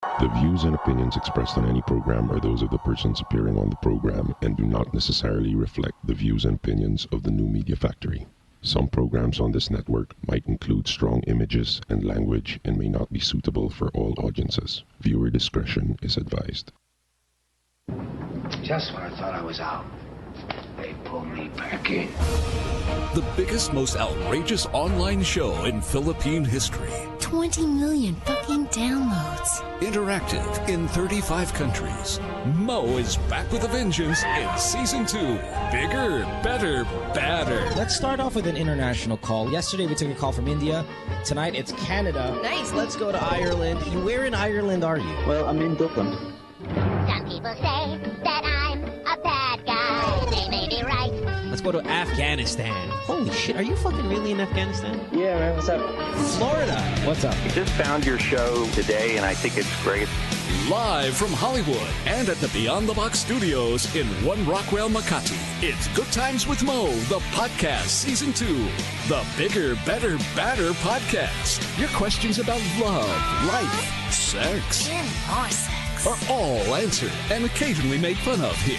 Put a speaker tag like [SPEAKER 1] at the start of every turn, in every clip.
[SPEAKER 1] The views and opinions expressed on any program are those of the persons appearing on the program and do not necessarily reflect the views and opinions of the New Media Factory. Some programs on this network might include strong images and language and may not be suitable for all audiences. Viewer discretion is advised.
[SPEAKER 2] Just when I thought I was out, they pulled me back in.
[SPEAKER 3] The biggest, most outrageous online show in Philippine history.
[SPEAKER 4] 20 million fucking downloads.
[SPEAKER 3] Interactive in 35 countries. Mo is back with a vengeance in Season 2. Bigger, better, badder.
[SPEAKER 5] Let's start off with an international call. Yesterday we took a call from India. Tonight it's Canada.
[SPEAKER 4] Nice.
[SPEAKER 5] Let's go to Ireland. Where in Ireland are you?
[SPEAKER 6] Well, I'm in Dublin.
[SPEAKER 7] Some people say that I'm a bad guy. They may be right.
[SPEAKER 5] Let's go to Afghanistan. Holy shit, are you fucking really in Afghanistan?
[SPEAKER 6] Yeah, man, what's up?
[SPEAKER 5] Florida. What's up?
[SPEAKER 8] I just found your show today, and I think it's great.
[SPEAKER 3] Live from Hollywood and at the Beyond the Box studios in One Rockwell, Makati. It's Good Times with Mo, the podcast, Season 2. The Bigger, Better, Badder podcast. Your questions about love, life, sex.
[SPEAKER 4] More sex.
[SPEAKER 3] Are all answered and occasionally made fun of here.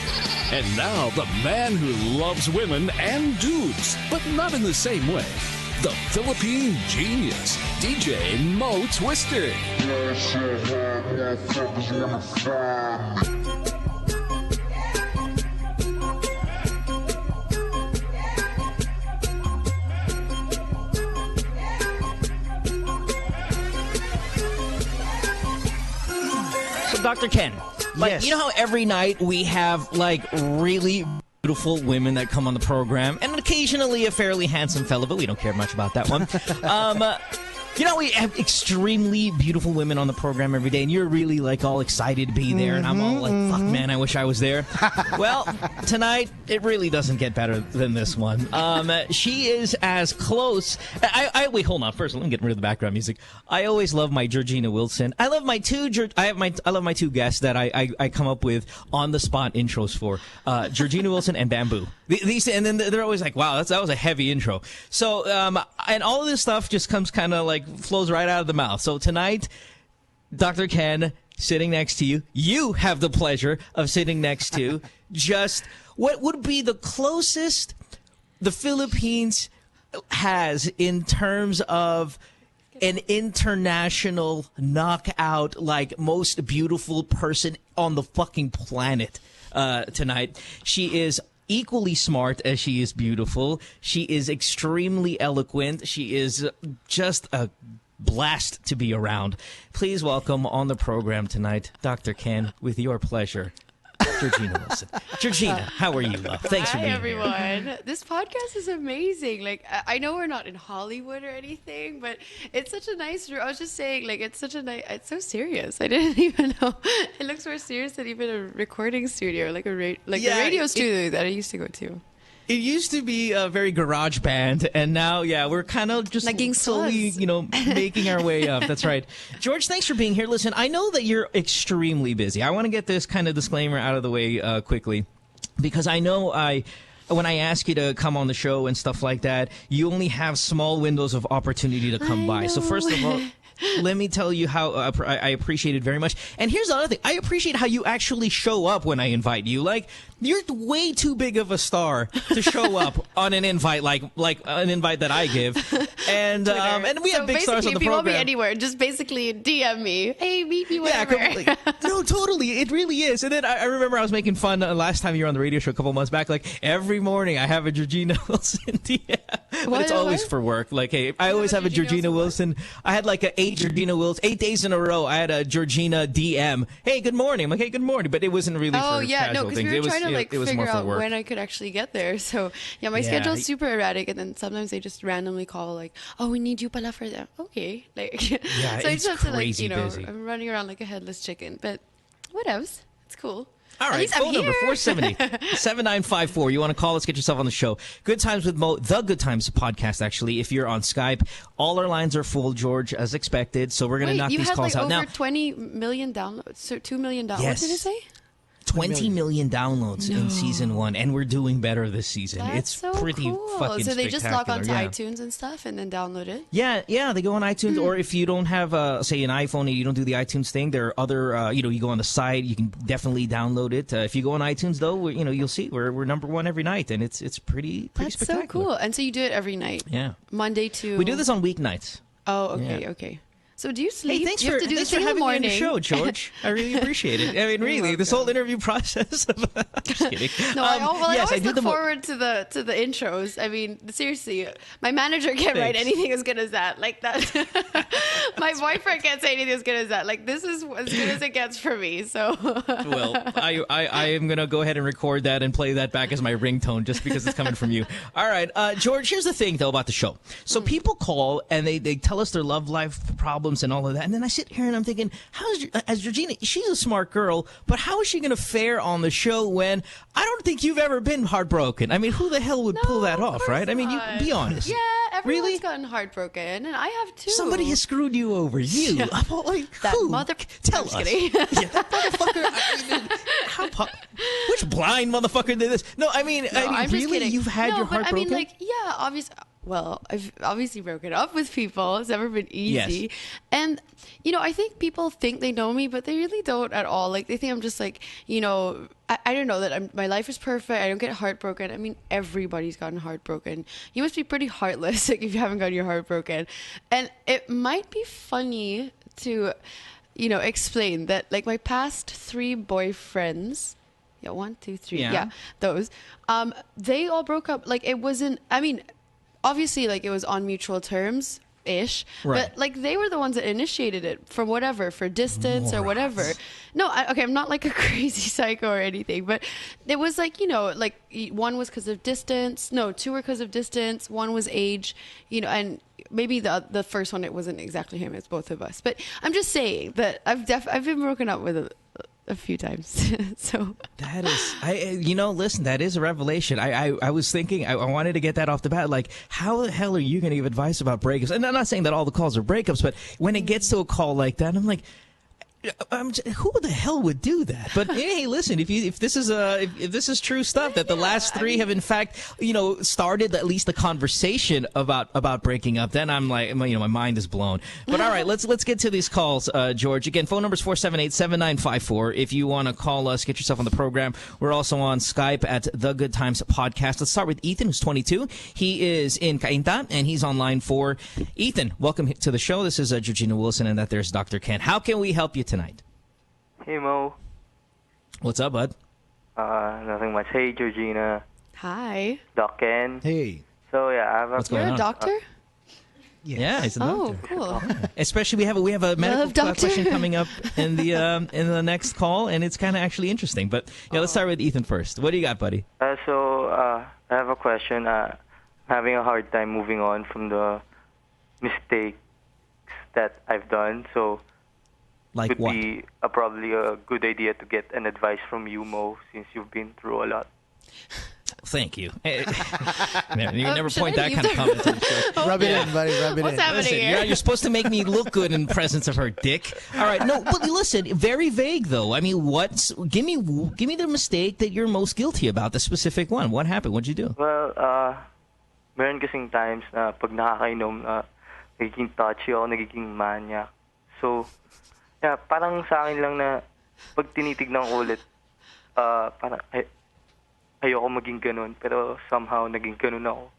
[SPEAKER 3] And now, the man who loves women and dudes, but not in the same way. The Philippine genius, DJ Mo Twister.
[SPEAKER 5] So, Dr. Ken, like,
[SPEAKER 9] Yes.
[SPEAKER 5] you know how every night we have, like, really beautiful women that come on the program, and occasionally a fairly handsome fella, but we don't care much about that one. You know, we have extremely beautiful women on the program every day, and you're really, like, all excited to be there, and I'm all like, fuck, man, I wish I was there. Well, tonight, it really doesn't get better than this one. She is as close... Wait, hold on. First, let me get rid of the background music. I always love my Georgina Wilson. I love my two guests that I come up with on-the-spot intros for. Georgina Wilson and Bamboo. These, and then they're always like, wow, that was a heavy intro. So, and all of this stuff just comes kind of like flows right out of the mouth. So tonight, Dr. Ken sitting next to you. You have the pleasure of sitting next to just what would be the closest the Philippines has in terms of an international knockout, like most beautiful person on the fucking planet tonight. She is equally smart as she is beautiful. She is extremely eloquent. She is just a blast to be around. Please welcome on the program tonight, Dr. Ken, with your pleasure, Georgina Wilson. Georgina, how are you, love? Thanks for being
[SPEAKER 10] Hi, everyone.
[SPEAKER 5] here.
[SPEAKER 10] This podcast is amazing. Like, I know we're not in Hollywood or anything, but it's such a nice room. I was just saying, like, it's such a nice, it's so serious. I didn't even know. It looks more serious than even a recording studio, like a radio studio that I used to go to.
[SPEAKER 5] It used to be a very garage band, and now, yeah, we're kind of just
[SPEAKER 10] Naging
[SPEAKER 5] slowly,
[SPEAKER 10] sus.
[SPEAKER 5] making our way up. That's right. George, thanks for being here. Listen, I know that you're extremely busy. I want to get this kind of disclaimer out of the way quickly, because I know when I ask you to come on the show and stuff like that, you only have small windows of opportunity to come by. So first of all, let me tell you how I appreciate it very much. And here's the other thing. I appreciate how you actually show up when I invite you. Like, you're way too big of a star to show up on an invite like an invite that I give. And we have big stars on the program.
[SPEAKER 10] If you want me anywhere, just basically DM me. Hey, meet me wherever.
[SPEAKER 5] Yeah, completely. No, totally. It really is. And then I remember I was making fun last time you were on the radio show a couple months back. Like, every morning I have a Georgina Wilson DM. But it's always for work. Like, hey, I always have a Georgina Wilson. I had like 8 Georgina Wilson. 8 days in a row, I had a Georgina DM. Hey, good morning. I'm like, hey, good morning. But it wasn't really for casual things.
[SPEAKER 10] We were trying to
[SPEAKER 5] it was
[SPEAKER 10] figure
[SPEAKER 5] more for
[SPEAKER 10] out
[SPEAKER 5] work.
[SPEAKER 10] when I could actually get there. So yeah, my schedule's super erratic, and then sometimes they just randomly call like, "Oh, we need you pala for that." Okay, like
[SPEAKER 5] yeah,
[SPEAKER 10] so I just have to like
[SPEAKER 5] busy.
[SPEAKER 10] I'm running around like a headless chicken, but what else? It's cool.
[SPEAKER 5] All right, phone number 470-7954. You want to call us, get yourself on the show. Good Times with Mo, the Good Times podcast, actually. If you're on Skype, all our lines are full, George, as expected. So we're going to knock these calls out.
[SPEAKER 10] You had
[SPEAKER 5] Now,
[SPEAKER 10] over 20 million downloads, so 2 million downloads.
[SPEAKER 5] Yes.
[SPEAKER 10] What did it say?
[SPEAKER 5] 20 million downloads in season 1, and we're doing better this season.
[SPEAKER 10] That's
[SPEAKER 5] It's
[SPEAKER 10] so
[SPEAKER 5] pretty
[SPEAKER 10] cool.
[SPEAKER 5] fucking
[SPEAKER 10] So they just log on to
[SPEAKER 5] spectacular.
[SPEAKER 10] iTunes and stuff and then download it?
[SPEAKER 5] Yeah, they go on iTunes, or if you don't have, say, an iPhone and you don't do the iTunes thing, there are other, you go on the site, you can definitely download it. If you go on iTunes, though, you'll see we're number 1 every night, and it's pretty
[SPEAKER 10] That's
[SPEAKER 5] spectacular.
[SPEAKER 10] so cool. And so you do it every night?
[SPEAKER 5] Yeah.
[SPEAKER 10] Monday to...
[SPEAKER 5] We do this on weeknights.
[SPEAKER 10] Oh, okay,
[SPEAKER 5] Yeah.
[SPEAKER 10] okay. So do you sleep?
[SPEAKER 5] Hey, thanks
[SPEAKER 10] you have to do
[SPEAKER 5] thanks
[SPEAKER 10] this
[SPEAKER 5] for
[SPEAKER 10] in the
[SPEAKER 5] having me on
[SPEAKER 10] morning.
[SPEAKER 5] the show, George. I really appreciate it. I mean, really, this whole interview process. Just kidding.
[SPEAKER 10] No, I always look
[SPEAKER 5] the
[SPEAKER 10] forward to the intros. I mean, seriously, my manager can't write anything as good as that. Like that, my boyfriend can't say anything as good as that. Like this is as good as it gets for me. So,
[SPEAKER 5] well, I am gonna go ahead and record that and play that back as my ringtone, just because it's coming from you. All right, George. Here's the thing, though, about the show. So people call and they tell us their love life problems and all of that, and then I sit here and I'm thinking, as Georgina, she's a smart girl, but how is she going to fare on the show when I don't think you've ever been heartbroken? I mean, who the hell would pull that off, right? I mean, you be honest.
[SPEAKER 10] yeah, everyone's
[SPEAKER 5] Really?
[SPEAKER 10] gotten heartbroken, and I have too.
[SPEAKER 5] Somebody has screwed you over. You. Like,
[SPEAKER 10] that
[SPEAKER 5] who?
[SPEAKER 10] mother.
[SPEAKER 5] Tell
[SPEAKER 10] I'm
[SPEAKER 5] us.
[SPEAKER 10] just kidding.
[SPEAKER 5] Yeah, that motherfucker. Which blind motherfucker did this? No, I mean,
[SPEAKER 10] I'm just
[SPEAKER 5] really,
[SPEAKER 10] kidding.
[SPEAKER 5] you've had your heart
[SPEAKER 10] but I mean,
[SPEAKER 5] broken?
[SPEAKER 10] like, yeah, obviously. Well, I've obviously broken up with people. It's never been easy.
[SPEAKER 5] Yes.
[SPEAKER 10] And, I think people think they know me, but they really don't at all. Like, they think I'm just like, I don't know that my life is perfect. I don't get heartbroken. I mean, everybody's gotten heartbroken. You must be pretty heartless like, if you haven't gotten your heart broken. And it might be funny to, explain that, like, my past 3 boyfriends... Yeah, 1, 2, 3. Yeah, those. They all broke up. Like, it wasn't... I mean... Obviously, like, it was on mutual terms-ish,
[SPEAKER 5] right.
[SPEAKER 10] But, like, they were the ones that initiated it for distance or whatever. No, I'm not, like, a crazy psycho or anything, but it was, like, like, one was because of distance. No, 2 were because of distance. 1 was age, and maybe the first one, it wasn't exactly him. It's both of us. But I'm just saying that I've been broken up with a few times. So
[SPEAKER 5] that is, listen, that is a revelation. I was thinking, I wanted to get that off the bat. Like, how the hell are you going to give advice about breakups? And I'm not saying that all the calls are breakups, but when it gets to a call like that, I'm like, who the hell would do that? But hey, listen, if this is true stuff, that the last 3 have in fact, started at least the conversation about breaking up, then I'm like, my mind is blown. But all right, let's get to these calls, George. Again, phone number is 478-7954. If you want to call us, get yourself on the program. We're also on Skype at The Good Times Podcast. Let's start with Ethan, who's 22. He is in Cainta, and he's on line 4. Ethan, welcome to the show. This is Georgina Wilson, and that there's Dr. Ken. How can we help you tonight?
[SPEAKER 6] Hey, Mo.
[SPEAKER 5] What's up, bud?
[SPEAKER 6] Nothing much. Hey, Georgina.
[SPEAKER 10] Hi.
[SPEAKER 6] Doc Ken.
[SPEAKER 9] Hey.
[SPEAKER 6] So, yeah, I have
[SPEAKER 5] What's
[SPEAKER 10] You're
[SPEAKER 5] going
[SPEAKER 10] a
[SPEAKER 5] on?
[SPEAKER 10] doctor?
[SPEAKER 5] Yeah, he's a doctor.
[SPEAKER 10] Oh, cool.
[SPEAKER 5] Especially we have a medical question coming up in the next call, and it's kind of actually interesting. But yeah, let's start with Ethan first. What do you got, buddy?
[SPEAKER 6] I have a question. Having a hard time moving on from the mistakes that I've done. So,
[SPEAKER 5] like what?
[SPEAKER 6] Would be probably a good idea to get an advice from you, Mo, since you've been through a lot.
[SPEAKER 5] Thank you. Man, you never
[SPEAKER 10] should
[SPEAKER 5] point
[SPEAKER 10] I
[SPEAKER 5] that kind of comment on the show.
[SPEAKER 9] Rub it in, buddy. Rub it
[SPEAKER 10] What's
[SPEAKER 9] in.
[SPEAKER 10] happening
[SPEAKER 5] Listen,
[SPEAKER 10] here?
[SPEAKER 5] you're supposed to make me look good in presence of her dick. All right, no, but listen, very vague though. I mean, give me the mistake that you're most guilty about, the specific one. What happened? What'd you do?
[SPEAKER 6] Well, meron kasing times na pag nakakainom, nagiging touchy ako, nagiging maniac. So, yeah, parang sa akin lang na pag tinitignan ko ulit, parang ayoko maging ganun, pero somehow naging ganun ako.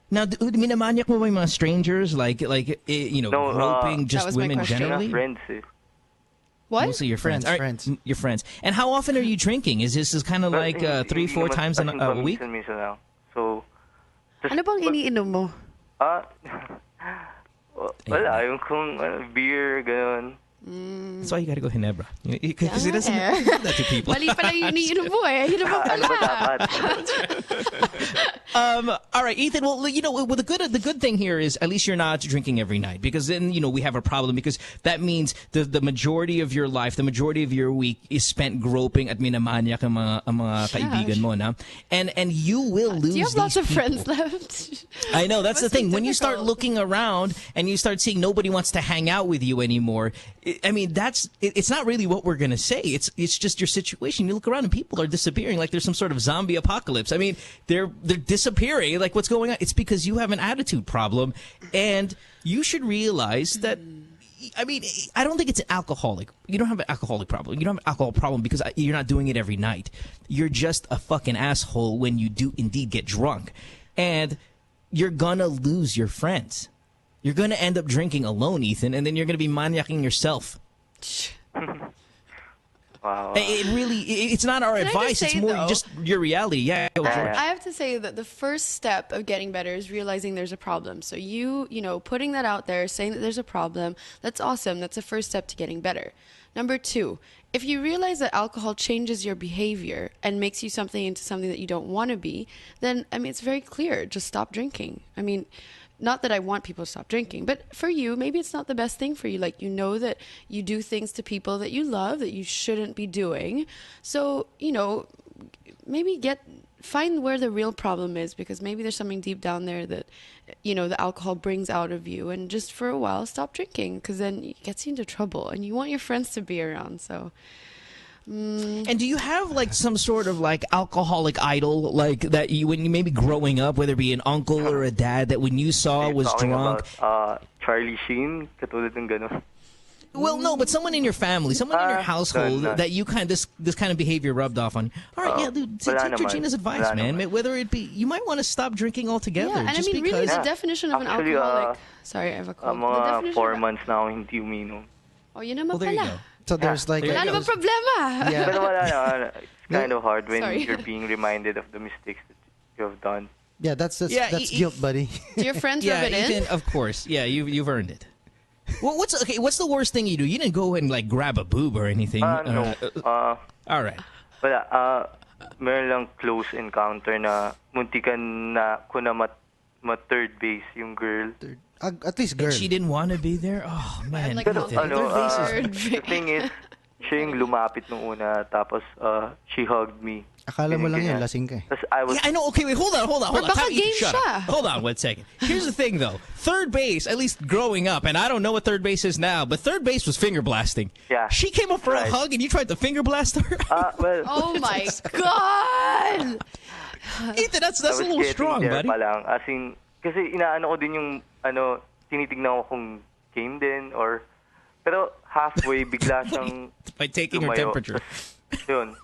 [SPEAKER 5] Now, minamaniac mo ba yung mga strangers, like groping just women generally?
[SPEAKER 6] Friends, eh.
[SPEAKER 10] What?
[SPEAKER 5] Mostly your friends.
[SPEAKER 9] Friends.
[SPEAKER 5] Your friends. And how often are you drinking? Is this kind of like 3-4 times a week?
[SPEAKER 6] Minsan lang. So,
[SPEAKER 10] Ano bang iniinom mo?
[SPEAKER 6] Wala, yung kung beer, ganun.
[SPEAKER 5] That's why you gotta go Ginebra. Because he doesn't do that to people.
[SPEAKER 10] Mali pala yung iniinom mo eh. Yun naman
[SPEAKER 6] Ano ba
[SPEAKER 10] pala.
[SPEAKER 6] dapat?
[SPEAKER 5] All right, Ethan. Well, the good thing here is at least you're not drinking every night, because then we have a problem, because that means the majority of your life, the majority of your week is spent groping at minamaniac ang mga kaibigan mo, na, and you will lose.
[SPEAKER 10] Do you have lots
[SPEAKER 5] these
[SPEAKER 10] of
[SPEAKER 5] people.
[SPEAKER 10] friends left?
[SPEAKER 5] I know, that's the
[SPEAKER 10] Must be
[SPEAKER 5] thing. When you start
[SPEAKER 10] difficult.
[SPEAKER 5] looking around and you start seeing nobody wants to hang out with you anymore, I mean, it's not really what we're going to say. It's just your situation. You look around and people are disappearing like there's some sort of zombie apocalypse. I mean, they're disappearing. Like, what's going on? It's because you have an attitude problem, and you should realize that. I mean, I don't think it's an alcoholic. You don't have an alcoholic problem. You don't have an alcohol problem because you're not doing it every night. You're just a fucking asshole when you do indeed get drunk. And you're going to lose your friends. You're going to end up drinking alone, Ethan, and then you're going to be maniacing yourself.
[SPEAKER 6] Wow.
[SPEAKER 5] It's not our advice. It's more just your reality. Yeah, George.
[SPEAKER 10] I have to say that the first step of getting better is realizing there's a problem. So you putting that out there, saying that there's a problem, that's awesome. That's the first step to getting better. Number 2, if you realize that alcohol changes your behavior and makes you into something that you don't want to be, then, I mean, it's very clear. Just stop drinking. I mean, not that I want people to stop drinking, but for you, maybe it's not the best thing for you. Like, you know that you do things to people that you love that you shouldn't be doing. So, maybe find where the real problem is, because maybe there's something deep down there that, the alcohol brings out of you. And just for a while, stop drinking, because then it gets you into trouble and you want your friends to be around. So...
[SPEAKER 5] And do you have like some sort of like alcoholic idol, like that you when you maybe growing up, whether it be an uncle or a dad, that when you saw was drunk?
[SPEAKER 6] About, Charlie Sheen, katulad ng ganun.
[SPEAKER 5] Well, no, but someone in your family, someone in your household that you this kind of behavior rubbed off on. All right, yeah, dude, take Georgina's advice, man. Whether it be, you might want to stop drinking altogether.
[SPEAKER 10] Yeah, and
[SPEAKER 5] just
[SPEAKER 10] I mean, really, the definition of
[SPEAKER 6] actually,
[SPEAKER 10] an alcoholic. Sorry, I have a cold.
[SPEAKER 6] Mga 4 months now hindi uminom.
[SPEAKER 10] Oh, yun naman
[SPEAKER 5] there you
[SPEAKER 10] pala.
[SPEAKER 5] go.
[SPEAKER 9] So there's like...
[SPEAKER 10] Wala namang problema.
[SPEAKER 9] Yeah.
[SPEAKER 6] Pero wala na. It's kind of hard when you're being reminded of the mistakes that you have done.
[SPEAKER 9] Yeah, that's guilt, buddy.
[SPEAKER 10] Do your friends rub it in?
[SPEAKER 5] Ethan, of course. Yeah, you've earned it. Well, what's the worst thing you do? You didn't go and like grab a boob or anything.
[SPEAKER 6] No.
[SPEAKER 5] All right.
[SPEAKER 6] Wala. Meron lang close encounter na muntikan na ko na third base yung girl.
[SPEAKER 9] At least girl.
[SPEAKER 5] And she didn't want to be there? Oh, man.
[SPEAKER 10] Like,
[SPEAKER 6] Pero the thing is, siya yung lumapit nung una, tapos she hugged me.
[SPEAKER 9] Akala mo lang yun, lasing ka eh.
[SPEAKER 5] Yeah, I know. Okay, wait, hold on.
[SPEAKER 10] Baka game
[SPEAKER 5] Shut up. Hold on 1 second. Here's the thing, though. Third base, at least growing up, and I don't know what third base is now, but third base was finger blasting.
[SPEAKER 6] Yeah.
[SPEAKER 5] She came up for a hug, and you tried to finger blast her?
[SPEAKER 6] Well,
[SPEAKER 10] oh, my God!
[SPEAKER 5] Ethan, that's a little strong, buddy.
[SPEAKER 6] Palang. As in, kasi inaano ko din yung, tinitignan ko kung game din, or, pero halfway, bigla siyang
[SPEAKER 5] by taking her temperature.
[SPEAKER 6] Yun.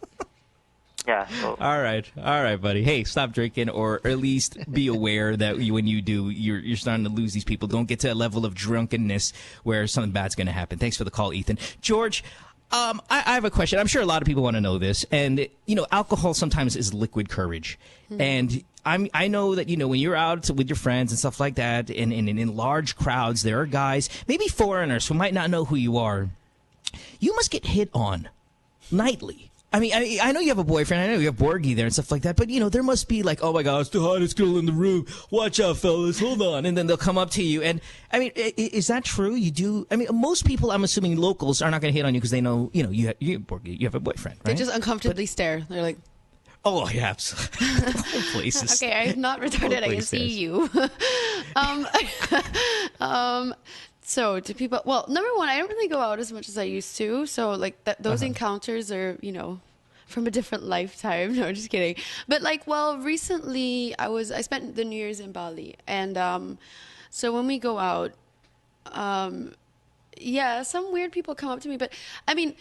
[SPEAKER 6] Yeah. So.
[SPEAKER 5] All right, buddy. Hey, stop drinking, or at least be aware that when you do, you're starting to lose these people. Don't get to a level of drunkenness where something bad's going to happen. Thanks for the call, Ethan. George, I have a question. I'm sure a lot of people want to know this. And, alcohol sometimes is liquid courage. And I know that, when you're out with your friends and stuff like that, and in large crowds, there are guys, maybe foreigners who might not know who you are. You must get hit on nightly. I mean, I know you have a boyfriend. I know you have Borgie there and stuff like that. But, there must be like, oh, my God, it's the hottest girl in the room. Watch out, fellas. Hold on. And then they'll come up to you. And, I mean, is that true? You do? I mean, most people, I'm assuming locals, are not going to hit on you because they know, you have a boyfriend, right?
[SPEAKER 10] They just uncomfortably stare. They're like...
[SPEAKER 5] Oh, yeah, absolutely. Places.
[SPEAKER 10] Okay, I'm not retarded. I can see you. So to people, well, number one, I don't really go out as much as I used to. So like those encounters are, from a different lifetime. No, just kidding. But recently I spent the New Year's in Bali, and so when we go out, some weird people come up to me. But I mean,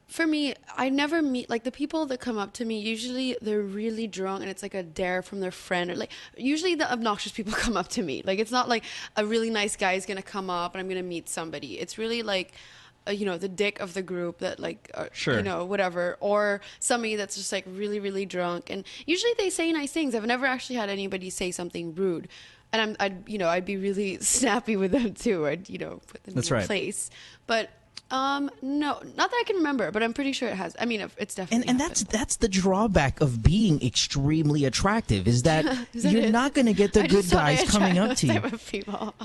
[SPEAKER 10] for me, I never meet, the people that come up to me, usually they're really drunk and it's like a dare from their friend, or usually the obnoxious people come up to me. It's not like a really nice guy is going to come up and I'm going to meet somebody. It's really the dick of the group that
[SPEAKER 5] sure.
[SPEAKER 10] Whatever, or somebody that's just really, really drunk. And usually they say nice things. I've never actually had anybody say something rude. And I'd be really snappy with them too. I'd, put them in their place. But no, not that I can remember, but I'm pretty sure it has. I mean, it's definitely
[SPEAKER 5] and that's the drawback of being extremely attractive, is that you're not going to get the good guys coming up to you.
[SPEAKER 10] Type of people.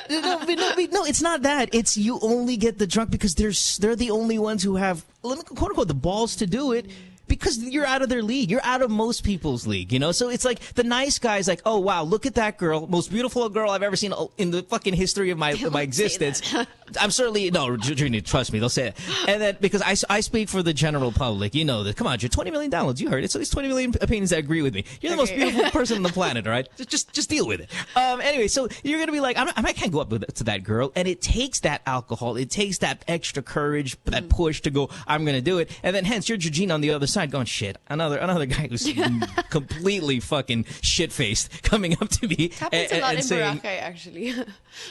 [SPEAKER 5] No, it's not that. It's you only get the drunk because they're the only ones who have, quote unquote, the balls to do it. because you're out of their league. You're out of most people's league, you know? So it's like the nice guy's like, oh, wow, look at that girl. Most beautiful girl I've ever seen in the fucking history of my existence. I'm certainly, no, Georgina, trust me, they'll say it. And then, because I speak for the general public, you know that. Come on, you're 20 million downloads. You heard it. So there's 20 million opinions that agree with me. You're the most beautiful person on the planet, all right? Just deal with it. Anyway, so you're going to be like, I can't go up to that girl. And it takes that alcohol. It takes that extra courage, that push to go, I'm going to do it. And then hence you're Georgina on the other side going, shit, another guy who's completely fucking shit-faced coming up to me.
[SPEAKER 10] Happens a lot in
[SPEAKER 5] saying,
[SPEAKER 10] Boracay, actually.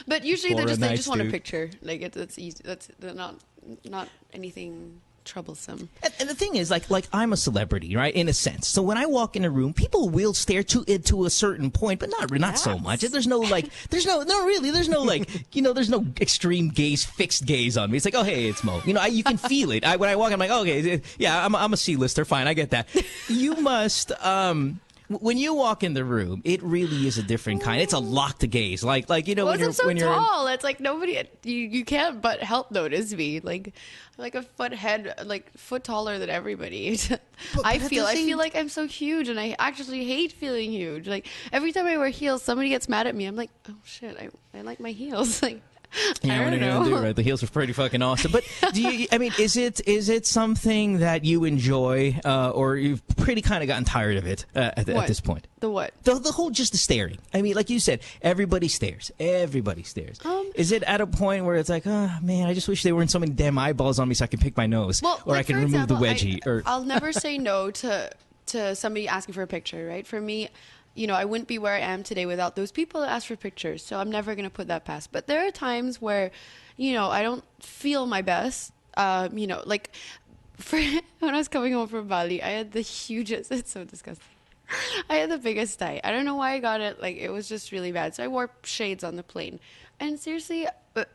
[SPEAKER 10] But usually they just want a picture. Like it's easy. That's not anything troublesome.
[SPEAKER 5] And the thing is, like I'm a celebrity, right? In a sense. So when I walk in a room, people will stare to it to a certain point, but not so much. There's no there's no extreme gaze, fixed gaze on me. It's like, oh hey, it's Mo. You know, you can feel it. When I walk, I'm like, okay, yeah, I'm a C-lister. Fine, I get that. You must. When you walk in the room, it really is a different kind. It's a locked gaze, like you know,
[SPEAKER 10] when you're tall. It's like nobody, you can't but help notice me. Like I'm like a foot taller than everybody. I feel like I'm so huge, and I actually hate feeling huge. Like every time I wear heels, somebody gets mad at me. I'm like, oh shit, I like my heels. Like.
[SPEAKER 5] Yeah, what are you gonna do, right? The heels are pretty fucking awesome. But is it something that you enjoy, or you've pretty kind of gotten tired of it at this point?
[SPEAKER 10] The what?
[SPEAKER 5] The whole just the staring. I mean, like you said, everybody stares. Everybody stares. Is it at a point where it's like, oh man, I just wish there weren't so many damn eyeballs on me so I can pick my nose, or I can remove the wedgie?
[SPEAKER 10] I'll never say no to somebody asking for a picture, right? For me. You know, I wouldn't be where I am today without those people that ask for pictures. So I'm never going to put that past. But there are times where, you know, I don't feel my best. You know, like when I was coming home from Bali, I had the hugest, it's so disgusting. I had the biggest thigh. I don't know why I got it. Like, it was just really bad. So I wore shades on the plane. And seriously,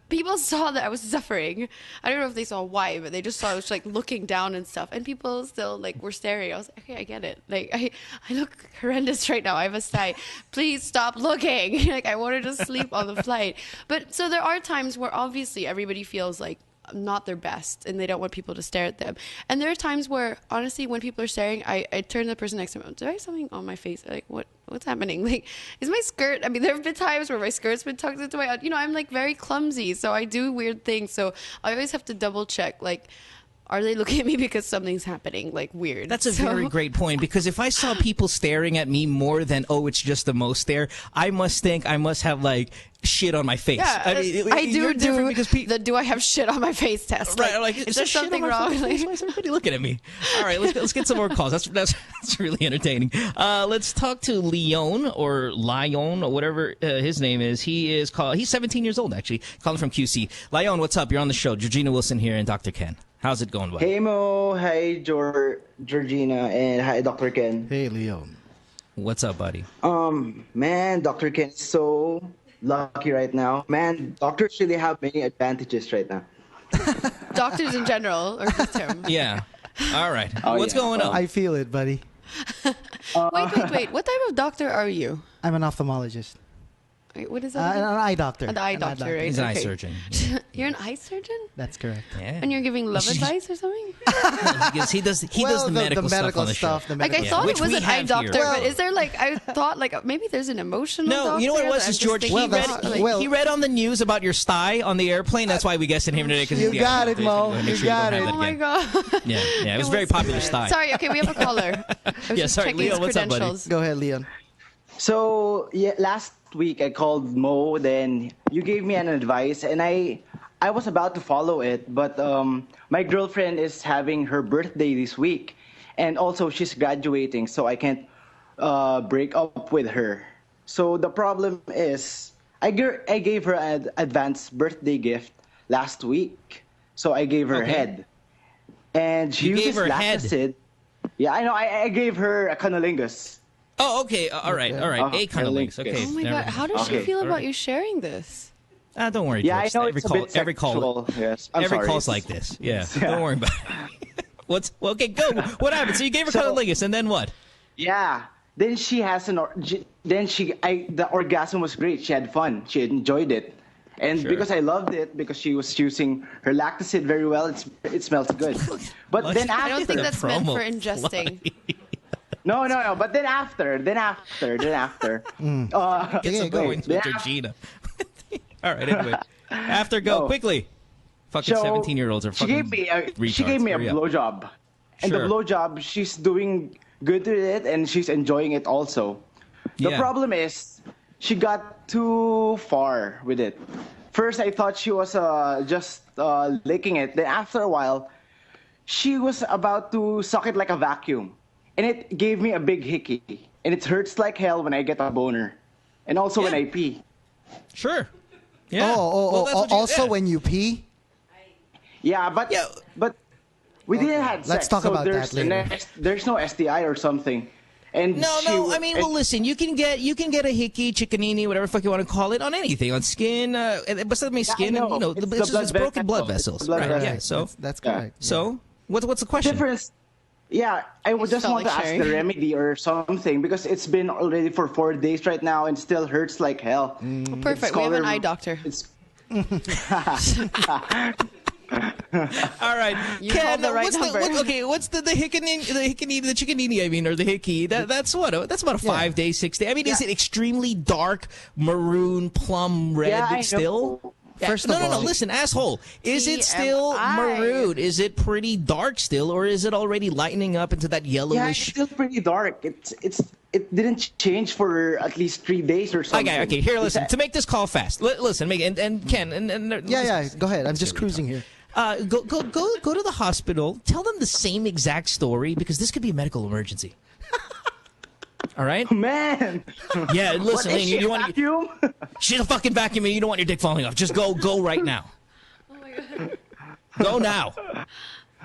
[SPEAKER 10] people saw that I was suffering. I don't know if they saw why, but they just saw I was like looking down and stuff. And people still like were staring. I was like, okay, I get it. Like I look horrendous right now. I have a sty. Please stop looking. Like I wanted to sleep on the flight. But so there are times where obviously everybody feels like not their best and they don't want people to stare at them. And there are times where honestly when people are staring, I turn to the person next to me. Do I have something on my face? Like what's happening? Like is my skirt, I mean there have been times where my skirt's been tucked into my, you know, I'm like very clumsy, so I do weird things, so I always have to double check, like are they looking at me because something's happening, like weird?
[SPEAKER 5] That's a very great point, because if I saw people staring at me more than, oh, it's just the most stare, I must think I must have like shit on my face.
[SPEAKER 10] Yeah, I do do I have shit on my face test?
[SPEAKER 5] Right, like
[SPEAKER 10] is there something wrong?
[SPEAKER 5] Why is everybody looking at me? All right, let's get some more calls. That's really entertaining. Let's talk to Leon or Lion or whatever his name is. He's 17 years old actually. Calling from QC. Lion, what's up? You're on the show. Georgina Wilson here and Dr. Ken. How's it going, buddy?
[SPEAKER 11] Hey Mo, hi Georgina, and hi Dr. Ken.
[SPEAKER 9] Hey Leon.
[SPEAKER 5] What's up, buddy?
[SPEAKER 11] Man, Dr. Ken is so lucky right now. Man, doctors really have many advantages right now.
[SPEAKER 10] Doctors in general, or just him?
[SPEAKER 5] Yeah. All right. What's going on?
[SPEAKER 9] I feel it, buddy.
[SPEAKER 10] Wait. What type of doctor are you?
[SPEAKER 9] I'm an ophthalmologist.
[SPEAKER 10] Wait, what is that?
[SPEAKER 9] An eye doctor.
[SPEAKER 10] An eye doctor, right?
[SPEAKER 5] He's an eye surgeon.
[SPEAKER 10] You're an eye surgeon?
[SPEAKER 9] That's correct.
[SPEAKER 5] Yeah.
[SPEAKER 10] And you're giving love advice or something?
[SPEAKER 5] he does the medical stuff on the show.
[SPEAKER 10] Like I thought it was an eye doctor, but is there like, I thought like maybe there's an emotional doctor?
[SPEAKER 5] No, you know what it was? Is George, he read on the news about your sty on the airplane. That's why we guessed him today.
[SPEAKER 9] You got it, Mo. You got it.
[SPEAKER 10] Oh my God.
[SPEAKER 5] Yeah, it was very popular sty.
[SPEAKER 10] Sorry, okay, we have a caller.
[SPEAKER 5] Yeah, sorry, Leon, what's up, buddy?
[SPEAKER 9] Go ahead, Leon.
[SPEAKER 11] So, yeah, last week I called Mo, then you gave me an advice, and I was about to follow it, but my girlfriend is having her birthday this week, and also she's graduating, so I can't break up with her. So the problem is, I gave her an advanced birthday gift last week, so I gave her head, and she uses acid. Yeah, I know. I gave her a cunnilingus.
[SPEAKER 5] Oh, okay. All right. A cunnilingus. Okay.
[SPEAKER 10] Oh my God. How does she feel about you sharing this?
[SPEAKER 5] Don't worry,
[SPEAKER 11] yeah,
[SPEAKER 5] George.
[SPEAKER 11] I know
[SPEAKER 5] every call.
[SPEAKER 11] Yes,
[SPEAKER 5] every call's like this. Yeah. Don't worry about it. Okay, go. What happened? So you gave her cunnilingus, and then what?
[SPEAKER 11] Yeah. Then she has the orgasm was great. She had fun. She enjoyed it. And because I loved it, because she was using her lactacid very well, it smells good. But then after...
[SPEAKER 10] I don't think that's meant for ingesting.
[SPEAKER 11] No. But then after.
[SPEAKER 5] Get some points with Georgina. All right, anyway. After, go quickly. Fucking 17-year-olds are fucking
[SPEAKER 11] She gave me a blowjob. And the blowjob, she's doing good with it, and she's enjoying it also. The problem is, she got too far with it. First, I thought she was just licking it. Then after a while, she was about to suck it like a vacuum. And it gave me a big hickey. And it hurts like hell when I get a boner. And also when I pee.
[SPEAKER 5] Sure. Yeah.
[SPEAKER 9] Also when you pee?
[SPEAKER 11] Yeah, but we didn't have sex.
[SPEAKER 9] Let's talk about that later.
[SPEAKER 11] There's no STI or something. And
[SPEAKER 5] no. I mean, well, listen. You can get a hickey, chickanini, whatever the fuck you want to call it, on anything, on skin. Basta may skin, and it's broken blood vessels. Right? Yeah. So
[SPEAKER 9] that's correct.
[SPEAKER 5] So what's the question?
[SPEAKER 11] Difference. Yeah, I would just want to ask the remedy or something, because it's been already for 4 days right now and still hurts like hell.
[SPEAKER 10] Well, perfect. We have an eye doctor.
[SPEAKER 5] All right,
[SPEAKER 10] you called the right number.
[SPEAKER 5] What's the chickanini? I mean, or the hickey? That's about a 5 day, 6 day. I mean, is it extremely dark maroon, plum red still?
[SPEAKER 9] First of all,
[SPEAKER 5] no. Listen, asshole. Is it still maroon? Is it pretty dark still, or is it already lightening up into that yellowish?
[SPEAKER 11] Yeah, it's still pretty dark. It didn't change for at least 3 days or something.
[SPEAKER 5] Okay. Here, listen. To make this call fast, listen, and Ken, and
[SPEAKER 9] yeah. Go ahead. I'm just cruising here.
[SPEAKER 5] Go to the hospital. Tell them the same exact story, because this could be a medical emergency. All right,
[SPEAKER 11] man.
[SPEAKER 5] Yeah, listen, Lane, you want
[SPEAKER 11] vacuum?
[SPEAKER 5] She's a fucking vacuum, and you don't want your dick falling off. Just go right now.
[SPEAKER 10] Oh my god.
[SPEAKER 5] Go now.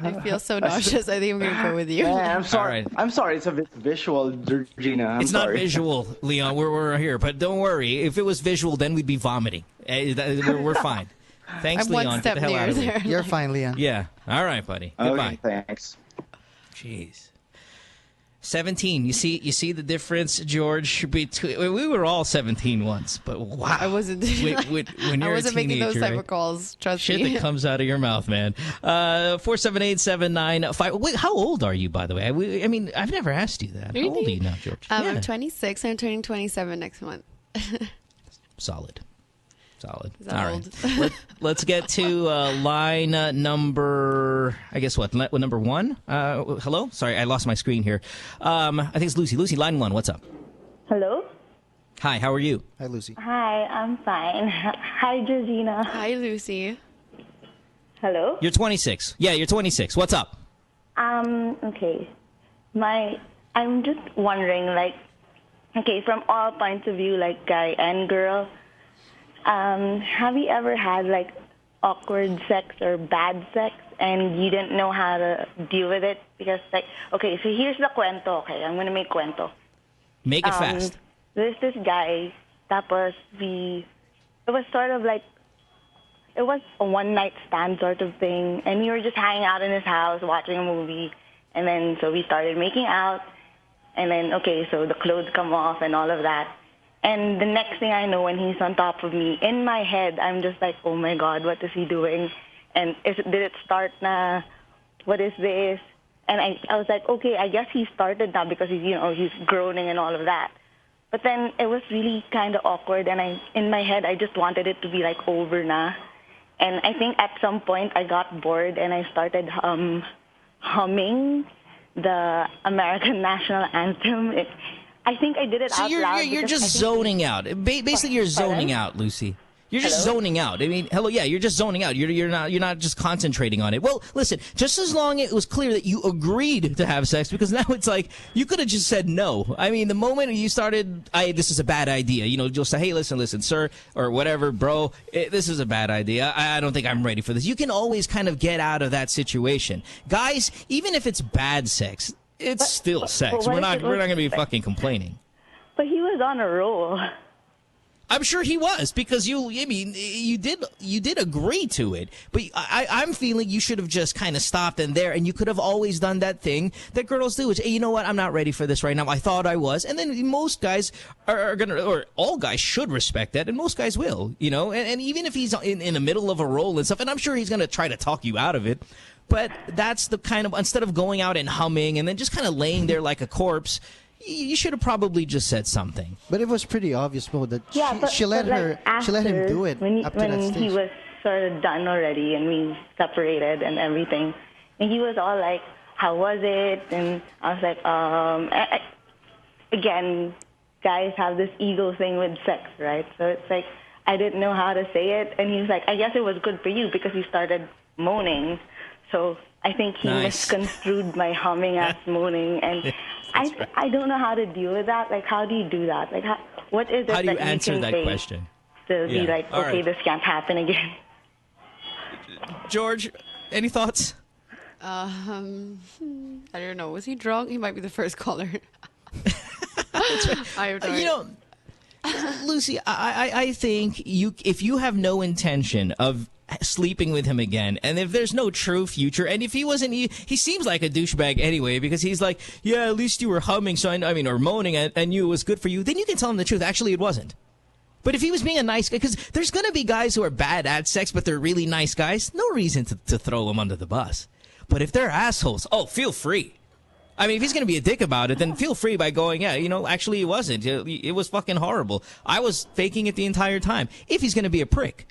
[SPEAKER 10] I feel so nauseous. I think I'm gonna go with you.
[SPEAKER 11] Yeah, I'm sorry.
[SPEAKER 5] Right.
[SPEAKER 11] I'm sorry. It's a bit visual, Georgina.
[SPEAKER 5] It's not visual, Leon. We're here, but don't worry. If it was visual, then we'd be vomiting. We're fine. Thanks,
[SPEAKER 10] I'm
[SPEAKER 5] Leon.
[SPEAKER 10] one step
[SPEAKER 5] Get the hell out of here.
[SPEAKER 9] You're fine, Leon.
[SPEAKER 5] Yeah. All right, buddy. Goodbye.
[SPEAKER 11] Okay, thanks.
[SPEAKER 5] Jeez. 17. You see the difference, George? Between we were all 17 once, but wow,
[SPEAKER 10] I wasn't.
[SPEAKER 5] When you're
[SPEAKER 10] I wasn't
[SPEAKER 5] a teenager,
[SPEAKER 10] making those type
[SPEAKER 5] right?
[SPEAKER 10] of calls. Trust
[SPEAKER 5] Shit
[SPEAKER 10] me.
[SPEAKER 5] that comes out of your mouth, man. 478-795. Wait, how old are you, by the way? I mean, I've never asked you that.
[SPEAKER 10] Really?
[SPEAKER 5] How old are you now, George?
[SPEAKER 10] I'm 26. I'm turning 27 next month.
[SPEAKER 5] Solid.
[SPEAKER 10] All
[SPEAKER 5] right. Let's get to line number, I guess what, number one? Hello? Sorry, I lost my screen here. I think it's Lucy. Lucy, line one, what's up?
[SPEAKER 12] Hello?
[SPEAKER 5] Hi, how are you?
[SPEAKER 9] Hi, Lucy.
[SPEAKER 12] Hi, I'm fine. Hi, Georgina.
[SPEAKER 10] Hi, Lucy.
[SPEAKER 12] Hello?
[SPEAKER 5] You're 26. Yeah, you're 26. What's up?
[SPEAKER 12] Okay. I'm just wondering, from all points of view, like guy and girl, have you ever had awkward sex or bad sex and you didn't know how to deal with it? Because so here's the cuento. Okay, I'm gonna make cuento.
[SPEAKER 5] Make it fast.
[SPEAKER 12] There's this guy. Tapos it was sort of it was a one-night stand sort of thing, and we were just hanging out in his house watching a movie, and then so we started making out, and then so the clothes come off and all of that. And the next thing I know, when he's on top of me, in my head, I'm just like, oh my God, what is he doing? And did it start na? What is this? And I was like, okay, I guess he started now because he's groaning and all of that. But then it was really kind of awkward, and in my head, I just wanted it to be over na. And I think at some point I got bored and I started humming the American national anthem. I think I did it out loud.
[SPEAKER 5] So you're just zoning out. Basically, you're zoning out, Lucy. You're just zoning out. I mean, you're just zoning out. You're not just concentrating on it. Well, listen, just as long as it was clear that you agreed to have sex, because now it's you could have just said no. I mean, the moment you started, this is a bad idea. You'll say, hey, listen, sir, or whatever, bro, this is a bad idea. I don't think I'm ready for this. You can always kind of get out of that situation. Guys, even if it's bad sex, it's still sex. We're not going to be fucking complaining.
[SPEAKER 12] But he was on a roll.
[SPEAKER 5] I'm sure he was, because you did agree to it. But I'm feeling you should have just kind of stopped in there, and you could have always done that thing that girls do. Is, hey, you know what? I'm not ready for this right now. I thought I was. And then most guys are going to, or all guys should respect that, and most guys will, And even if he's in the middle of a role and stuff, and I'm sure he's going to try to talk you out of it. But that's the kind of, instead of going out and humming and then just kind of laying there like a corpse, you should have probably just said something.
[SPEAKER 9] But it was pretty obvious, Mo, that she let him do it
[SPEAKER 12] when
[SPEAKER 9] up to that stage.
[SPEAKER 12] He was sort of done already and we separated and everything. And he was all like, how was it? And I was like, again, guys have this ego thing with sex, right? So it's like, I didn't know how to say it. And he was like, I guess it was good for you because you started moaning. So I think he misconstrued my humming as moaning. And I don't know how to deal with that. Like, how do you do that? Like, what is it
[SPEAKER 5] how do you
[SPEAKER 12] that
[SPEAKER 5] answer
[SPEAKER 12] you can
[SPEAKER 5] that
[SPEAKER 12] say
[SPEAKER 5] question?
[SPEAKER 12] To be like,
[SPEAKER 5] All
[SPEAKER 12] okay,
[SPEAKER 5] right.
[SPEAKER 12] this can't happen again.
[SPEAKER 5] George, any thoughts?
[SPEAKER 10] I don't know. Was he drunk? He might be the first caller. I have no idea.
[SPEAKER 5] Lucy, I think if you have no intention of sleeping with him again, and if there's no true future, and if he wasn't, he seems like a douchebag anyway, because he's like, yeah, at least you were humming, so or moaning, and you, it was good for you, then you can tell him the truth. Actually, it wasn't. But if he was being a nice guy, because there's going to be guys who are bad at sex, but they're really nice guys, no reason to throw them under the bus. But if they're assholes, feel free. If he's going to be a dick about it, then feel free by going, actually it wasn't. It was fucking horrible. I was faking it the entire time. If he's going to be a prick.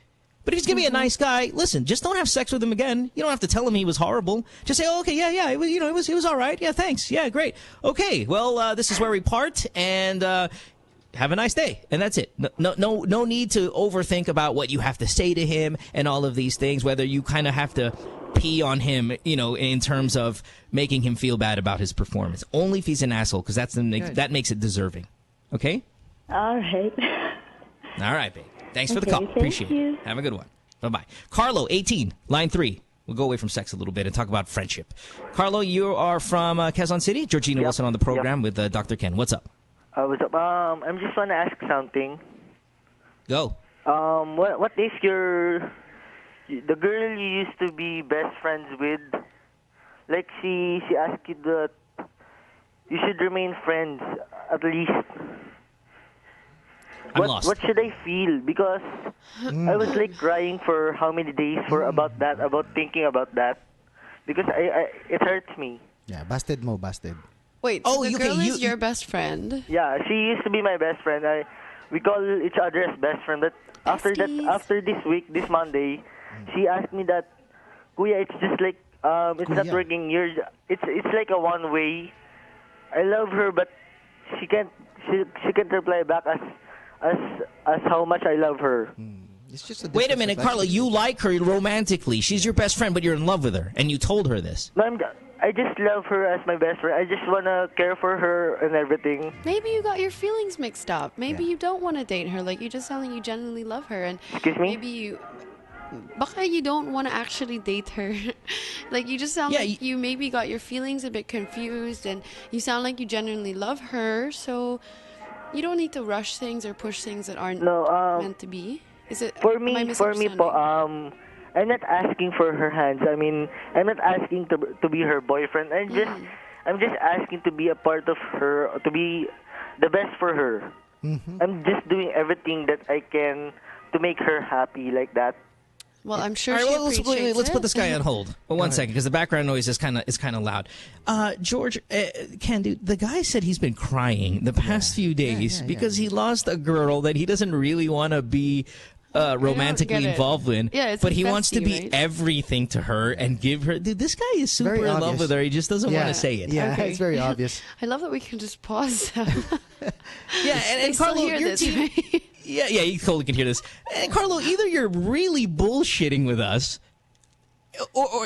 [SPEAKER 5] But if he's going to be a nice guy, listen, just don't have sex with him again. You don't have to tell him he was horrible. Just say, okay, yeah, it was all right. Yeah, thanks. Yeah, great. Okay, well, this is where we part, and have a nice day. And that's it. No need to overthink about what you have to say to him and all of these things, whether you kind of have to pee on him, in terms of making him feel bad about his performance. Only if he's an asshole, because that makes it deserving. Okay?
[SPEAKER 12] All right.
[SPEAKER 5] All right, babe. Thanks for the call. Appreciate it. Have a good one. Bye-bye. Carlo, 18, line 3. We'll go away from sex a little bit and talk about friendship. Carlo, you are from Quezon City. Georgina Wilson on the program with Dr. Ken. What's up?
[SPEAKER 6] What's up? I'm just want to ask something.
[SPEAKER 5] Go.
[SPEAKER 6] What is the girl you used to be best friends with? Like she asked you that you should remain friends at least.
[SPEAKER 5] I'm lost.
[SPEAKER 6] What should I feel? Because I was like crying for how many days about thinking about that. Because it hurts me.
[SPEAKER 9] Yeah, busted, Mo, busted.
[SPEAKER 10] Wait, so the girl is your best friend?
[SPEAKER 6] Yeah, she used to be my best friend. We call each other as best friend. But after this week, this Monday, she asked me that, Kuya, it's just like it's not working. It's like a one way. I love her, but she can't reply back as how much I love her.
[SPEAKER 9] It's just
[SPEAKER 5] Wait a minute, Carlo. You like her romantically. She's your best friend, but you're in love with her, and you told her this.
[SPEAKER 6] No, I just love her as my best friend. I just want to care for her and everything.
[SPEAKER 10] Maybe you got your feelings mixed up. Maybe you don't want to date her. Like, you just sound like you genuinely love her. And
[SPEAKER 6] excuse me?
[SPEAKER 10] Maybe baka you don't want to actually date her. Like, you just sound like you maybe got your feelings a bit confused, and you sound like you genuinely love her. So you don't need to rush things or push things that aren't meant to be. Is it
[SPEAKER 6] for me? I'm not asking for her hands. I'm not asking to be her boyfriend. I'm just asking to be a part of her, to be the best for her. I'm just doing everything that I can to make her happy like that.
[SPEAKER 10] Well, I'm sure.
[SPEAKER 5] All right,
[SPEAKER 10] she appreciates
[SPEAKER 5] let's
[SPEAKER 10] it.
[SPEAKER 5] put this guy on hold. Well, one second, because the background noise is kind of loud. George, Ken, dude, the guy said he's been crying the past few days because he lost a girl that he doesn't really want to be romantically involved in.
[SPEAKER 10] Yeah,
[SPEAKER 5] but he wants to be everything to her and give her. Dude, this guy is super in love with her. He just doesn't want to say it.
[SPEAKER 9] Yeah, it's very obvious.
[SPEAKER 10] I love that we can just pause.
[SPEAKER 5] And Carlo, your team.
[SPEAKER 10] Right?
[SPEAKER 5] Yeah, you totally can hear this. And Carlo, either you're really bullshitting with us, or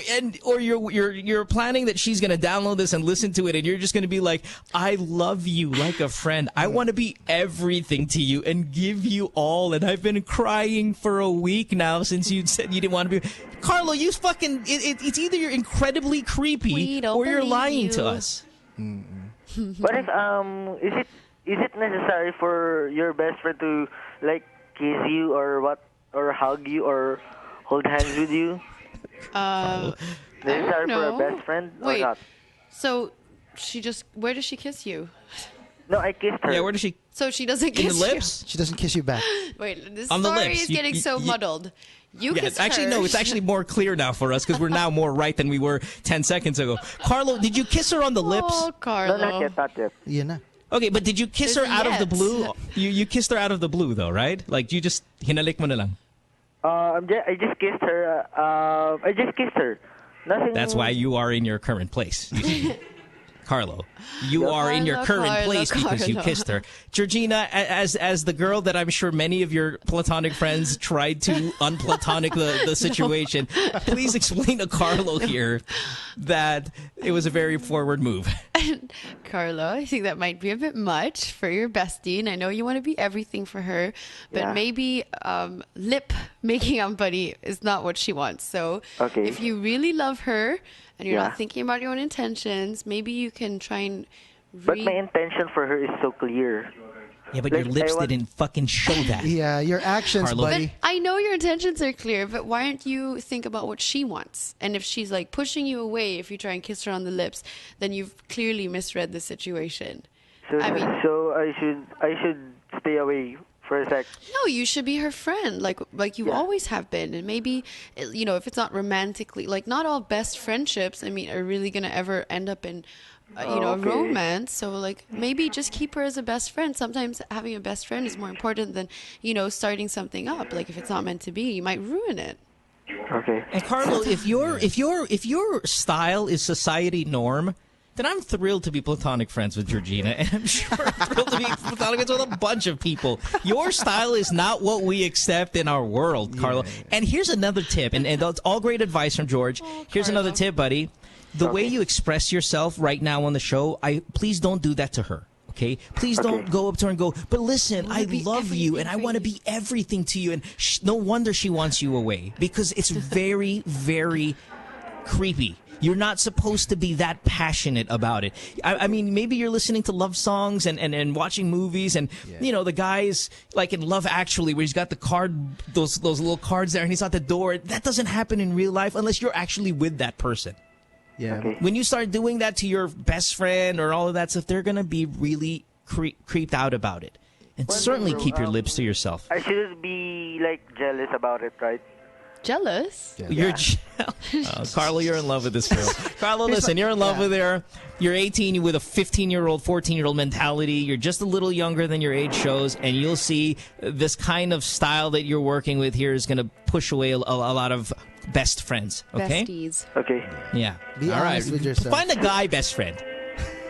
[SPEAKER 5] you're planning that she's gonna download this and listen to it, and you're just gonna be like, I love you like a friend. I want to be everything to you and give you all. And I've been crying for a week now since you said you didn't want to be. Carlo, you fucking. It's either you're incredibly creepy or you're lying to us.
[SPEAKER 6] But if is it necessary for your best friend to like kiss you or what, or hug you or hold hands with you? Necessary for a best friend or not?
[SPEAKER 10] So where does she kiss you?
[SPEAKER 6] No, I kissed her.
[SPEAKER 5] Yeah, where does she?
[SPEAKER 10] So she doesn't kiss
[SPEAKER 5] in the lips?
[SPEAKER 9] She doesn't kiss you back.
[SPEAKER 10] Wait, this
[SPEAKER 5] On the
[SPEAKER 10] story
[SPEAKER 5] lips.
[SPEAKER 10] is getting so muddled. You kissed
[SPEAKER 5] actually,
[SPEAKER 10] her.
[SPEAKER 5] no, it's actually more clear now for us because we're now more right than we were 10 seconds ago. Carlo, did you kiss her on the lips?
[SPEAKER 10] Oh, Carlo.
[SPEAKER 6] No, not yet.
[SPEAKER 9] Yeah, na.
[SPEAKER 5] Okay, but did you kiss her out of the
[SPEAKER 10] Yet.
[SPEAKER 5] blue? You kissed her out of the blue though, right? Like you just hinalik mo na lang.
[SPEAKER 6] I just kissed her. I just kissed her. Nothing.
[SPEAKER 5] That's why you are in your current place. You see. Carlo, you are in your current place because you kissed her. Georgina, as the girl that I'm sure many of your platonic friends tried to unplatonic the situation, please explain to Carlo here that it was a very forward move.
[SPEAKER 10] Carlo, I think that might be a bit much for your bestie, and I know you want to be everything for her, but maybe lip making out buddy is not what she wants. So if you really love her and you're not thinking about your own intentions, maybe you can try and
[SPEAKER 6] But my intention for her is so clear.
[SPEAKER 5] Yeah, but your lips didn't fucking show that.
[SPEAKER 9] Yeah, your actions,
[SPEAKER 5] Carlo.
[SPEAKER 9] buddy.
[SPEAKER 10] But I know your intentions are clear, but why don't you think about what she wants? And if she's like pushing you away, if you try and kiss her on the lips, then you've clearly misread the situation.
[SPEAKER 6] So I should stay away for a sec.
[SPEAKER 10] No, you should be her friend, like you always have been. And maybe, if it's not romantically, like not all best friendships, are really gonna ever end up in, a romance. So like maybe just keep her as a best friend. Sometimes having a best friend is more important than, starting something up. Like if it's not meant to be, you might ruin it.
[SPEAKER 6] Okay.
[SPEAKER 5] And Carlo, if your style is society norm, then I'm thrilled to be platonic friends with Georgina, and I'm sure I'm thrilled to be platonic friends with a bunch of people. Your style is not what we accept in our world, Carlo. And here's another tip, and that's all great advice from George. Here's another tip, buddy. The way you express yourself right now on the show, please don't do that to her. Okay? Please don't go up to her and go, but listen, I love you and I want to be everything to you. And no wonder she wants you away, because it's very, very creepy. You're not supposed to be that passionate about it. I mean, maybe you're listening to love songs and watching movies, and the guy's like in Love Actually, where he's got the card, those little cards there, and he's at the door. That doesn't happen in real life unless you're actually with that person.
[SPEAKER 9] Yeah.
[SPEAKER 5] When you start doing that to your best friend or all of that stuff, they're gonna be really creeped out about it. And certainly keep your lips to yourself.
[SPEAKER 6] I shouldn't be jealous about it, right?
[SPEAKER 10] Jealous?
[SPEAKER 5] You're Carlo, you're in love with this girl. Carlo, listen, you're in love with her. You're 18 with a 15-year-old, 14-year-old mentality. You're just a little younger than your age shows, and you'll see this kind of style that you're working with here is going to push away a lot of best friends. Okay?
[SPEAKER 10] Besties.
[SPEAKER 6] Okay.
[SPEAKER 5] Yeah.
[SPEAKER 9] Be honest with yourself.
[SPEAKER 5] Find a guy best friend.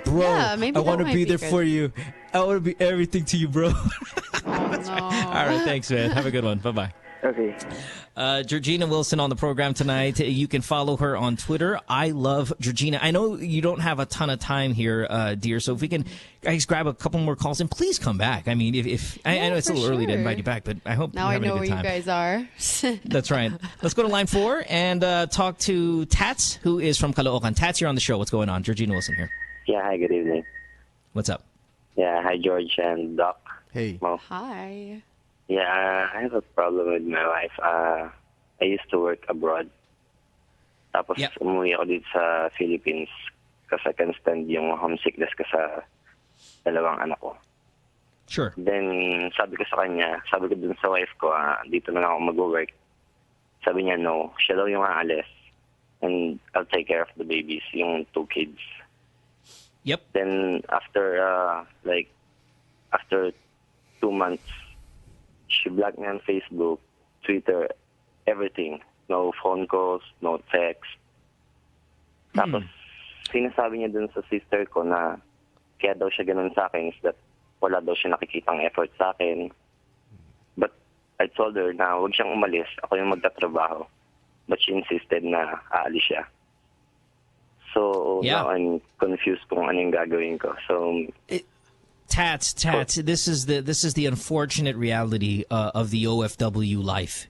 [SPEAKER 5] Bro,
[SPEAKER 10] Yeah, maybe
[SPEAKER 5] I
[SPEAKER 10] that
[SPEAKER 5] want to
[SPEAKER 10] might
[SPEAKER 5] be
[SPEAKER 10] be
[SPEAKER 5] there
[SPEAKER 10] good.
[SPEAKER 5] for you. I want to be everything to you, bro.
[SPEAKER 10] Oh, no.
[SPEAKER 5] All right, thanks, man. Have a good one. Bye-bye.
[SPEAKER 6] Okay.
[SPEAKER 5] Georgina Wilson on the program tonight. You can follow her on Twitter. I love Georgina. I know you don't have a ton of time here, dear, so if we can guys grab a couple more calls and please come back. I mean, I know it's a little early to invite you back, but I hope
[SPEAKER 10] Now
[SPEAKER 5] you're
[SPEAKER 10] I
[SPEAKER 5] having
[SPEAKER 10] know
[SPEAKER 5] a
[SPEAKER 10] where
[SPEAKER 5] good time.
[SPEAKER 10] you guys are.
[SPEAKER 5] That's right. Let's go to line 4 and talk to Tats, who is from Caloocan. Tats, you're on the show. What's going on? Georgina Wilson here.
[SPEAKER 13] Yeah, hi, good evening.
[SPEAKER 5] What's up?
[SPEAKER 13] Yeah, hi, George and Doc.
[SPEAKER 9] Hey.
[SPEAKER 13] Mo.
[SPEAKER 10] Hi.
[SPEAKER 13] Yeah, I have a problem with my wife. I used to work abroad. Tapos umuwi ako dito sa Philippines kasi I can stand yung homesickness ko sa dalawang anak ko.
[SPEAKER 5] Sure.
[SPEAKER 13] Then, sabi ko dun sa wife ko, dito na lang ako mag-work. Sabi niya, no. Siya daw yung aalis. And I'll take care of the babies, yung 2 kids.
[SPEAKER 5] Yep.
[SPEAKER 13] Then, after 2 months, she blocked me on Facebook, Twitter, everything. No phone calls, no text. Tapos, sinasabi niya dun sa sister ko na kaya daw siya ganun sa akin is that wala daw siya nakikitang effort sa akin. But I told her na huwag siyang umalis, ako yung magtatrabaho. But she insisted na aalis siya. So, now I'm confused kung ano yung gagawin ko. So,
[SPEAKER 5] Tats, this is the unfortunate reality of the OFW life,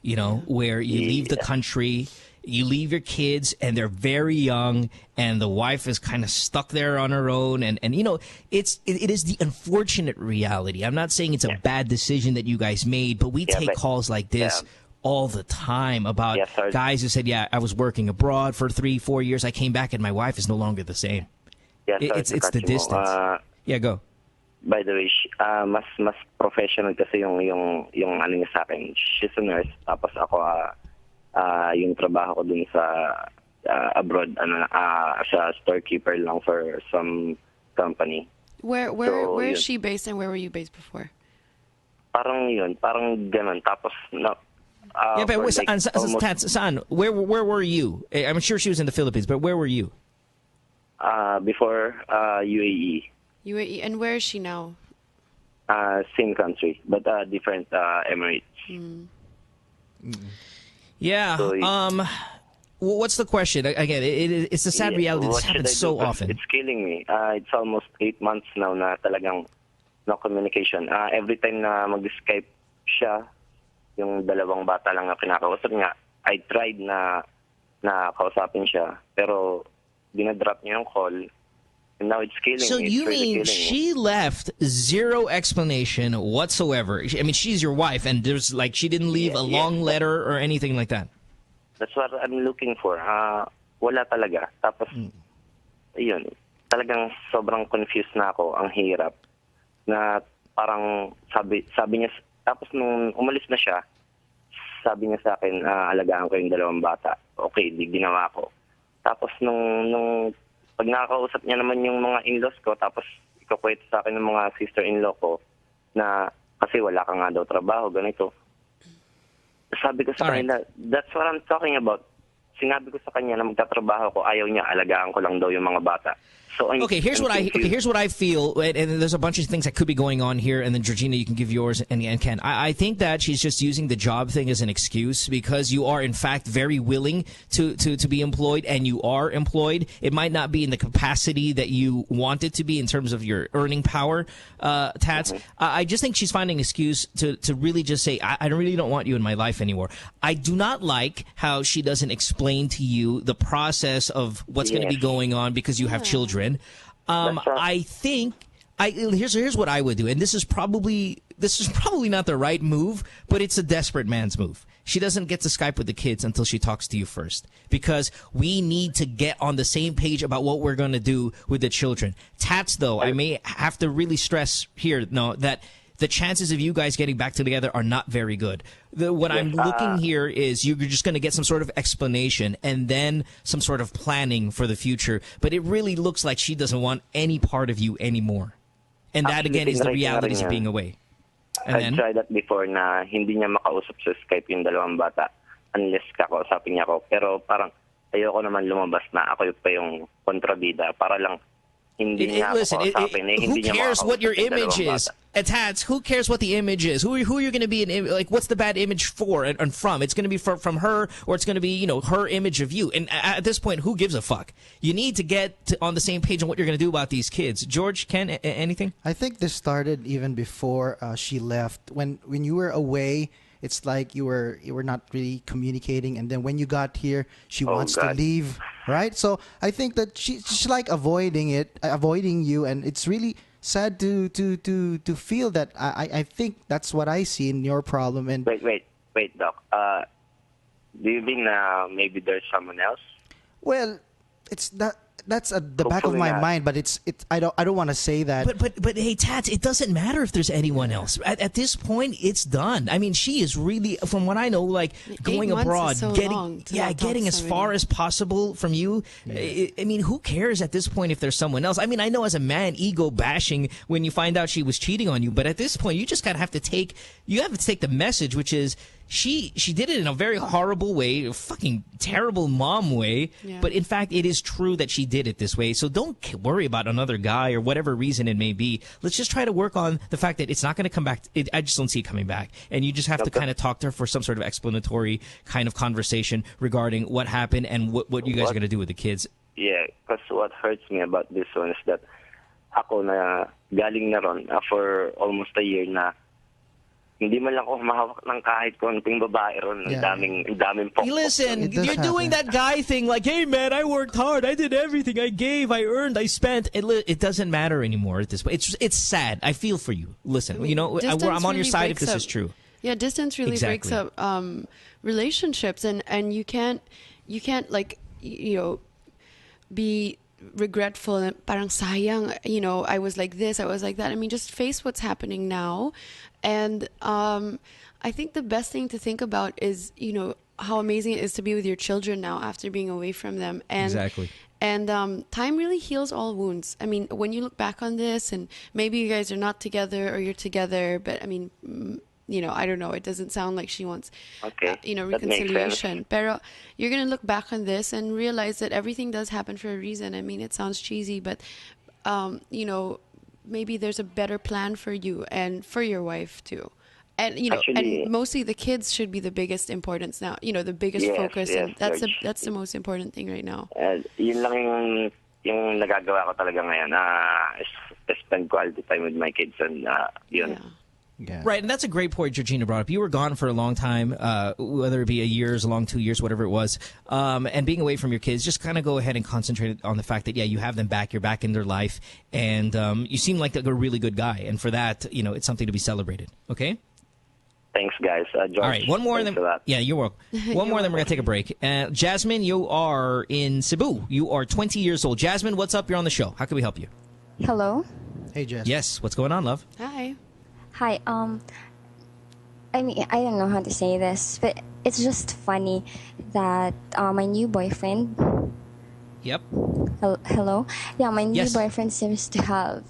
[SPEAKER 5] where you leave the country you leave your kids and they're very young and the wife is kind of stuck there on her own. And you know, it is the unfortunate reality. I'm not saying it's a bad decision that you guys made, but we take calls like this all the time about guys who said, I was working abroad for 3-4 years. I came back and my wife is no longer the same. It's the distance. Go.
[SPEAKER 13] By the way, mas professional kasi yung ano niya sa akin. She's a nurse, tapos ako yung trabaho ko dun sa abroad, as a storekeeper lang for some company.
[SPEAKER 10] Where is she based and where were you based before?
[SPEAKER 13] Parang ganon. Tapos
[SPEAKER 5] but saan? Where were you? I'm sure she was in the Philippines, but where were you?
[SPEAKER 13] Before UAE.
[SPEAKER 10] UAE, and where is she now?
[SPEAKER 13] Same country, but different Emirates.
[SPEAKER 5] Yeah. So, what's the question? Again, it's a sad reality. This happens so often.
[SPEAKER 13] It's killing me. It's almost 8 months now na talagang no communication. Every time na mag-Skype siya, yung dalawang bata lang na kinakausap niya, I tried na kausapin siya, pero dinadrop niya yung call. And now it's killing me.
[SPEAKER 5] So you mean she left zero explanation whatsoever? I mean, she's your wife, and there's she didn't leave a long letter or anything like that.
[SPEAKER 13] That's what I'm looking for. Wala talaga. Tapos, yun, talagang sobrang confused na ako. Ang hirap. Na parang sabi niya, tapos nung umalis na siya, sabi niya sa akin, alagaan ko yung dalawang bata. Okay, di ginawa ko. Tapos nung pag nakakausap niya naman yung mga in-laws ko, tapos ikakwento sa akin ng mga sister-in-law ko na kasi wala ka nga daw trabaho, ganito. Sabi ko sa kanila, that's what I'm talking about. Sinabi ko sa kanya na magtatrabaho ko, ayaw niya, alagaan ko lang daw yung mga bata. So
[SPEAKER 5] here's what I feel, and there's a bunch of things that could be going on here, and then Georgina, you can give yours, and Ken. I think that she's just using the job thing as an excuse because you are in fact very willing to be employed, and you are employed. It might not be in the capacity that you want it to be in terms of your earning power, Tats. I just think she's finding an excuse to really just say, I really don't want you in my life anymore. I do not like how she doesn't explain to you the process of what's going to be going on because you have children. I think here's what I would do, and this is probably not the right move, but it's a desperate man's move. She doesn't get to Skype with the kids until she talks to you first, because we need to get on the same page about what we're going to do with the children. Tats, though, I may have to really stress here, that the chances of you guys getting back together are not very good. What I'm looking here is you're just going to get some sort of explanation and then some sort of planning for the future. But it really looks like she doesn't want any part of you anymore. And that, again, is the realities of being away.
[SPEAKER 13] I tried that before na hindi niya makausap sa Skype yung dalawang bata unless kakausapin niya ako. Pero parang ayoko naman lumabas na ako pa yung kontrabida para lang hindi niya ako kausapin.
[SPEAKER 5] Who cares what your image is? Tats, who cares what the image is? Who are you going to be what's the bad image for and from? It's going to be from her, or it's going to be, her image of you. And at this point, who gives a fuck? You need to get on the same page on what you're going to do about these kids. George, Ken, anything?
[SPEAKER 9] I think this started even before she left. When you were away, it's like you were not really communicating, and then when you got here, she wants to leave, right? So I think that she's like avoiding you, and it's really sad to feel that. I think that's what I see in your problem. And
[SPEAKER 13] wait, Doc. Do you mean maybe there's someone else?
[SPEAKER 9] Well, it's not. That's at the back of my mind, but I don't want to say that.
[SPEAKER 5] But hey, Tats, it doesn't matter if there's anyone else. At this point, it's done. I mean, she is really, from what I know, going abroad, getting as far as possible from you. Yeah. I mean, who cares at this point if there's someone else? I mean, I know as a man, ego bashing when you find out she was cheating on you, but at this point, you just have to take the message, which is, She did it in a very horrible way, a fucking terrible mom way. Yeah. But in fact, it is true that she did it this way. So don't worry about another guy or whatever reason it may be. Let's just try to work on the fact that it's not going to come back. I just don't see it coming back. And you just have to kind of talk to her for some sort of explanatory kind of conversation regarding what happened and what you guys are going to do with the kids.
[SPEAKER 13] Yeah, because what hurts me about this one is that ako na galing na ron for almost a year na Hindi man lang ako humahawak ng kahit konting babae ron. Ang daming pokpok.
[SPEAKER 5] Listen, you're doing that guy thing like, hey, man, I worked hard. I did everything. I gave, I earned, I spent. It doesn't matter anymore at this point. It's sad. I feel for you. Listen, you know, I'm on your side if this is true.
[SPEAKER 10] Yeah, distance really breaks up relationships, and you can't like, you know, be regretful and parang sayang, you know, I was like this, I was like that. I mean, just face what's happening now. And I think the best thing to think about is, you know, how amazing it is to be with your children now after being away from them. And
[SPEAKER 5] exactly.
[SPEAKER 10] And time really heals all wounds. I mean, when you look back on this, and maybe you guys are not together or you're together, but I mean, you know, I don't know. It doesn't sound like she wants, you know, reconciliation. Pero you're going to look back on this and realize that everything does happen for a reason. I mean, it sounds cheesy, but, you know, maybe there's a better plan for you and for your wife too. And, you know, and mostly the kids should be the biggest importance now, you know, the biggest focus. And that's the most important thing right now.
[SPEAKER 13] Yun lang yung nagagawa ko talaga ngayon. Spend quality time with my kids and yun.
[SPEAKER 10] Yeah.
[SPEAKER 5] Yeah. Right, and that's a great point Georgina brought up. You were gone for a long time, whether it be a year, as long 2 years, whatever it was, and being away from your kids, just kind of go ahead and concentrate on the fact that, yeah, you have them back, you're back in their life, and you seem like a really good guy, and for that, you know, it's something to be celebrated, okay?
[SPEAKER 13] Thanks, guys. George,
[SPEAKER 5] all right, one more. Then, yeah, you're welcome. One more, then we're going to take a break. Jasmine, you are in Cebu. You are 20 years old. Jasmine, what's up? You're on the show. How can we help you?
[SPEAKER 14] Hello?
[SPEAKER 9] Hey, Jasmine.
[SPEAKER 5] Yes, what's going on, love?
[SPEAKER 10] Hi.
[SPEAKER 14] Hi, I mean, I don't know how to say this, but it's just funny that my new boyfriend...
[SPEAKER 5] Yep.
[SPEAKER 14] Hello? Yeah, my new boyfriend seems to have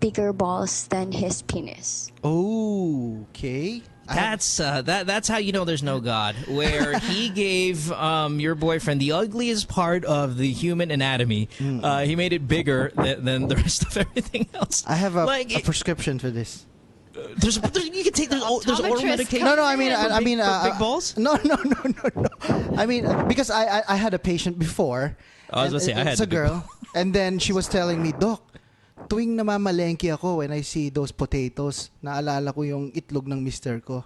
[SPEAKER 14] bigger balls than his penis.
[SPEAKER 9] Oh, okay.
[SPEAKER 5] That's how you know there's no God. Where he gave your boyfriend the ugliest part of the human anatomy. He made it bigger than the rest of everything else.
[SPEAKER 9] I have a prescription for this.
[SPEAKER 5] There's you can take there's oral medication.
[SPEAKER 9] No, I mean,
[SPEAKER 5] big balls.
[SPEAKER 9] No. I mean, because I had a patient before.
[SPEAKER 5] I was going to say I had.
[SPEAKER 9] It's a girl, and then she was telling me, Doc, tuwing namamalengke ako when I see those potatoes, naalala ko yung itlog ng mister ko.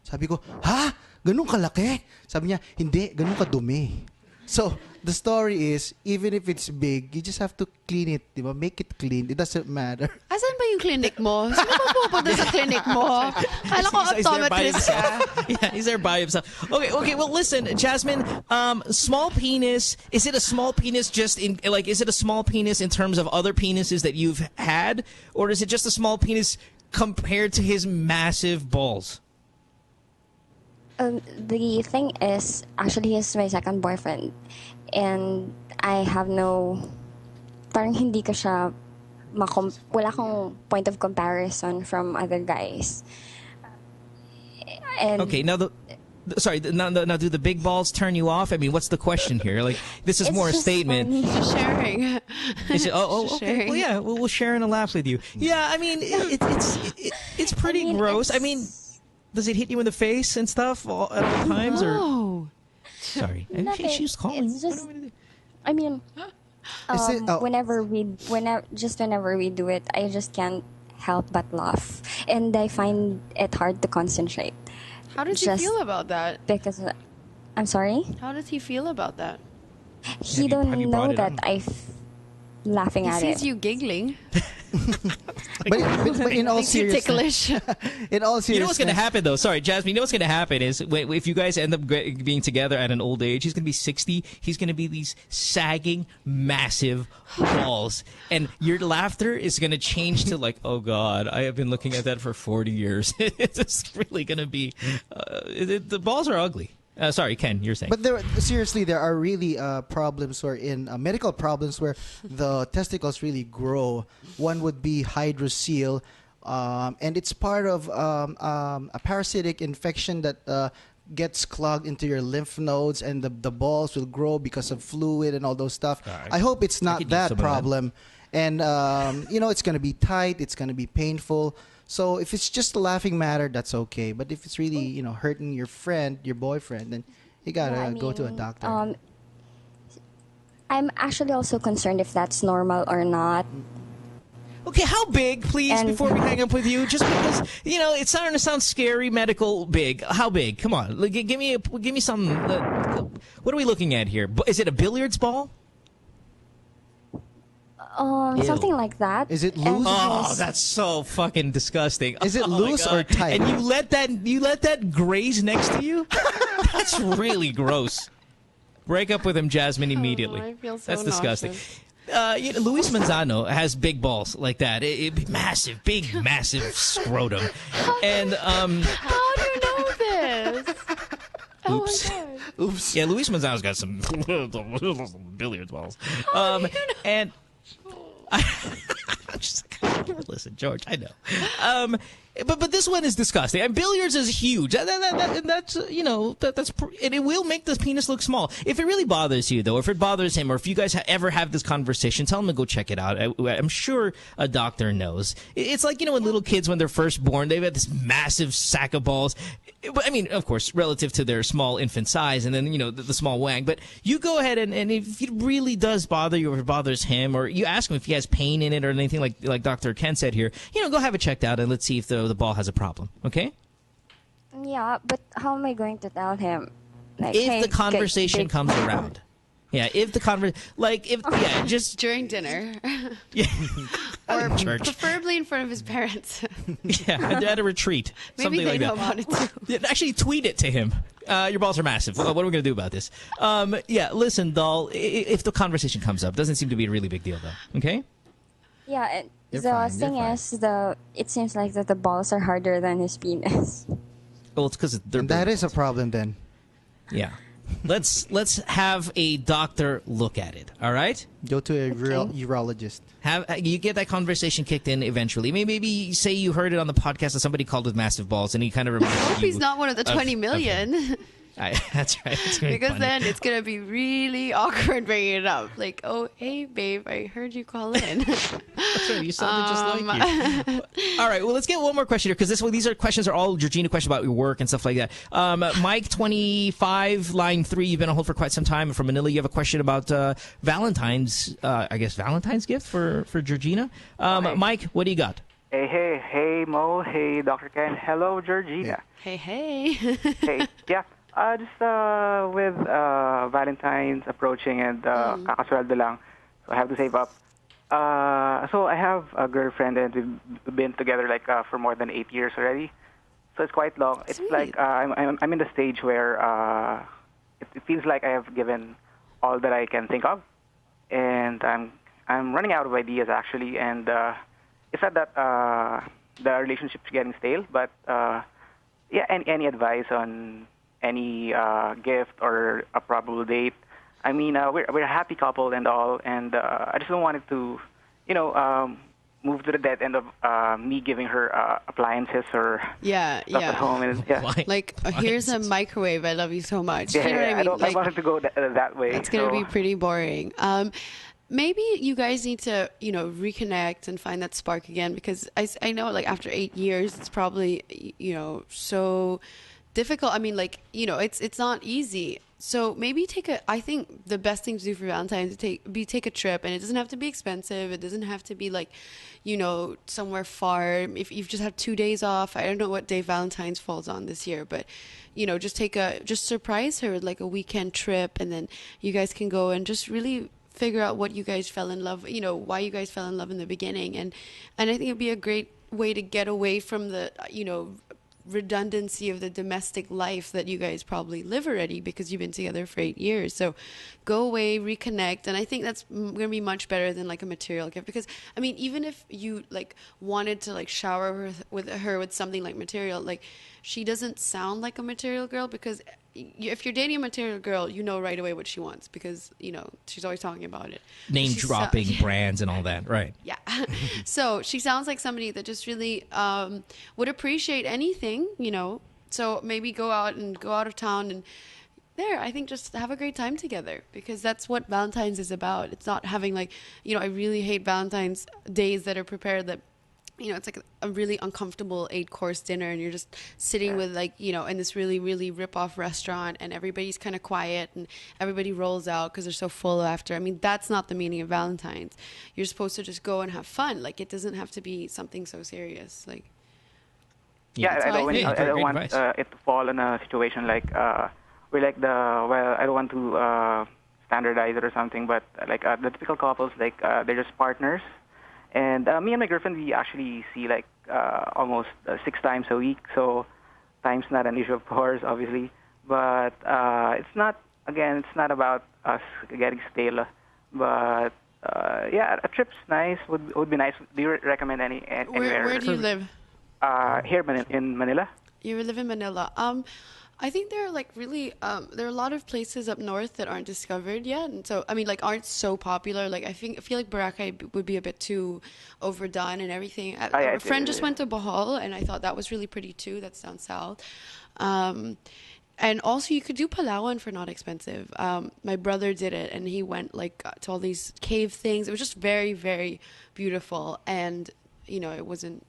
[SPEAKER 9] Sabi ko, ha? Ganun kalaki? Sabi niya, hindi, ganun kadumi. So, the story is, even if it's big, you just have to clean it, diba? Make it clean. It doesn't matter.
[SPEAKER 10] Asan ba yung clinic mo? Sino ba pupunta sa clinic mo? Kala ko optometrist ka.
[SPEAKER 5] Yeah, he's there by himself. Okay, well, listen, Jasmine, small penis, is it a small penis just in, like, is it a small penis in terms of other penises that you've had? Or is it just a small penis compared to his massive balls?
[SPEAKER 14] The thing is, actually, he's my second boyfriend. And I have no... Parang hindi ko siya... wala akong point of comparison from other guys. And
[SPEAKER 5] okay, now now do the big balls turn you off? I mean, what's the question here? Like, this is more a statement.
[SPEAKER 10] Just sharing.
[SPEAKER 5] Is it, okay.
[SPEAKER 10] Sharing.
[SPEAKER 5] Well, yeah, we'll share and laugh with you. Yeah, I mean, it's pretty gross. I mean, does it hit you in the face and stuff at all times?
[SPEAKER 10] No.
[SPEAKER 5] Or sorry, she was calling.
[SPEAKER 14] It's just, I mean, whenever we do it, I just can't help but laugh, and I find it hard to concentrate.
[SPEAKER 10] How does he feel about that?
[SPEAKER 14] Because, I'm sorry?
[SPEAKER 10] How does he feel about that?
[SPEAKER 14] He don't know that I'm laughing at it.
[SPEAKER 10] He sees you giggling.
[SPEAKER 9] but in all seriousness,
[SPEAKER 10] ticklish.
[SPEAKER 9] In all seriousness,
[SPEAKER 5] you know what's going to happen though? Sorry, Jasmine. You know what's going to happen is if you guys end up being together at an old age, he's going to be 60. He's going to be these sagging, massive balls, and your laughter is going to change to like, oh God, I have been looking at that for 40 years. It's really going to be. The balls are ugly. Sorry, Ken, you're saying.
[SPEAKER 9] But there are really problems or in medical problems where the testicles really grow. One would be hydrocele, and it's part of a parasitic infection that gets clogged into your lymph nodes, and the balls will grow because of fluid and all those stuff. Right. I hope it's not that problem. And, it's going to be tight. It's going to be painful. So if it's just a laughing matter, that's okay. But if it's really, hurting your friend, your boyfriend, then you got to go to a doctor.
[SPEAKER 14] I'm actually also concerned if that's normal or not.
[SPEAKER 5] Okay, how big, please,
[SPEAKER 14] And-
[SPEAKER 5] before we hang up with you? Just because, it's starting to sound scary, medical, big. How big? Come on. Give me some. What are we looking at here? Is it a billiards ball?
[SPEAKER 14] Something like that.
[SPEAKER 9] Is it loose?
[SPEAKER 5] Oh, that's so fucking disgusting.
[SPEAKER 9] Is it
[SPEAKER 5] Oh my
[SPEAKER 9] loose or
[SPEAKER 5] God.
[SPEAKER 9] tight?
[SPEAKER 5] And you let that graze next to you? That's really gross. Break up with him, Jasmine, immediately.
[SPEAKER 10] I feel so
[SPEAKER 5] That's disgusting.
[SPEAKER 10] nauseous.
[SPEAKER 5] Luis Manzano has big balls like that. Massive, big, massive scrotum. And
[SPEAKER 10] How do you know this?
[SPEAKER 5] oops.
[SPEAKER 10] Oh my God.
[SPEAKER 9] Oops.
[SPEAKER 5] Yeah, Luis Manzano's got some billiards balls. And I'm just listen, George, I know. But this one is disgusting. And billiards is huge. That's and it will make the penis look small. If it really bothers you, though, if it bothers him, or if you guys ever have this conversation, tell him to go check it out. I'm sure a doctor knows. It's like when little kids, when they're first born, they've got this massive sack of balls. But I mean, of course, relative to their small infant size, and then the small wang. But you go ahead and if it really does bother you, or if it bothers him, or you ask him if he has pain in it or anything like Dr. Ken said here, go have it checked out and let's see if the ball has a problem. Okay?
[SPEAKER 14] Yeah, but how am I going to tell him? Like,
[SPEAKER 5] If
[SPEAKER 14] hey,
[SPEAKER 5] the conversation
[SPEAKER 14] big-
[SPEAKER 5] comes around. Yeah, if the just
[SPEAKER 10] during dinner.
[SPEAKER 5] Yeah.
[SPEAKER 10] Or
[SPEAKER 5] Church.
[SPEAKER 10] preferably in front of his parents.
[SPEAKER 5] Yeah, at a retreat.
[SPEAKER 10] Maybe
[SPEAKER 5] something
[SPEAKER 10] they
[SPEAKER 5] like
[SPEAKER 10] know
[SPEAKER 5] that.
[SPEAKER 10] about it too.
[SPEAKER 5] Yeah, actually, tweet it to him. Your balls are massive. What are we going to do about this? Yeah, listen, doll, if the conversation comes up, doesn't seem to be a really big deal, though. Okay?
[SPEAKER 14] Yeah, and
[SPEAKER 9] You're
[SPEAKER 14] the
[SPEAKER 9] fine,
[SPEAKER 14] thing
[SPEAKER 9] you're fine.
[SPEAKER 14] is, it seems like that the balls are harder than his penis.
[SPEAKER 5] Well, it's because they're
[SPEAKER 9] That
[SPEAKER 5] big
[SPEAKER 9] is a
[SPEAKER 5] balls.
[SPEAKER 9] problem then.
[SPEAKER 5] Yeah. Let's have a doctor look at it. All right?
[SPEAKER 9] Go to a real urologist.
[SPEAKER 5] You get that conversation kicked in eventually. Maybe say you heard it on the podcast that somebody called with massive balls, and he kind of reminded
[SPEAKER 10] I
[SPEAKER 5] you.
[SPEAKER 10] hope he's not one of the 20 million.
[SPEAKER 5] That's right. It's gonna be
[SPEAKER 10] Because
[SPEAKER 5] funny.
[SPEAKER 10] then it's going to be really awkward bringing it up. Like, oh, hey, babe, I heard you call in.
[SPEAKER 5] That's right. You sounded just like you. All right. Well, let's get one more question here because these questions are all Georgina questions about your work and stuff like that. Mike, 25, line 3. You've been on hold for quite some time. From Manila, you have a question about Valentine's. I guess Valentine's gift for Georgina. Mike, what do you got?
[SPEAKER 15] Hey, Mo. Hey, Dr. Ken. Hello, Georgina.
[SPEAKER 10] Hey.
[SPEAKER 15] Hey, yeah. Just with Valentine's approaching and kakasweldo lang, so I have to save up. So I have a girlfriend and we've been together for more than 8 years already. So it's quite long. It's
[SPEAKER 10] Sweet.
[SPEAKER 15] like I'm in the stage where it feels like I have given all that I can think of, and I'm running out of ideas actually. And it's not that the relationship's getting stale, but yeah, any advice on any gift or a probable date? I mean, we're a happy couple and all, and I just don't want it to, move to the dead end of me giving her appliances or
[SPEAKER 10] Yeah,
[SPEAKER 15] stuff
[SPEAKER 10] yeah.
[SPEAKER 15] at home. And, yeah,
[SPEAKER 10] Like, here's a microwave. I love you so much.
[SPEAKER 15] yeah,
[SPEAKER 10] You know what I mean?
[SPEAKER 15] I want it to go that way.
[SPEAKER 10] It's going to
[SPEAKER 15] so.
[SPEAKER 10] be pretty boring. Maybe you guys need to, reconnect and find that spark again, because I know, after 8 years, it's probably, so difficult. I mean, it's not easy. So maybe I think the best thing to do for Valentine's is take a trip, and it doesn't have to be expensive. It doesn't have to be somewhere far. If you've just had 2 days off, I don't know what day Valentine's falls on this year, but just surprise her with a weekend trip, and then you guys can go and just really figure out what you guys fell in love, why you guys fell in love in the beginning. And I think it'd be a great way to get away from the, redundancy of the domestic life that you guys probably live already because you've been together for 8 years. So go away, reconnect. And I think that's going to be much better than a material gift, because I mean, even if you wanted to shower her with something material, she doesn't sound like a material girl, because if you're dating a material girl, you know right away what she wants, because she's always talking about it.
[SPEAKER 5] Name dropping brands and all that, right?
[SPEAKER 10] Yeah. So she sounds like somebody that just really would appreciate anything, So maybe go out of town, and I think just have a great time together, because that's what Valentine's is about. It's not having I really hate Valentine's days that are prepared that it's like a really uncomfortable 8-course dinner, and you're just sitting with in this really, really rip-off restaurant, and everybody's kind of quiet, and everybody rolls out because they're so full after. I mean, that's not the meaning of Valentine's. You're supposed to just go and have fun. Like, it doesn't have to be something so serious. Like,
[SPEAKER 15] I don't want it to fall in a situation like we're like I don't want to standardize it or something, but like the typical couples, like they're just partners. And me and my girlfriend, we actually see like almost 6 times a week. So time's not an issue, of course, obviously. But it's not about us getting stale. But a trip's nice. Would be nice. Do you recommend anywhere?
[SPEAKER 10] Where do you live?
[SPEAKER 15] Here in Manila.
[SPEAKER 10] You live in Manila. I think there are like really there are a lot of places up north that aren't discovered yet, and so I mean like aren't so popular. Like I feel like Boracay would be a bit too overdone and everything. A friend just went to Bohol, and I thought that was really pretty too. That's down south. And also you could do Palawan for not expensive. My brother did it, and he went like to all these cave things. It was just very, very beautiful, and it wasn't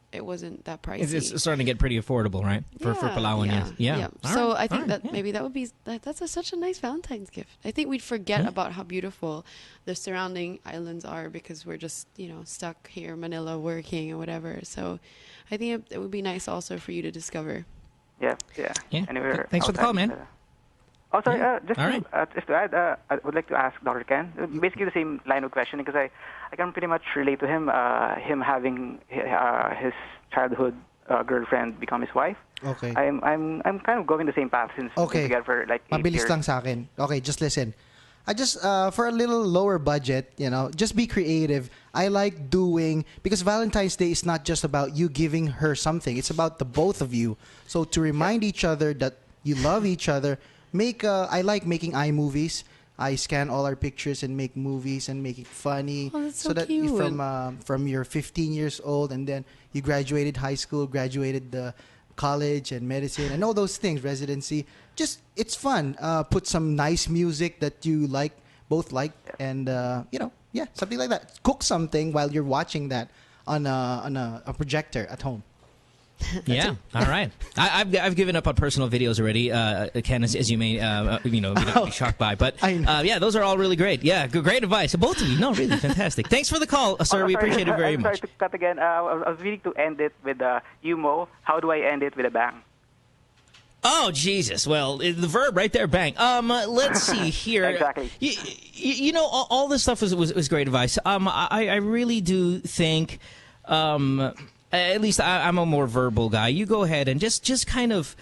[SPEAKER 10] that pricey.
[SPEAKER 5] It's starting to get pretty affordable, right? For Palawan, yeah.
[SPEAKER 10] So I think maybe that would be that's such a nice Valentine's gift. I think we'd forget about how beautiful the surrounding islands are because we're just stuck here in Manila working or whatever. So I think it would be nice also for you to discover.
[SPEAKER 15] Yeah. Anywhere.
[SPEAKER 5] Thanks for the call, man.
[SPEAKER 15] Oh, sorry. Just to add, I would like to ask Dr. Ken basically the same line of questioning because I can pretty much relate to him. Him having his childhood girlfriend become his wife.
[SPEAKER 9] Okay.
[SPEAKER 15] I'm kind of going the same path since we've been together for like 8
[SPEAKER 9] Mabilis
[SPEAKER 15] years.
[SPEAKER 9] lang sa akin. Okay, just listen. I just for a little lower budget, just be creative. I like doing because Valentine's Day is not just about you giving her something. It's about the both of you. So to remind each other that you love each other. I like making iMovies. I scan all our pictures and make movies and make it funny.
[SPEAKER 10] Oh, that's so
[SPEAKER 9] that
[SPEAKER 10] cute.
[SPEAKER 9] From you're 15 years old and then you graduated high school, graduated the college and medicine and all those things, residency. Just it's fun. Put some nice music that you both like, and something like that. Cook something while you're watching that on a projector at home.
[SPEAKER 5] Yeah. All right. I've given up on personal videos already, Ken, as you may be shocked by. But those are all really great. Yeah, great advice. Both of you. No, really fantastic. Thanks for the call, sir. We appreciate it very much.
[SPEAKER 15] Sorry to cut again. I was really to end it with Mo. How do I end it with a bang?
[SPEAKER 5] Oh, Jesus. Well, the verb right there, bang. Let's see here.
[SPEAKER 15] Exactly.
[SPEAKER 5] All this stuff was great advice. I really do think... at least I'm a more verbal guy. You go ahead and just kind of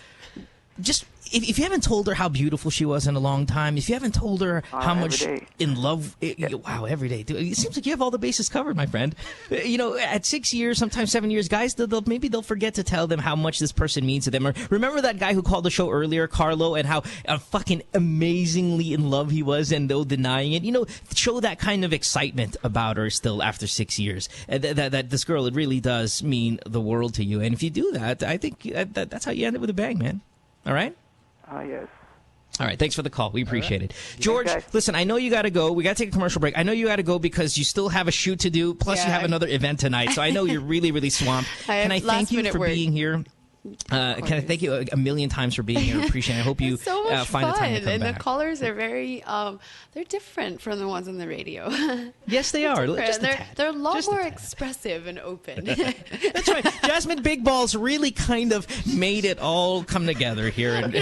[SPEAKER 5] if you haven't told her how beautiful she was in a long time, if you haven't told her how much in love, wow, every day. It seems like you have all the bases covered, my friend. At 6 years, sometimes 7 years, guys, maybe they'll forget to tell them how much this person means to them. Or remember that guy who called the show earlier, Carlo, and how fucking amazingly in love he was, and though denying it. Show that kind of excitement about her still after 6 years. That this girl, it really does mean the world to you. And if you do that, I think that's how you end it with a bang, man. All right?
[SPEAKER 15] Yes.
[SPEAKER 5] All right. Thanks for the call. We appreciate it. George, listen, I know you got to go. We got to take a commercial break. I know you got to go because you still have a shoot to do. Plus, you have another event tonight. So I know you're really, really swamped. Can I thank you for being here? Can I thank you a million times for being here? I appreciate it. I hope you
[SPEAKER 10] so much
[SPEAKER 5] find the time to come
[SPEAKER 10] and
[SPEAKER 5] back.
[SPEAKER 10] The callers are very they're different from the ones on the radio.
[SPEAKER 5] Yes, they are.
[SPEAKER 10] They're a lot more expressive and open.
[SPEAKER 5] That's right. Jasmine Big Balls really kind of made it all come together here. And,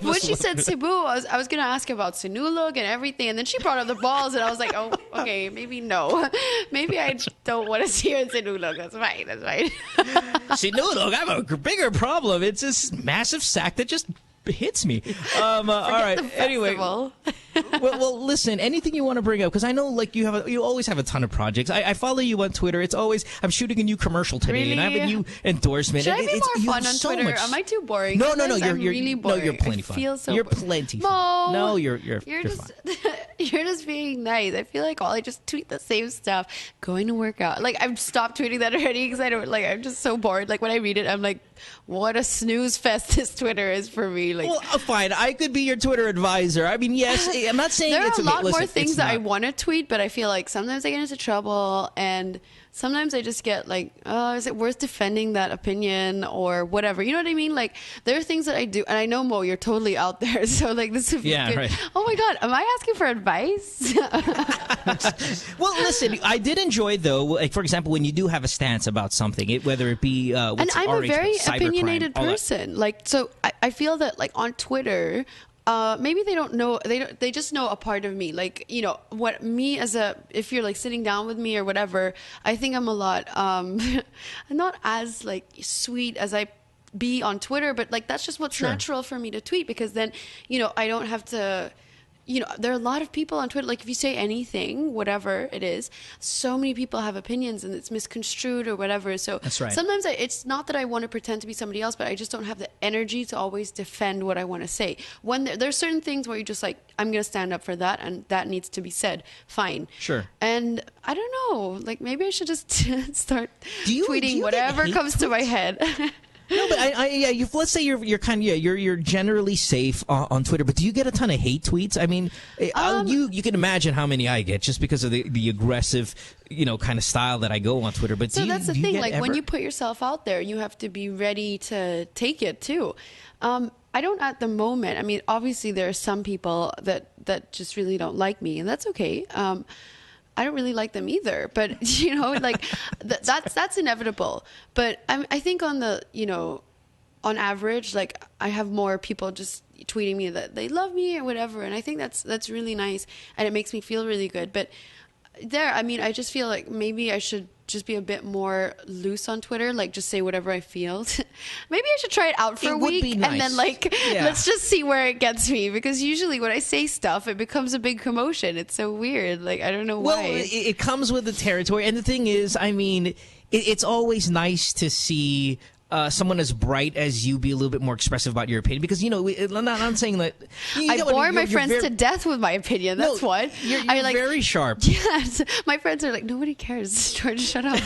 [SPEAKER 10] when she said Cebu, I was going to ask about Sinulog and everything, and then she brought up the balls, and I was like, oh, okay, maybe no. Maybe I don't want to see her in Sinulog. That's fine.
[SPEAKER 5] Sinulog, I have a bigger problem. It's this massive sack that just hits me. All right. Anyway, well, listen. Anything you want to bring up? Because I know, like, you always have a ton of projects. I follow you on Twitter. It's always I'm shooting a new commercial today, and I have a new endorsement.
[SPEAKER 10] Should I be more fun on Twitter? Am I too boring?
[SPEAKER 5] No.
[SPEAKER 10] You're
[SPEAKER 5] You're
[SPEAKER 10] really boring.
[SPEAKER 5] No, you're plenty fun.
[SPEAKER 10] Feels so
[SPEAKER 5] you're plenty
[SPEAKER 10] Mo,
[SPEAKER 5] fun. No, you're
[SPEAKER 10] just
[SPEAKER 5] fine.
[SPEAKER 10] You're just being nice. I feel like I just tweet the same stuff. Going to work out. Like, I've stopped tweeting that already because I'm just so bored. Like, when I read it, I'm like, what a snooze fest this Twitter is for me. Like,
[SPEAKER 5] well, fine. I could be your Twitter advisor. I mean, yes, I'm not saying
[SPEAKER 10] there
[SPEAKER 5] it's
[SPEAKER 10] are a lot more
[SPEAKER 5] listen,
[SPEAKER 10] things that I want to tweet, but I feel like sometimes I get into trouble, and sometimes I just get like, oh, is it worth defending that opinion or whatever? You know what I mean? Like, there are things that I do, and I know, Mo, you're totally out there, so like this would be good.
[SPEAKER 5] Right.
[SPEAKER 10] Oh my God, am I asking for advice?
[SPEAKER 5] Well, listen, I did enjoy, though, like, for example, when you do have a stance about something, whether it be
[SPEAKER 10] and I'm a very opinionated
[SPEAKER 5] all that.
[SPEAKER 10] person. Like, so I feel that like on Twitter, maybe they don't know, they just know a part of me. Like, you know, what me if you're like sitting down with me or whatever, I think I'm a lot, I'm not as like sweet as I be on Twitter, but like that's just what's natural for me to tweet, because then, you know, I don't have to, you know, there are a lot of people on Twitter, like if you say anything, whatever it is, so many people have opinions and it's misconstrued or whatever. So
[SPEAKER 5] that's right.
[SPEAKER 10] Sometimes it's not that I want to pretend to be somebody else, but I just don't have the energy to always defend what I want to say. When there's certain things where you're just like, I'm going to stand up for that and that needs to be said. Fine.
[SPEAKER 5] Sure.
[SPEAKER 10] And I don't know, like maybe I should just start tweeting
[SPEAKER 5] do you
[SPEAKER 10] whatever comes to my head.
[SPEAKER 5] No, but let's say you're kind of you're generally safe on Twitter, but do you get a ton of hate tweets? I mean, you can imagine how many I get just because of the aggressive, you know, kind of style that I go on Twitter. But
[SPEAKER 10] so that's the thing. Like when you put yourself out there, you have to be ready to take it too. I don't at the moment. I mean, obviously there are some people that just really don't like me, and that's okay. I don't really like them either, but you know, like that's inevitable. But I think on the, you know, on average, like I have more people just tweeting me that they love me or whatever, and I think that's really nice, and it makes me feel really good. But I mean, I just feel like maybe I should just be a bit more loose on Twitter, like just say whatever I feel. Maybe I should try it out for a week and then like let's just see where it gets me, because usually when I say stuff it becomes a big commotion. It's so weird. Like I don't know why.
[SPEAKER 5] Well, it comes with the territory, and the thing is, I mean, it's always nice to see someone as bright as you be a little bit more expressive about your opinion, because, you know, I'm not saying that...
[SPEAKER 10] I bore my friends to death with my opinion. That's what.
[SPEAKER 5] You're
[SPEAKER 10] like,
[SPEAKER 5] very sharp.
[SPEAKER 10] Yes. My friends are like, nobody cares. George, shut up.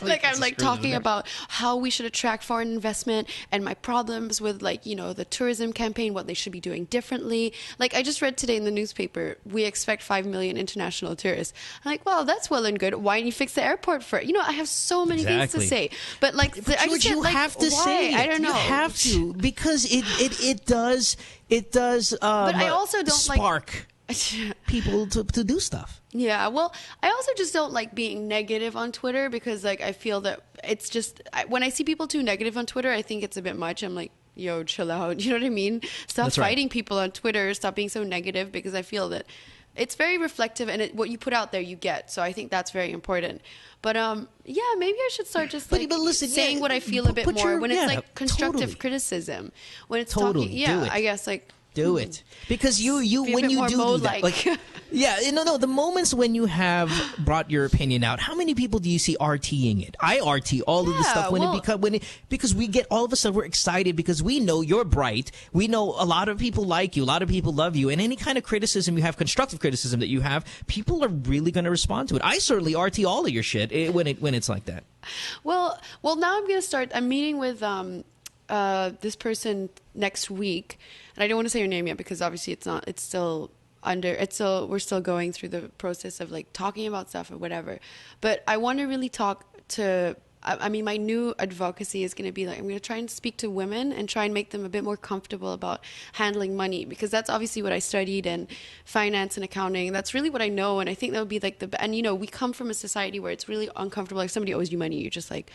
[SPEAKER 10] Like I'm like talking about how we should attract foreign investment and my problems with, like, you know, the tourism campaign, what they should be doing differently. Like I just read today in the newspaper, we expect 5 million international tourists. I'm like, well, that's well and good. Why don't you fix the airport for it? You know, I have so many things to say, but like,
[SPEAKER 5] but
[SPEAKER 10] I just
[SPEAKER 5] you
[SPEAKER 10] like,
[SPEAKER 5] have to
[SPEAKER 10] why?
[SPEAKER 5] say it.
[SPEAKER 10] I don't know.
[SPEAKER 5] You have to, because it does.
[SPEAKER 10] But I also don't
[SPEAKER 5] spark people to do stuff.
[SPEAKER 10] Yeah, well, I also just don't like being negative on Twitter, because like I feel that it's just when I see people too negative on Twitter, I think it's a bit much. I'm like, yo, chill out. You know what I mean? Stop fighting people on Twitter. Stop being so negative, because I feel that it's very reflective, and what you put out there, you get. So I think that's very important. But yeah, maybe I should start just like saying what I feel a bit more when it's like constructive criticism. When it's talking, I guess like.
[SPEAKER 5] Do it, because you when you do that, like the moments when you have brought your opinion out, how many people do you see RTing it? I RT all of the stuff because we get all of a sudden we're excited because we know you're bright, we know a lot of people like you, a lot of people love you, and any kind of criticism you have, constructive criticism that you have, people are really going to respond to it. I certainly RT all of your shit when it's like that. Well,
[SPEAKER 10] now I'm going to start. I'm meeting with this person next week, and I don't want to say her name yet because obviously we're still going through the process of like talking about stuff or whatever. But I want to really talk to, I mean, my new advocacy is going to be like, I'm going to try and speak to women and try and make them a bit more comfortable about handling money, because that's obviously what I studied in finance and accounting. That's really what I know. And I think that would be like and you know, we come from a society where it's really uncomfortable. Like somebody owes you money, you're just like,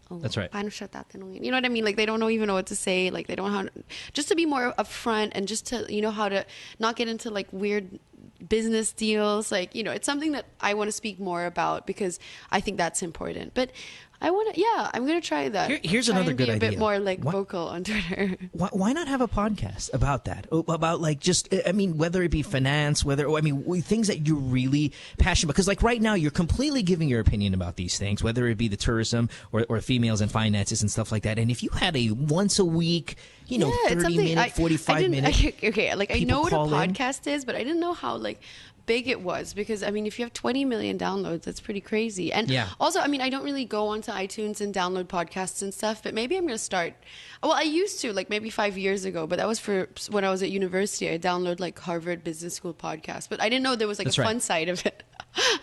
[SPEAKER 10] oh,
[SPEAKER 5] that's right.
[SPEAKER 10] You know what I mean? Like they don't even know what to say. Like they don't know how to, just to be more upfront and just to, you know, how to not get into like weird business deals. Like, you know, it's something that I want to speak more about because I think that's important. But I want to, I'm going to try that.
[SPEAKER 5] Here's
[SPEAKER 10] try
[SPEAKER 5] another
[SPEAKER 10] and
[SPEAKER 5] good
[SPEAKER 10] be a
[SPEAKER 5] idea.
[SPEAKER 10] bit more like vocal on Twitter.
[SPEAKER 5] Why not have a podcast about that? About like just, I mean, whether it be finance, things that you're really passionate about. Because like right now, you're completely giving your opinion about these things, whether it be the tourism or females and finances and stuff like that. And if you had a once a week, 30-minute, 45-minute.
[SPEAKER 10] Okay, like I know what a
[SPEAKER 5] call in.
[SPEAKER 10] podcast is, but I didn't know how like big it was, because I mean, if you have 20 million downloads, that's pretty crazy. And also, I mean, I don't really go onto iTunes and download podcasts and stuff, but maybe I'm going to start. Well, I used to, like maybe 5 years ago, but that was for when I was at university. I downloaded like Harvard Business School podcast, but I didn't know there was like
[SPEAKER 5] That's
[SPEAKER 10] a
[SPEAKER 5] right.
[SPEAKER 10] fun side of it.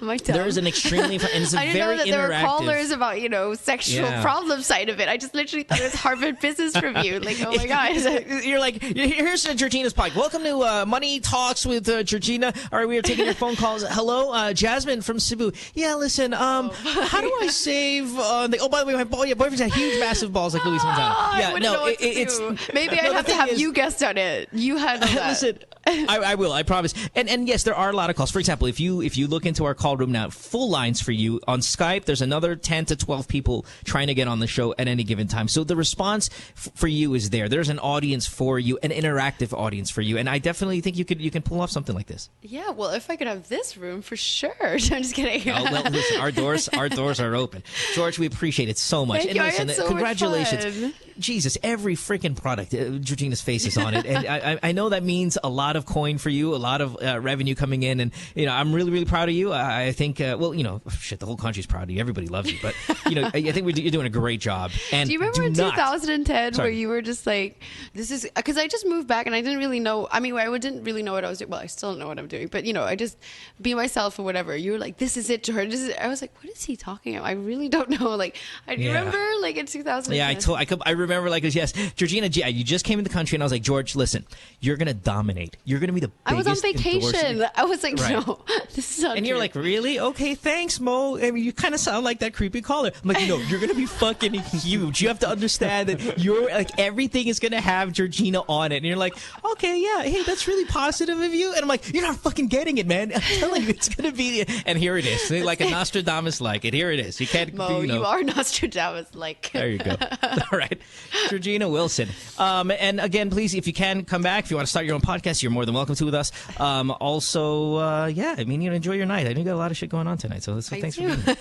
[SPEAKER 10] There
[SPEAKER 5] is an extremely fun, and it's a
[SPEAKER 10] I didn't
[SPEAKER 5] very
[SPEAKER 10] know that there
[SPEAKER 5] interactive.
[SPEAKER 10] were callers about, sexual problem side of it. I just literally thought it was Harvard Business Review. Like, oh my God.
[SPEAKER 5] You're like, here's Georgina's podcast. Welcome to Money Talks with Georgina. All right, we are taking your phone calls. Hello, Jasmine from Cebu. Yeah, listen, how do I save by the way, my boyfriend's got huge, massive balls like Luis Manzano.
[SPEAKER 10] It's maybe I'd have to have you guest on it. You handle that.
[SPEAKER 5] Listen, I will. I promise. And yes, there are a lot of calls. For example, if you look into our call room now, full lines for you on Skype. There's another 10 to 12 people trying to get on the show at any given time. So the response for you is there. There's an audience for you, an interactive audience for you, and I definitely think you can pull off something like this.
[SPEAKER 10] Yeah, well, if I could have this room for sure. I'm just kidding.
[SPEAKER 5] Oh, well, listen, our doors are open. George, we appreciate it so much.
[SPEAKER 10] Thank you.
[SPEAKER 5] Listen,
[SPEAKER 10] I had so
[SPEAKER 5] congratulations.
[SPEAKER 10] much fun.
[SPEAKER 5] Jesus, every freaking product, Georgina's face is on it, and I know that means a lot of coin for you, a lot of revenue coming in, and I'm really, really proud of you. I think, the whole country's proud of you. Everybody loves you, but I think you're doing a great job. And
[SPEAKER 10] do you remember in 2010
[SPEAKER 5] Sorry.
[SPEAKER 10] where you were just like, this is because I just moved back and I didn't really know. I mean, I didn't really know what I was doing. Well, I still don't know what I'm doing, but I just be myself or whatever. You were like, this is it, George. I was like, what is he talking about? I really don't know. Like, I remember like in 2010.
[SPEAKER 5] Yeah, I remember yes, Georgina, you just came in the country, and I was like, George, listen, you're gonna dominate. You're gonna be the biggest.
[SPEAKER 10] I was on vacation. I was like,
[SPEAKER 5] right.
[SPEAKER 10] No, this is not
[SPEAKER 5] And
[SPEAKER 10] true.
[SPEAKER 5] you're like, really? Okay, thanks, Mo. I mean, you kind of sound like that creepy caller. I'm like, no, you're gonna be fucking huge. You have to understand that you're like everything is gonna have Georgina on it, and you're like, okay, yeah, hey, that's really positive of you. And I'm like, you're not fucking getting it, man. I'm telling you, it's gonna be. And here it is, like a Nostradamus like it. Here it is. You can't.
[SPEAKER 10] Mo, you are Nostradamus like.
[SPEAKER 5] There you go. All right, Georgina Wilson. And again, please, if you can come back, if you want to start your own podcast, you're more than welcome to with us. Enjoy your night. I know you got a lot of shit going on tonight, so thanks for being here.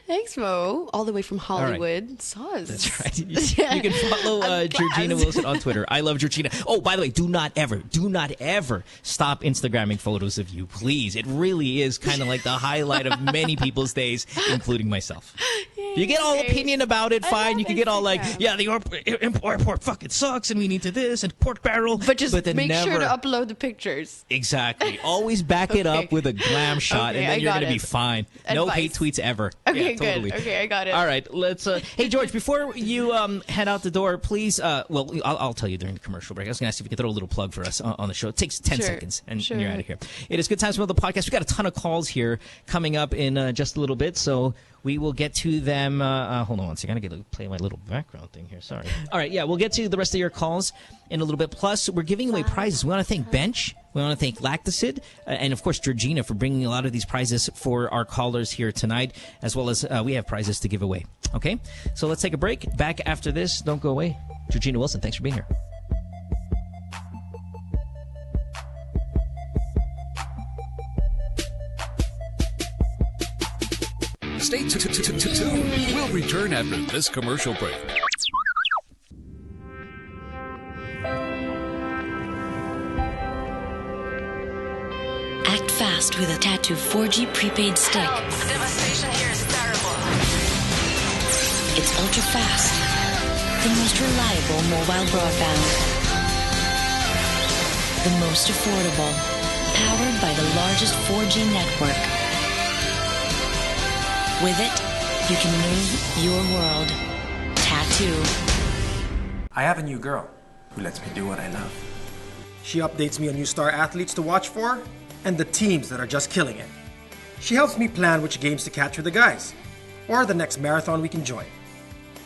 [SPEAKER 10] Thanks, Mo. All the way from Hollywood.
[SPEAKER 5] Right.
[SPEAKER 10] Soz.
[SPEAKER 5] That's right. You can follow Georgina Wilson on Twitter. I love Georgina. Oh, by the way, do not ever stop Instagramming photos of you, please. It really is kind of like the highlight of many people's days, including myself. You get all opinion about it, fine. You can get all like, yeah, the airport fucking sucks, and we need to this, and pork barrel.
[SPEAKER 10] But just
[SPEAKER 5] then
[SPEAKER 10] make
[SPEAKER 5] never...
[SPEAKER 10] sure to upload the pictures.
[SPEAKER 5] Exactly. Always back it up with a glam shot, and then you're going to be fine. No hate tweets ever.
[SPEAKER 10] Okay,
[SPEAKER 5] yeah, totally.
[SPEAKER 10] good. Okay, I got it.
[SPEAKER 5] All right, let's... hey, George, before you head out the door, please... I'll tell you during the commercial break. I was going to ask if you could throw a little plug for us on the show. It takes 10 seconds, and you're out of here. It is Good Times with the podcast. We got a ton of calls here coming up in just a little bit, so... We will get to them. Hold on one second. I got to play my little background thing here. Sorry. All right. Yeah, we'll get to the rest of your calls in a little bit. Plus, we're giving away prizes. We want to thank Bench. We want to thank Lactacid. And, of course, Georgina for bringing a lot of these prizes for our callers here tonight, as well as we have prizes to give away. Okay? So let's take a break. Back after this. Don't go away. Georgina Wilson, thanks for being here.
[SPEAKER 3] Stay tuned. We'll return after this commercial break.
[SPEAKER 4] Act fast with a Tattoo 4G prepaid stick.
[SPEAKER 16] Help. The devastation here is terrible.
[SPEAKER 4] It's ultra fast. The most reliable mobile broadband. The most affordable. Powered by the largest 4G network. With it, you can move your world. Tattoo.
[SPEAKER 17] I have a new girl who lets me do what I love. She updates me on new star athletes to watch for and the teams that are just killing it. She helps me plan which games to catch with the guys or the next marathon we can join.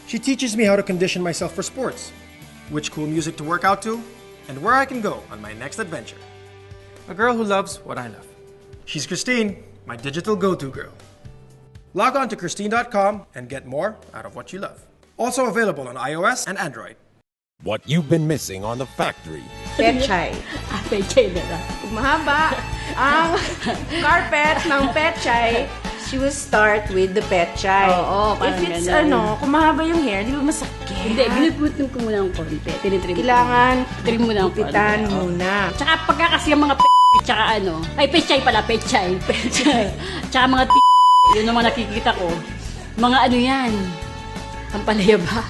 [SPEAKER 17] She teaches me how to condition myself for sports, which cool music to work out to, and where I can go on my next adventure. A girl who loves what I love. She's Christine, my digital go-to girl. Log on to Christine.com and get more out of what you love. Also available on iOS and Android.
[SPEAKER 18] What you've been missing on The Factory.
[SPEAKER 19] Pechay. Pechay na lang. Kung mahaba ang carpet ng Pechay, she will start with the Pechay.
[SPEAKER 20] Oo,
[SPEAKER 19] If it's
[SPEAKER 20] ganun.
[SPEAKER 19] kung mahaba yung hair, di ba masakit?
[SPEAKER 20] Hindi, binuputin ko muna ng konti. Tinitrim ko.
[SPEAKER 19] Kailangan
[SPEAKER 20] trim mo na ng konti.
[SPEAKER 19] gupitan muna.
[SPEAKER 20] Tsaka pagka kasi yung mga tsaka Pechay pala, Pechay. Tsaka mga yun ang mga nakikita ko. Mga ano yan? Ang palaya ba?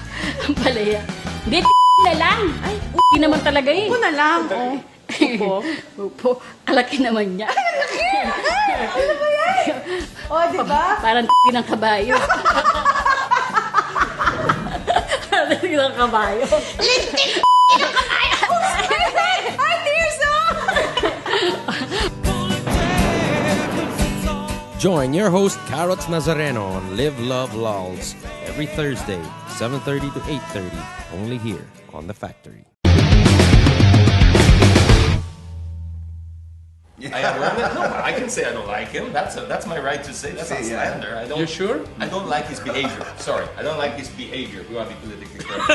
[SPEAKER 20] Ang palaya. Hindi, na lang. Ay, naman talaga eh.
[SPEAKER 19] Upo na lang. Upo.
[SPEAKER 20] Upo. Kalaki naman niya.
[SPEAKER 19] Ay, kalaki! Ano ba yan? Diba?
[SPEAKER 20] Parang ng kabayo. Parang ng kabayo.
[SPEAKER 19] Lintik ng kabayo! Ay, Tirso!
[SPEAKER 18] Join your host, Karrots Nazareno, on Live, Love, Lolz every Thursday, 7:30 to 8:30, only here on The Factory.
[SPEAKER 21] No, I can say I don't like him. That's my right to say. That's not slander. I don't.
[SPEAKER 22] You're sure?
[SPEAKER 21] I don't like his behavior. Sorry, I don't like his behavior. We want to be politically correct.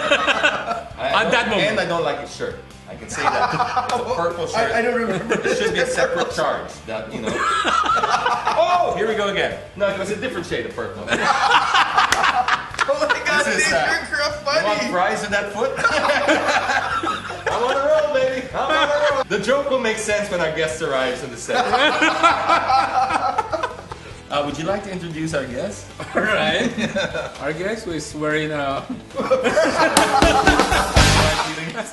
[SPEAKER 22] At that moment.
[SPEAKER 21] And I don't like his shirt. I can say that. It's a purple shirt.
[SPEAKER 22] I don't remember.
[SPEAKER 21] It should be a separate charge. That Oh, here we go again. No, it was a different shade of purple.
[SPEAKER 22] Oh my God,
[SPEAKER 21] This is,
[SPEAKER 22] you're funny.
[SPEAKER 21] You want fries in that foot? I'm on a roll, baby. I'm on a roll. The joke will make sense when our guest arrives in the set. Would you like to introduce our guest?
[SPEAKER 22] All right. Our guest is wearing a...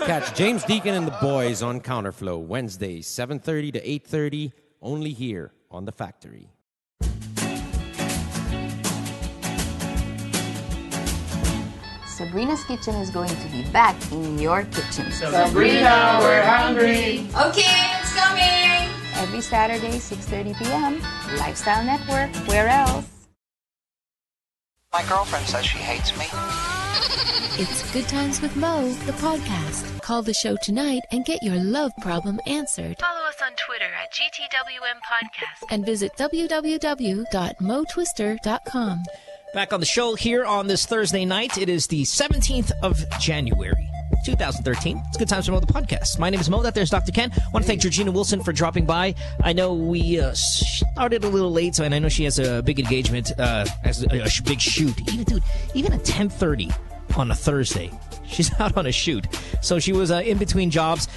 [SPEAKER 18] Catch James Deacon and the boys on Counterflow, Wednesdays, 7:30 to 8:30, only here on The Factory.
[SPEAKER 23] Sabrina's Kitchen is going to be back in your kitchen.
[SPEAKER 19] Sabrina, we're hungry.
[SPEAKER 23] Okay, it's coming. Every Saturday, 6:30 p.m. Lifestyle Network. Where else?
[SPEAKER 2] My girlfriend says she hates me.
[SPEAKER 24] It's Good Times with Mo, the podcast. Call the show tonight and get your love problem answered.
[SPEAKER 25] Follow us on Twitter at GTWM Podcast.
[SPEAKER 24] And visit www.motwister.com.
[SPEAKER 5] Back on the show here on this Thursday night. It is the 17th of January, 2013. It's Good Times with Mo, the podcast. My name is Mo. That there's Dr. Ken. I want to thank Georgina Wilson for dropping by. I know we started a little late, and I know she has a big engagement, as a big shoot. Even at 10:30 on a Thursday, she's out on a shoot. So she was in between jobs.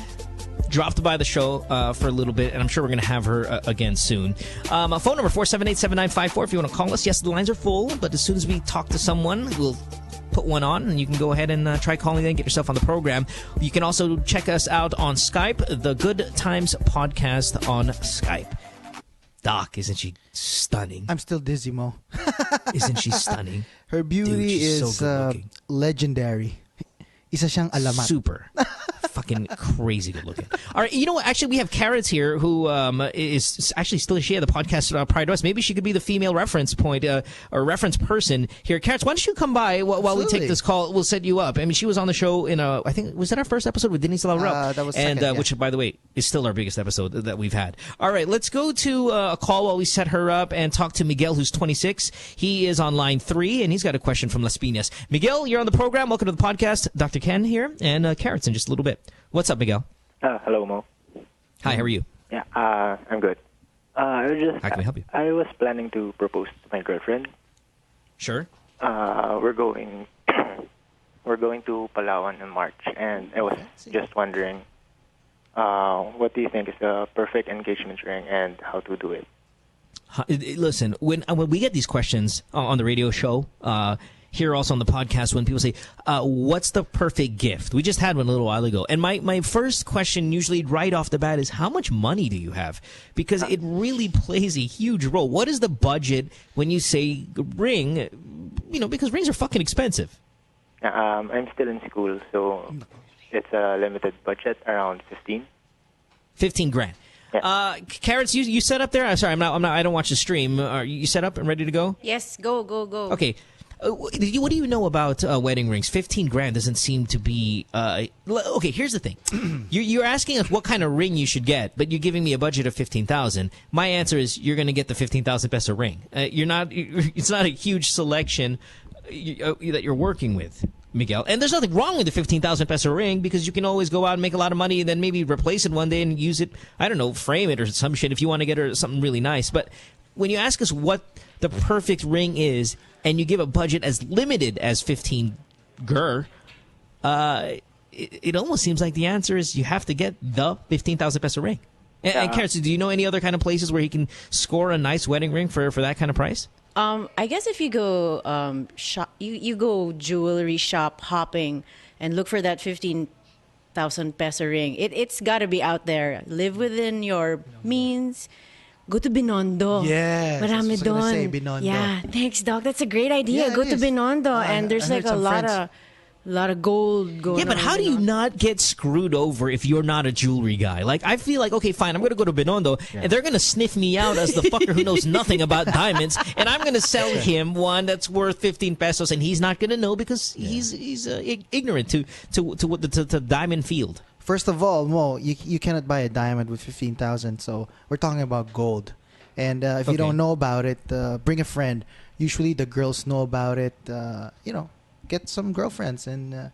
[SPEAKER 5] Dropped by the show for a little bit, and I'm sure we're going to have her again soon. Phone number 478-7954 if you want to call us. Yes, the lines are full, but as soon as we talk to someone, we'll put one on, and you can go ahead and try calling in, get yourself on the program. You can also check us out on Skype, the Good Times Podcast on Skype. Doc, isn't she stunning?
[SPEAKER 9] I'm still dizzy, Mo.
[SPEAKER 5] Isn't she stunning?
[SPEAKER 9] Her beauty
[SPEAKER 5] Dude, so
[SPEAKER 9] is legendary. Isa siyang alamat.
[SPEAKER 5] Super. Fucking crazy good looking. All right, you know what? Actually, we have Karrots here, who is actually still, she had the podcast prior to us. Maybe she could be the female reference point or reference person here. Karrots, why don't you come by while we take this call? We'll set you up. I mean, she was on the show in I think, was that our first episode with Denise Laurel?
[SPEAKER 9] That was
[SPEAKER 5] and
[SPEAKER 9] second,
[SPEAKER 5] which, by the way, is still our biggest episode that we've had. All right, let's go to a call while we set her up and talk to Miguel, who's 26. He is on line 3, and he's got a question from Las Piñas. Miguel, you're on the program. Welcome to the podcast. Dr. Ken here, and Karrots in just a little bit. What's up, Miguel?
[SPEAKER 26] Hello, Mo.
[SPEAKER 5] Hi, how are you?
[SPEAKER 26] Yeah, I'm good. How
[SPEAKER 5] can we help you?
[SPEAKER 26] I was planning to propose to my girlfriend.
[SPEAKER 5] Sure.
[SPEAKER 26] We're going to Palawan in March, and I was just wondering, what do you think is the perfect engagement ring and how to do it?
[SPEAKER 5] Listen, when we get these questions on the radio show, here also on the podcast, when people say, what's the perfect gift? We just had one a little while ago. And my first question usually right off the bat is, how much money do you have? Because it really plays a huge role. What is the budget when you say ring? Because rings are fucking expensive.
[SPEAKER 26] I'm still in school, so it's a limited budget, around 15.
[SPEAKER 5] 15 grand. Yeah. Karrots, you set up there? I'm sorry, I don't watch the stream. Are you set up and ready to go?
[SPEAKER 19] Yes, go.
[SPEAKER 5] Okay. what do you know about wedding rings? 15 grand doesn't seem to be... okay, here's the thing. You're asking us what kind of ring you should get, but you're giving me a budget of 15,000. My answer is you're going to get the 15,000 peso ring. It's not a huge selection that you're working with, Miguel. And there's nothing wrong with the 15,000 peso ring because you can always go out and make a lot of money and then maybe replace it one day and use it, I don't know, frame it or some shit if you want to get her something really nice. But when you ask us what the perfect ring is and you give a budget as limited as 15 gur, it almost seems like the answer is you have to get the 15,000 peso ring. And Karrots, do you know any other kind of places where he can score a nice wedding ring for that kind of price?
[SPEAKER 19] I guess if you go you go jewelry shop hopping and look for that 15,000 peso ring. It's got to be out there. Live within your means. Go to Binondo.
[SPEAKER 9] Yes,
[SPEAKER 19] Marami
[SPEAKER 9] I was gonna say
[SPEAKER 19] doon.
[SPEAKER 9] Binondo.
[SPEAKER 19] Yeah, thanks, Doc. That's a great idea.
[SPEAKER 9] Yeah,
[SPEAKER 19] Go
[SPEAKER 9] it
[SPEAKER 19] to
[SPEAKER 9] is.
[SPEAKER 19] Binondo, and there's
[SPEAKER 9] I
[SPEAKER 19] like
[SPEAKER 9] heard
[SPEAKER 19] a
[SPEAKER 9] some
[SPEAKER 19] lot
[SPEAKER 9] friends.
[SPEAKER 19] of gold going on.
[SPEAKER 5] Yeah, but how do you not get screwed over if you're not a jewelry guy? Like, I feel like, okay, fine, I'm going to go to Binondo, and they're going to sniff me out as the fucker who knows nothing about diamonds, and I'm going to sell him one that's worth 15 pesos, and he's not going to know because he's ignorant to diamond field.
[SPEAKER 9] First of all, Mo, you cannot buy a diamond with 15,000. So we're talking about gold. And if you don't know about it, bring a friend. Usually the girls know about it. Get some girlfriends and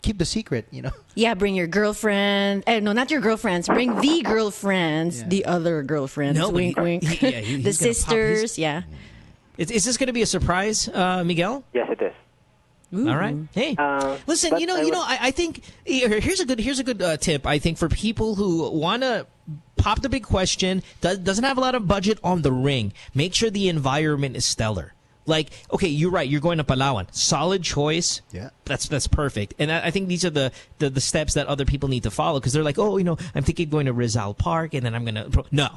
[SPEAKER 9] keep the secret,
[SPEAKER 19] Yeah, bring your girlfriend. No, not your girlfriends. Bring the girlfriends, the other girlfriends.
[SPEAKER 5] No,
[SPEAKER 19] wink, wink. The sisters, yeah.
[SPEAKER 5] Is this going to be a surprise, Miguel?
[SPEAKER 26] Yes, it is.
[SPEAKER 19] Ooh.
[SPEAKER 5] All right. Hey, listen. I think here's a good tip. I think for people who want to pop the big question, doesn't have a lot of budget on the ring. Make sure the environment is stellar. Like, okay, you're right. You're going to Palawan. Solid choice.
[SPEAKER 9] Yeah.
[SPEAKER 5] That's perfect. And I think these are the steps that other people need to follow because they're like, I'm thinking of going to Rizal Park and then I'm going to... No.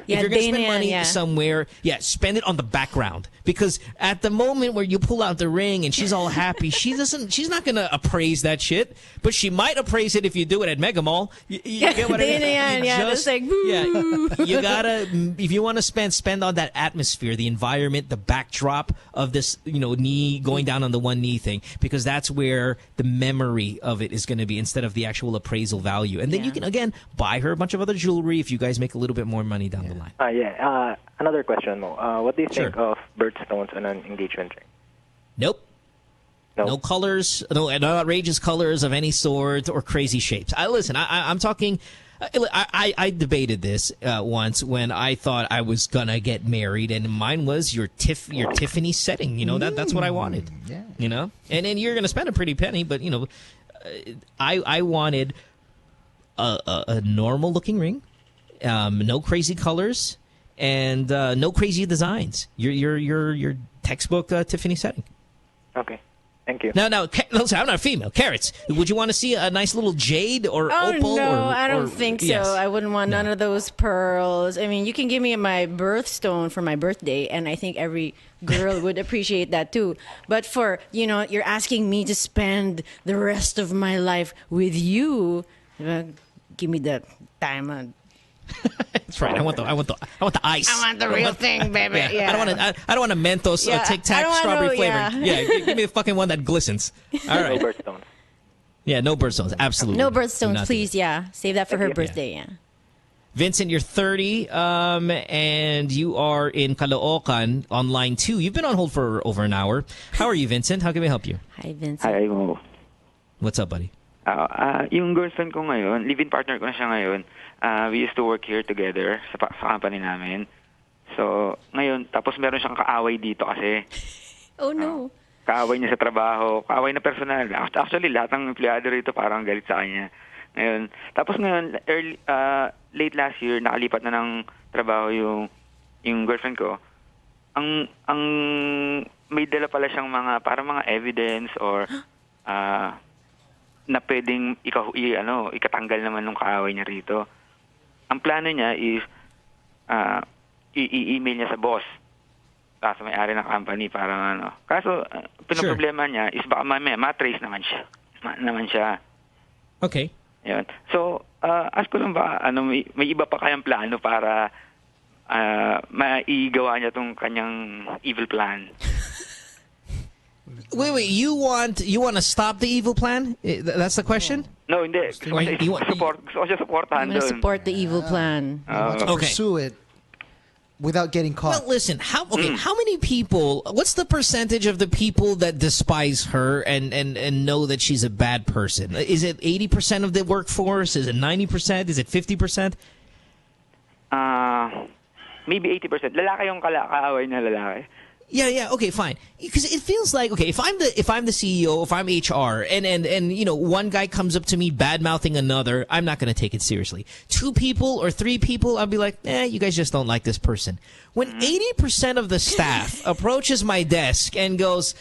[SPEAKER 19] Yeah,
[SPEAKER 5] if you're going to spend money
[SPEAKER 19] yeah.
[SPEAKER 5] somewhere, spend it on the background. Because at the moment where you pull out the ring and she's all happy, she's not going to appraise that shit. But she might appraise it if you do it at Mega Mall. You get what I mean?
[SPEAKER 19] It's like,
[SPEAKER 5] you gotta, if you want to spend on that atmosphere, the environment, the backdrop of this, knee going down on the one knee thing, because that's where the memory of it is going to be instead of the actual appraisal value. And then you can, again, buy her a bunch of other jewelry if you guys make a little bit more money down the line.
[SPEAKER 26] Another question, Mo. What do you think of birthstones and an engagement ring?
[SPEAKER 5] Nope. No colors, no outrageous colors of any sort or crazy shapes. I'm talking... I debated this once when I thought I was gonna get married, and mine was your Tiffany setting. That's what I wanted.
[SPEAKER 9] Yeah.
[SPEAKER 5] And then you're gonna spend a pretty penny, but I wanted a normal looking ring, no crazy colors, and no crazy designs. Your textbook Tiffany setting.
[SPEAKER 26] Okay. Thank you.
[SPEAKER 5] Now, listen, I'm not a female. Karrots, would you want to see a nice little jade or opal?
[SPEAKER 19] No, I don't think so.
[SPEAKER 5] Yes.
[SPEAKER 19] I wouldn't want none of those pearls. I mean, you can give me my birthstone for my birthday, and I think every girl would appreciate that too. But for, you're asking me to spend the rest of my life with you, give me the diamond.
[SPEAKER 5] That's right. I want the ice.
[SPEAKER 19] I want the real thing, baby. Yeah.
[SPEAKER 5] I don't want a Mentos Tic Tac strawberry flavor. Give me the fucking one that glistens. All right.
[SPEAKER 26] No birthstones.
[SPEAKER 5] Yeah, no birthstones. Absolutely.
[SPEAKER 19] No birthstones, please. Yeah, save that for her birthday. Yeah.
[SPEAKER 5] Vincent, you're 30, and you are in Caloocan on line 2. You've been on hold for over an hour. How are you, Vincent? How can we help you?
[SPEAKER 19] Hi, Vincent.
[SPEAKER 1] Hi, Mo.
[SPEAKER 5] What's up, buddy?
[SPEAKER 1] Yung girlfriend ko ngayon, live-in partner ko na siya ngayon. We used to work here together sa company namin. So, ngayon, tapos meron siyang kaaway dito kasi.
[SPEAKER 19] Oh, no.
[SPEAKER 1] Kaaway niya sa trabaho, kaaway na personal. Actually, lahat ng empleyado rito parang galit sa kanya. Ngayon, tapos ngayon, late last year, nakalipat na ng trabaho yung girlfriend ko. Ang may dala pala siyang mga evidence or na pwedeng ikatanggal naman ng kaaway niya rito. Ang plano niya is i-email niya sa boss, sa may-ari ng company para Kaso pinoproblema niya is baka matrace naman siya.
[SPEAKER 5] Okay.
[SPEAKER 1] Yun. So, ask ko lang ba may iba pa kayang plano para maigawa niya tong kanyang evil plan?
[SPEAKER 5] Wait. You want to stop the evil plan? That's the question?
[SPEAKER 1] No, hindi. Gusto ko siya supportahan
[SPEAKER 19] I'm going to
[SPEAKER 1] doon.
[SPEAKER 19] support the evil plan.
[SPEAKER 9] Pursue it without getting caught.
[SPEAKER 5] Well, listen. How many people? What's the percentage of the people that despise her and know that she's a bad person? Is it 80% of the workforce? Is it 90%? Is it 50%?
[SPEAKER 1] Maybe 80%. Lalaki yung kaaway na lalaki.
[SPEAKER 5] Yeah, okay, fine. Because it feels like, okay, if I'm the CEO, if I'm HR, and you know, one guy comes up to me bad-mouthing another, I'm not going to take it seriously. 2 people or 3 people, I'll be like, you guys just don't like this person. When 80% of the staff approaches my desk and goes,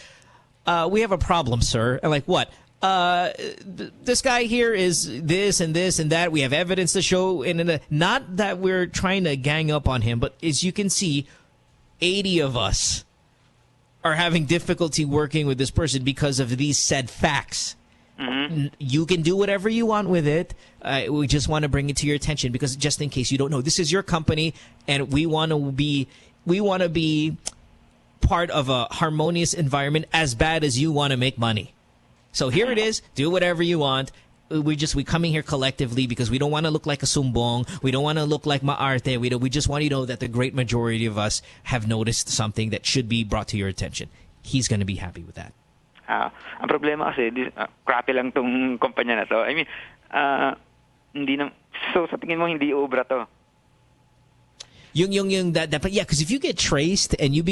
[SPEAKER 5] we have a problem, sir. I'm like, what? This guy here is this and this and that. We have evidence to show. Not that we're trying to gang up on him, but as you can see, 80 of us are having difficulty working with this person because of these said facts. You can do whatever you want with it. We just want to bring it to your attention because just in case you don't know, this is your company, and we want to be part of a harmonious environment as bad as you want to make money. So here it is. Do whatever you want. We coming here collectively because we don't want to look like a sumbong. We don't want to look like maarte. We just want you to know that the great majority of us have noticed something that should be brought to your attention. He's going to be happy with that.
[SPEAKER 1] Ang problema kasi, crappy lang tong kumpanya na to. I mean, so sa tingin mo hindi obra to?
[SPEAKER 5] Yeah, because if you get traced and you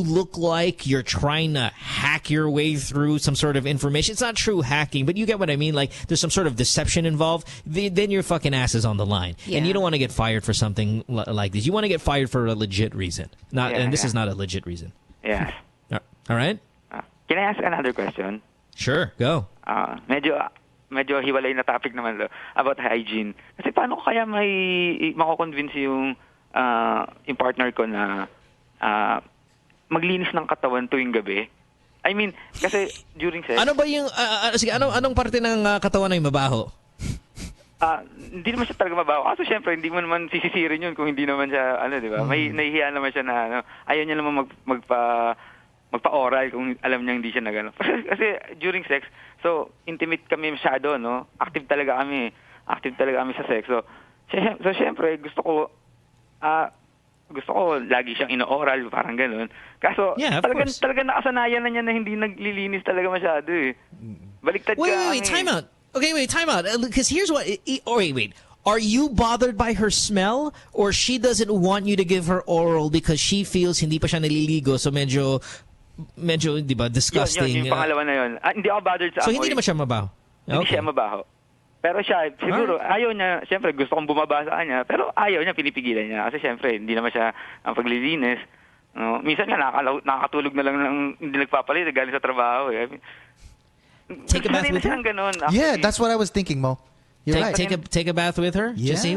[SPEAKER 5] look like you're trying to hack your way through some sort of information, it's not true hacking, but you get what I mean. Like there's some sort of deception involved. Then your fucking ass is on the line, and you don't want to get fired for something like this. You want to get fired for a legit reason, and this is not a legit reason.
[SPEAKER 1] Yes.
[SPEAKER 5] All right.
[SPEAKER 1] Can I ask another question?
[SPEAKER 5] Sure, go.
[SPEAKER 1] Medyo hiwalay na topic naman about hygiene. Kasi paano ko kaya mako-convince yung partner ko na maglinis ng katawan tuwing gabi? I mean, kasi during sex...
[SPEAKER 5] Ano ba yung... anong parte ng katawan na yung mabaho?
[SPEAKER 1] Hindi naman siya talaga mabaho. Kaso syempre, hindi mo naman sisisirin yun kung hindi naman siya, di ba? May nahihiya naman siya na, ayaw niya naman magpa-oral kung alam niya hindi siya nagano. Kasi during sex, so intimate kami masyado, no? Active talaga kami sa sex. So syempre, gusto ko lagi siyang ino-oral, parang gano'n. Kaso, talaga nakasanayan na niya na hindi naglilinis talaga masyado eh. Baliktad ka.
[SPEAKER 5] Wait, time out. Okay, time out. Because here's what... wait. Are you bothered by her smell? Or she doesn't want you to give her oral because she feels hindi pa siya naliligo, so medyo di ba, disgusting.
[SPEAKER 1] Yung pangalawa na yun. Hindi ako bothered sa amoy.
[SPEAKER 5] So hindi naman siya mabaho?
[SPEAKER 1] Hindi siya mabaho. Pero siya, siguro, ayaw niya, siyempre, gusto kong bumaba sa kanya, pero ayaw niya, pinipigilan niya. Kasi siyempre, hindi naman siya ang paglilinis. No? Minsan nga, nakakatulog na lang ng hindi nagpapalit, galing sa trabaho. Eh.
[SPEAKER 5] Take a bath with her?
[SPEAKER 1] Ganun,
[SPEAKER 9] yeah, that's what I was thinking, Mo. You're right.
[SPEAKER 5] Take a bath with her?
[SPEAKER 9] Yeah.
[SPEAKER 5] Just say,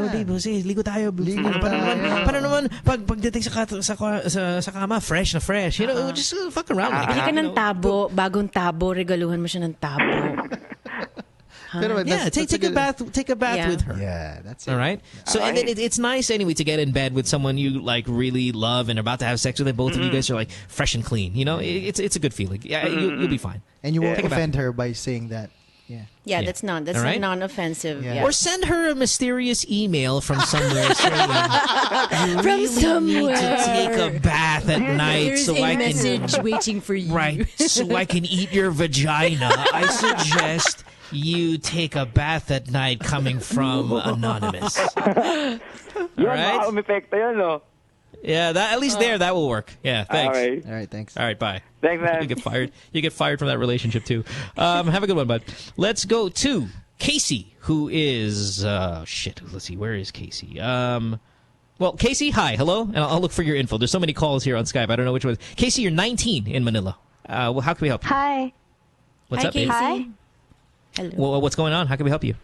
[SPEAKER 5] ligo tayo. Paano naman, pagdating sa kama, fresh na fresh. You know, just fuck around.
[SPEAKER 19] Bili ka ng tabo, bagong tabo, regaluhan mo siya ng tabo.
[SPEAKER 5] Take a bath with her.
[SPEAKER 9] Yeah, that's it.
[SPEAKER 5] All right. So and then it's nice anyway to get in bed with someone you like really love and are about to have sex with, and both of you guys are like fresh and clean. You know, it's a good feeling. Yeah, you'll be fine.
[SPEAKER 9] And you won't offend her by saying that.
[SPEAKER 19] Yeah, that's right? non-offensive.
[SPEAKER 9] Yeah.
[SPEAKER 5] Or send her a mysterious email from somewhere saying you need to take a bath at night.
[SPEAKER 19] There's
[SPEAKER 5] so
[SPEAKER 19] a
[SPEAKER 5] I
[SPEAKER 19] message waiting for you.
[SPEAKER 5] Right. So I can eat your vagina. I suggest you take a bath at night coming from Anonymous. All right?
[SPEAKER 1] Umepekto yun, no?
[SPEAKER 5] Yeah, at least that will work. Yeah, thanks.
[SPEAKER 9] All right, thanks.
[SPEAKER 5] All right, bye.
[SPEAKER 1] Thanks, man.
[SPEAKER 5] You get fired. You get fired from that relationship too. Have a good one, bud. Let's go to Casey, who is let's see, where is Casey? Well, Casey, hi, hello, and I'll look for your info. There's so many calls here on Skype. I don't know which one. Casey, you're 19 in Manila. Well, how can we help you?
[SPEAKER 6] Hi.
[SPEAKER 5] What's up,
[SPEAKER 6] Casey?
[SPEAKER 5] baby?
[SPEAKER 6] Hi.
[SPEAKER 19] Hello.
[SPEAKER 5] Well, what's going on? How can we help you?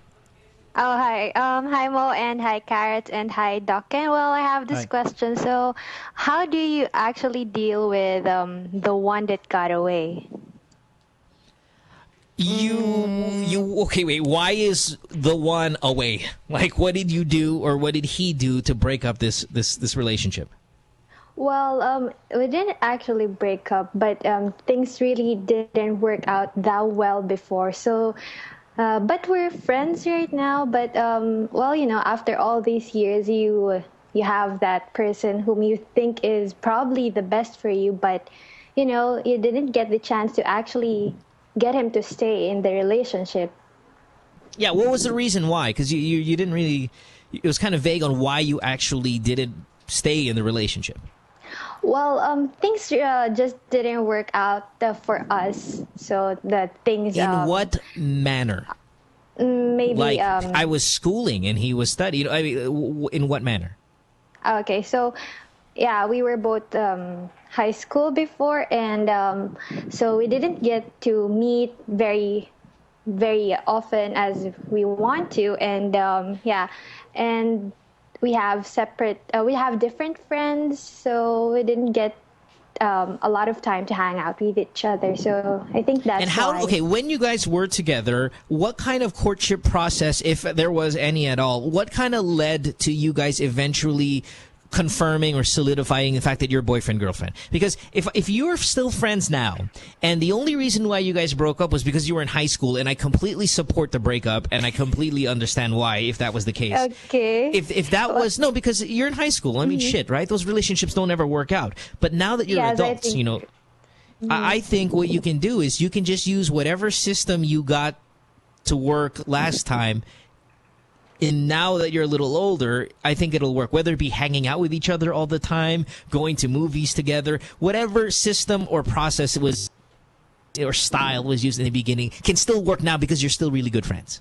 [SPEAKER 6] Oh, hi. Hi, Mo, and hi, Karrots, and hi, Doc. And well, I have this question. So, how do you actually deal with the one that got away?
[SPEAKER 5] Okay, wait. Why is the one away? Like, what did you do or what did he do to break up this relationship?
[SPEAKER 6] Well, we didn't actually break up, but things really didn't work out that well before. So, but we're friends right now. But well, after all these years, you have that person whom you think is probably the best for you, but you didn't get the chance to actually get him to stay in the relationship.
[SPEAKER 5] Yeah, what was the reason why? Because you didn't really. It was kind of vague on why you actually didn't stay in the relationship.
[SPEAKER 6] Well, things just didn't work out for us. So the things.
[SPEAKER 5] In what manner?
[SPEAKER 6] Maybe
[SPEAKER 5] like I was schooling and he was studying. I mean, in what manner?
[SPEAKER 6] Okay, so yeah, we were both high school before, and so we didn't get to meet very often as we want to, and yeah, and we have different friends, so we didn't get a lot of time to hang out with each other. So I think that's why.
[SPEAKER 5] Okay, when you guys were together, what kind of courtship process, if there was any at all, what kind of led to you guys eventually confirming or solidifying the fact that you're boyfriend-girlfriend? Because if you're still friends now, and the only reason why you guys broke up was because you were in high school, and I completely support the breakup, and I completely understand why, if that was the case.
[SPEAKER 6] Okay.
[SPEAKER 5] If that was... No, because you're in high school. I mean, shit, right? Those relationships don't ever work out. But now that you're adults, I think what you can do is you can just use whatever system you got to work last time. And now that you're a little older, I think it'll work. Whether it be hanging out with each other all the time, going to movies together, whatever system or process it was or style was used in the beginning can still work now because you're still really good friends.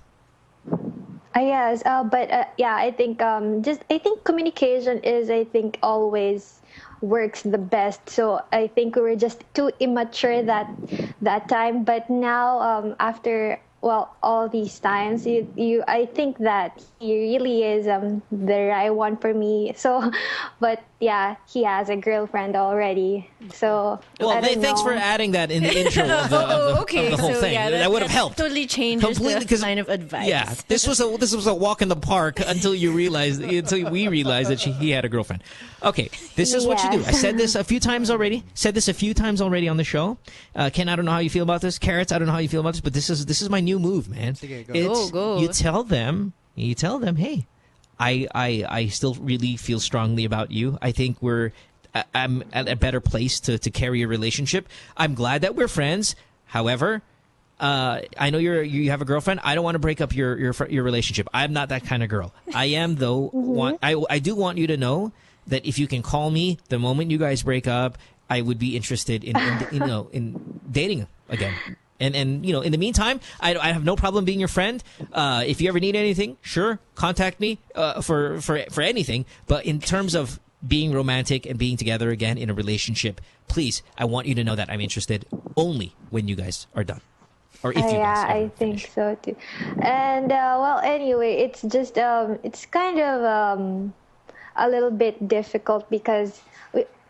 [SPEAKER 6] Yes, but yeah, I think communication is always works the best. So I think we were just too immature that time. But now all these times, I think that he really is the right one for me. So, but yeah, he has a girlfriend already. So,
[SPEAKER 5] well, thanks for adding that in the intro of the whole thing.
[SPEAKER 19] Yeah,
[SPEAKER 5] that would have helped.
[SPEAKER 19] Totally changed the line of advice.
[SPEAKER 5] Yeah, this was a walk in the park until we realized that he had a girlfriend. Okay, this is what you do. I said this a few times already. On the show. Ken, I don't know how you feel about this. Karrots, I don't know how you feel about this, but this is my new move, man.
[SPEAKER 19] Go.
[SPEAKER 5] You tell them, hey, I still really feel strongly about you. I think I'm at a better place to carry a relationship. I'm glad that we're friends. However, I know you have a girlfriend. I don't want to break up your relationship. I'm not that kind of girl. I am though. I do want you to know that if you can call me the moment you guys break up, I would be interested in dating again. And in the meantime, I have no problem being your friend. If you ever need anything, sure, contact me for anything. But in terms of being romantic and being together again in a relationship, please, I want you to know that I'm interested only when you guys are done. Or if you guys
[SPEAKER 6] I think so too. And well, anyway, it's just it's kind of a little bit difficult because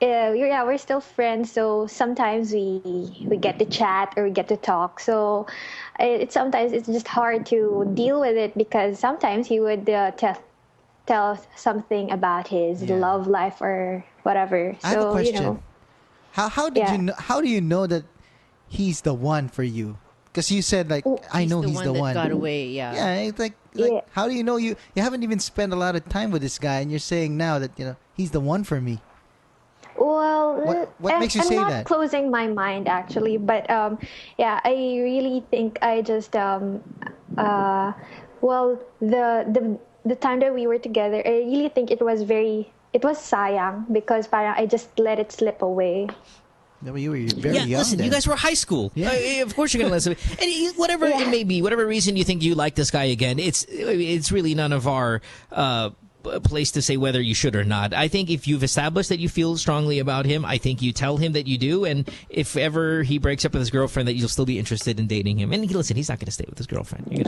[SPEAKER 6] we're still friends, so sometimes we get to chat or we get to talk. So sometimes it's just hard to deal with it because sometimes he would tell something about his love life or whatever.
[SPEAKER 9] I have a question. How do you know that he's the one for you? Because you said I know he's the one
[SPEAKER 19] that got away.
[SPEAKER 9] Yeah, it's like how do you know you haven't even spent a lot of time with this guy and you're saying now that he's the one for me?
[SPEAKER 6] Well,
[SPEAKER 9] what makes you say that?
[SPEAKER 6] I'm not closing my mind actually, but yeah, I really think I just the time that we were together, I really think it was sayang because I just let it slip away.
[SPEAKER 9] No, you were very young.
[SPEAKER 5] Listen,
[SPEAKER 9] then.
[SPEAKER 5] You guys were high school.
[SPEAKER 9] Yeah.
[SPEAKER 5] Of course you're going to listen. And whatever it may be, whatever reason you think you like this guy again, it's really none of our place to say whether you should or not. I think if you've established that you feel strongly about him, I think you tell him that you do, and if ever he breaks up with his girlfriend, that you'll still be interested in dating him. And listen, he's not going to stay with his girlfriend.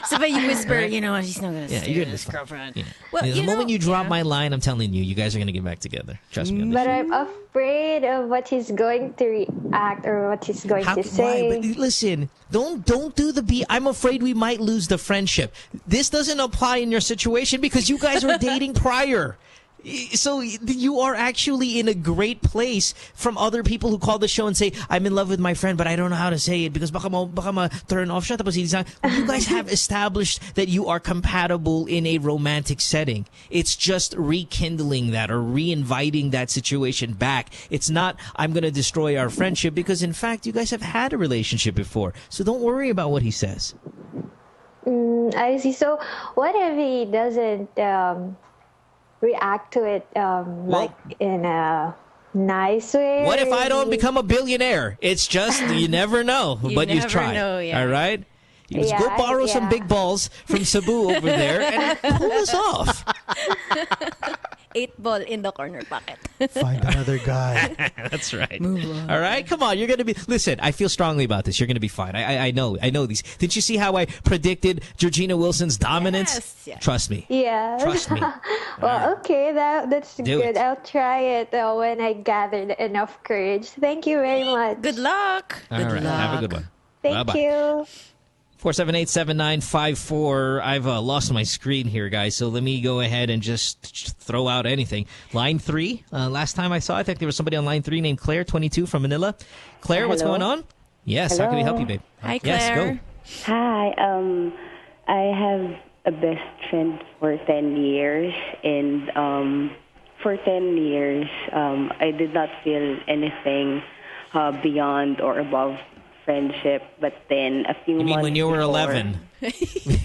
[SPEAKER 19] So but you whisper, he's not going to stay with his girlfriend.
[SPEAKER 5] Yeah. Well, the moment you drop my line, I'm telling you guys are going to get back together. Trust me on this.
[SPEAKER 6] But I'm afraid of what he's going to react or what he's going to say.
[SPEAKER 5] Why? But listen, don't do the I'm afraid we might lose the friendship. This doesn't apply in your situation because you guys were dating prior. So you are actually in a great place from other people who call the show and say, I'm in love with my friend, but I don't know how to say it because baka ma-turn off siya. Tapos you guys have established that you are compatible in a romantic setting. It's just rekindling that or re-inviting that situation back. It's not, I'm going to destroy our friendship because, in fact, you guys have had a relationship before. So don't worry about what he says.
[SPEAKER 6] I see. So what if he doesn't react to it like in a nice way?
[SPEAKER 5] What if I don't become a billionaire? It's just, you never know, but you've tried.
[SPEAKER 19] Know, yeah.
[SPEAKER 5] All right? You just go borrow some big balls from Cebu over there and pull us off.
[SPEAKER 19] 8 ball in the corner pocket.
[SPEAKER 9] Find another guy.
[SPEAKER 5] That's right.
[SPEAKER 19] Move on.
[SPEAKER 5] All right? Come on. You're going to be... Listen, I feel strongly about this. You're going to be fine. I know these. Didn't you see how I predicted Georgina Wilson's dominance?
[SPEAKER 19] Yes.
[SPEAKER 5] Trust me.
[SPEAKER 6] Yeah.
[SPEAKER 5] Trust me.
[SPEAKER 6] Well, okay. That's
[SPEAKER 5] Do
[SPEAKER 6] good.
[SPEAKER 5] it.
[SPEAKER 6] I'll try it when I gathered enough courage. Thank you very much.
[SPEAKER 19] Good luck.
[SPEAKER 5] All right. Have a good one.
[SPEAKER 6] Thank
[SPEAKER 5] Bye-bye.
[SPEAKER 6] you.
[SPEAKER 5] 478-7954. I've lost my screen here, guys, so let me go ahead and just throw out anything. Line 3, last time I saw, I think there was somebody on line 3 named Claire, 22, from Manila. Claire, what's going on? Yes,
[SPEAKER 7] Hello.
[SPEAKER 5] how can we help you, babe?
[SPEAKER 19] Hi, Claire.
[SPEAKER 5] Yes, go.
[SPEAKER 7] Hi, I have a best friend for 10 years, and for 10 years, I did not feel anything beyond or above friendship, but then a few months
[SPEAKER 5] when you were
[SPEAKER 7] before,
[SPEAKER 5] 11?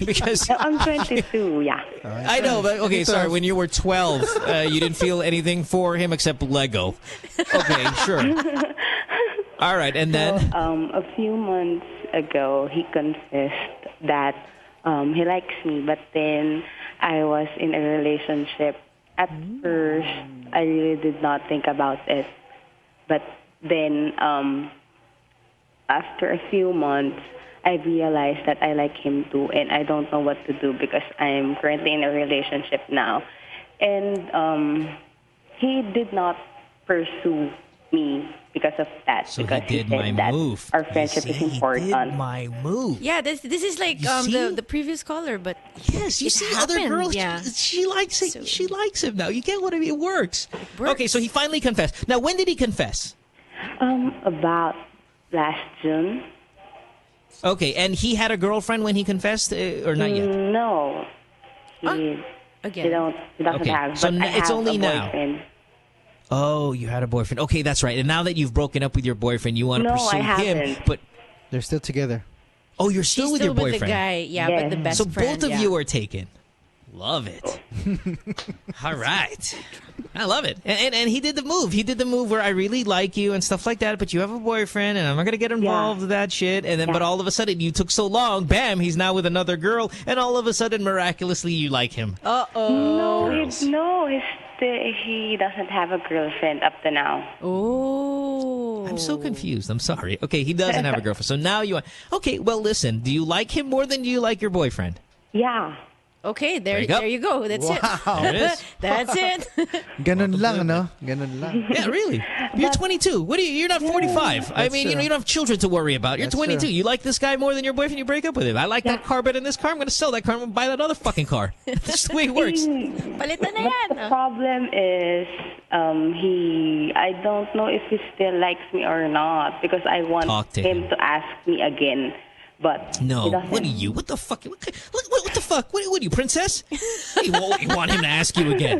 [SPEAKER 5] Because
[SPEAKER 7] No, I'm 22, yeah.
[SPEAKER 5] I know, but okay, sorry. When you were 12, you didn't feel anything for him except Lego. Okay, sure. All right, and then?
[SPEAKER 7] So, a few months ago, he confessed that he likes me, but then I was in a relationship. At first, I really did not think about it, but then after a few months, I realized that I like him too, and I don't know what to do because I'm currently in a relationship now. And he did not pursue me because of that.
[SPEAKER 5] So
[SPEAKER 7] because
[SPEAKER 5] he did my
[SPEAKER 7] said that
[SPEAKER 5] move.
[SPEAKER 7] our friendship is important.
[SPEAKER 5] He did my move.
[SPEAKER 19] Yeah, this is like the previous caller, but
[SPEAKER 5] yes, you see, other girls, she likes it. So, she likes him now. You get what I mean? It works. Okay, so he finally confessed. Now, when did he confess?
[SPEAKER 7] About last June.
[SPEAKER 5] Okay, and he had a girlfriend when he confessed, or not yet?
[SPEAKER 7] No. He doesn't have.
[SPEAKER 5] So
[SPEAKER 7] but I
[SPEAKER 5] it's
[SPEAKER 7] have
[SPEAKER 5] only
[SPEAKER 7] a
[SPEAKER 5] now.
[SPEAKER 7] boyfriend.
[SPEAKER 5] Oh, you had a boyfriend. Okay, that's right. And now that you've broken up with your boyfriend, you want to pursue him, but
[SPEAKER 9] they're still together.
[SPEAKER 5] Oh, you're still with your boyfriend.
[SPEAKER 19] With the guy, yeah, but the best
[SPEAKER 5] so
[SPEAKER 19] friend.
[SPEAKER 5] both of you are taken. Love it. All right. I love it. And he did the move. He did the move where I really like you and stuff like that, but you have a boyfriend and I'm not going to get involved with that shit. And then, but all of a sudden you took so long, bam, he's now with another girl. And all of a sudden, miraculously, you like him.
[SPEAKER 7] No, he doesn't have a girlfriend up to now.
[SPEAKER 19] Oh.
[SPEAKER 5] I'm so confused. I'm sorry. Okay, he doesn't have a girlfriend. So now you want... Okay, well, listen. Do you like him more than do you like your boyfriend?
[SPEAKER 7] Yeah.
[SPEAKER 19] Okay, there you go. That's it.
[SPEAKER 5] There it is.
[SPEAKER 19] That's it.
[SPEAKER 9] Ganun lang, no? Ganun lang.
[SPEAKER 5] Yeah, really. You're 22. What are you? You're not 45. I mean, you don't have children to worry about. You're 22. You like this guy more than your boyfriend. You break up with him. I like that car better than this car. I'm going to sell that car and buy that other fucking car. That's the way it works.
[SPEAKER 19] Palitan na yan.
[SPEAKER 7] The problem is, I don't know if he still likes me or not because I want him to ask me again. But
[SPEAKER 5] no, what are you? What the fuck? What the fuck? What are you, princess? You want him to ask you again?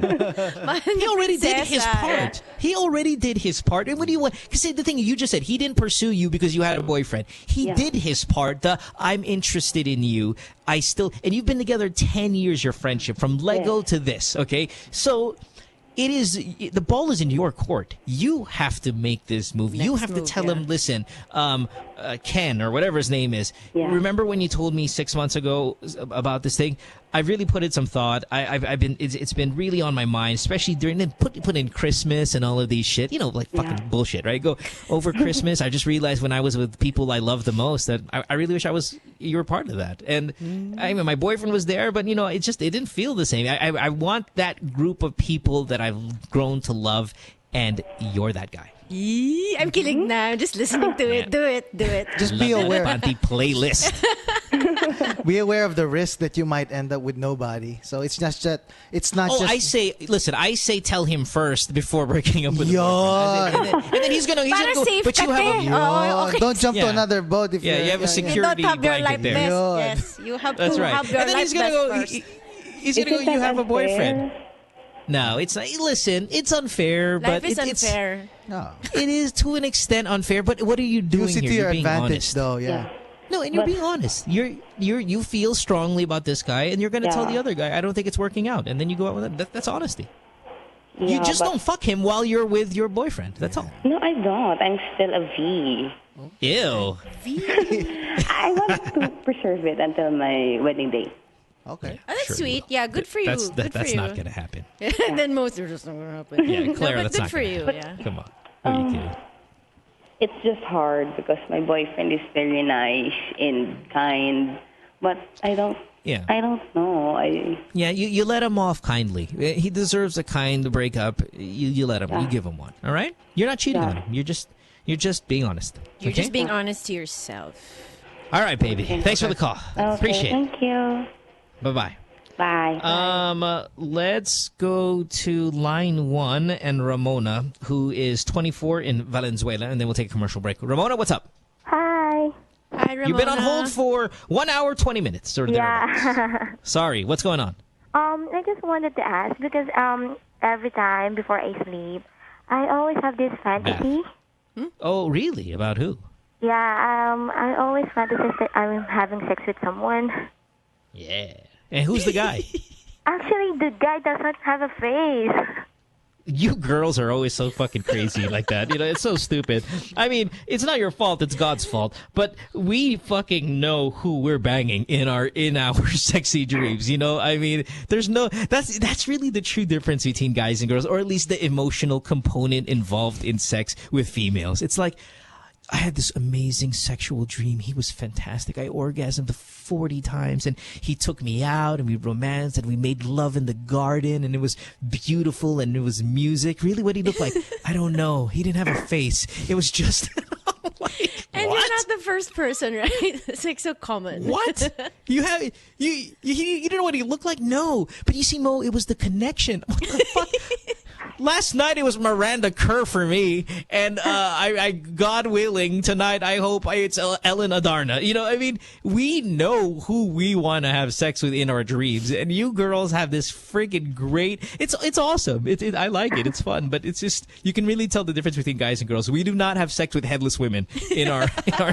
[SPEAKER 5] He already did his part. He already did his part. And what do you want? Because the thing you just said, he didn't pursue you because you had a boyfriend. He did his part. I'm interested in you. And you've been together 10 years, your friendship, from Lego to this, okay? So... the ball is in your court. You have to make this move. You have to tell him, listen, Ken or whatever his name is. Yeah. Remember when you told me 6 months ago about this thing? I've really put in some thought. It's been really on my mind, especially during put in Christmas and all of these shit. Like fucking bullshit, right? Go over Christmas. I just realized when I was with people I love the most that I really wish you were part of that. And I mean, my boyfriend was there, but it didn't feel the same. I want that group of people that I've grown to love, and you're that guy.
[SPEAKER 19] I'm kidding now. I'm just listening to it. Do it.
[SPEAKER 9] Just be aware.
[SPEAKER 5] Panty playlist.
[SPEAKER 9] Be aware of the risk that you might end up with nobody. So it's not just. It's not just.
[SPEAKER 5] I say tell him first before breaking up with the boyfriend. And then he's gonna go. But you have
[SPEAKER 9] okay. Don't jump to another boat if
[SPEAKER 5] you have a security blanket there.
[SPEAKER 19] Yes, you have to have your life
[SPEAKER 5] and then he's gonna go. He's gonna go. You have a boyfriend. No, it's not. Listen, it's unfair.
[SPEAKER 19] Life
[SPEAKER 5] but
[SPEAKER 19] is unfair.
[SPEAKER 5] It is to an extent unfair. But what are you doing
[SPEAKER 9] Use it
[SPEAKER 5] here?
[SPEAKER 9] to your
[SPEAKER 5] You're being
[SPEAKER 9] advantage,
[SPEAKER 5] honest.
[SPEAKER 9] though. Yeah.
[SPEAKER 5] No, and you're being honest. You feel strongly about this guy, and you're going to tell the other guy, I don't think it's working out, and then you go out with him. That's honesty.
[SPEAKER 7] Yeah,
[SPEAKER 5] you just don't fuck him while you're with your boyfriend. That's all.
[SPEAKER 7] No, I don't. I'm still a V.
[SPEAKER 5] Ew.
[SPEAKER 7] I want to preserve it until my wedding day.
[SPEAKER 9] Okay.
[SPEAKER 19] Oh, that's sweet. Yeah, good for you.
[SPEAKER 5] That's
[SPEAKER 19] you.
[SPEAKER 5] not going to happen.
[SPEAKER 19] Then most are just not going to happen.
[SPEAKER 5] Yeah, Claire,
[SPEAKER 19] no, but
[SPEAKER 5] that's
[SPEAKER 19] good
[SPEAKER 5] not
[SPEAKER 19] for
[SPEAKER 5] gonna
[SPEAKER 19] you.
[SPEAKER 5] happen.
[SPEAKER 19] Yeah.
[SPEAKER 5] Come on. Who are you kidding?
[SPEAKER 7] It's just hard because my boyfriend is very nice and kind, but I don't.
[SPEAKER 5] Yeah.
[SPEAKER 7] I don't know.
[SPEAKER 5] Yeah, you let him off kindly. He deserves a kind breakup. You let him. You give him one. All right. You're not cheating on him. You're just being honest.
[SPEAKER 19] You're
[SPEAKER 5] okay?
[SPEAKER 19] just being honest to yourself.
[SPEAKER 5] All right, baby. Thanks for the call.
[SPEAKER 7] Okay,
[SPEAKER 5] Appreciate it.
[SPEAKER 7] Thank you.
[SPEAKER 5] Bye-bye.
[SPEAKER 7] Bye.
[SPEAKER 5] Let's go to line 1 and Ramona, who is 24 in Valenzuela, and then we'll take a commercial break. Ramona, what's up?
[SPEAKER 8] Hi.
[SPEAKER 19] Hi, Ramona.
[SPEAKER 5] You've been on hold for 1 hour, 20 minutes. Or
[SPEAKER 8] yeah.
[SPEAKER 5] Sorry, what's going on?
[SPEAKER 8] I just wanted to ask because every time before I sleep, I always have this fantasy.
[SPEAKER 5] Oh, really? About who?
[SPEAKER 8] Yeah, I always fantasize that I'm having sex with someone.
[SPEAKER 5] Yeah. And who's the guy?
[SPEAKER 8] Actually, the guy doesn't have a face.
[SPEAKER 5] You girls are always so fucking crazy like that. You know, it's so stupid. I mean, it's not your fault, it's God's fault. But we fucking know who we're banging in our sexy dreams. You know, I mean, that's really the true difference between guys and girls, or at least the emotional component involved in sex with females. It's like, I had this amazing sexual dream. He was fantastic. I orgasmed 40 times, and he took me out, and we romanced, and we made love in the garden, and it was beautiful, and it was music. Really, what he looked like? I don't know. He didn't have a face. It was just...
[SPEAKER 19] And you're not the first person, right? It's like so common.
[SPEAKER 5] What? You didn't know what he looked like? No. But you see, Mo, it was the connection. What the fuck? Last night it was Miranda Kerr for me, and I God willing, tonight I hope it's Ellen Adarna. You know, I mean, we know who we want to have sex with in our dreams, and you girls have this freaking great. It's awesome. I like it. It's fun, but it's just you can really tell the difference between guys and girls. We do not have sex with headless women in our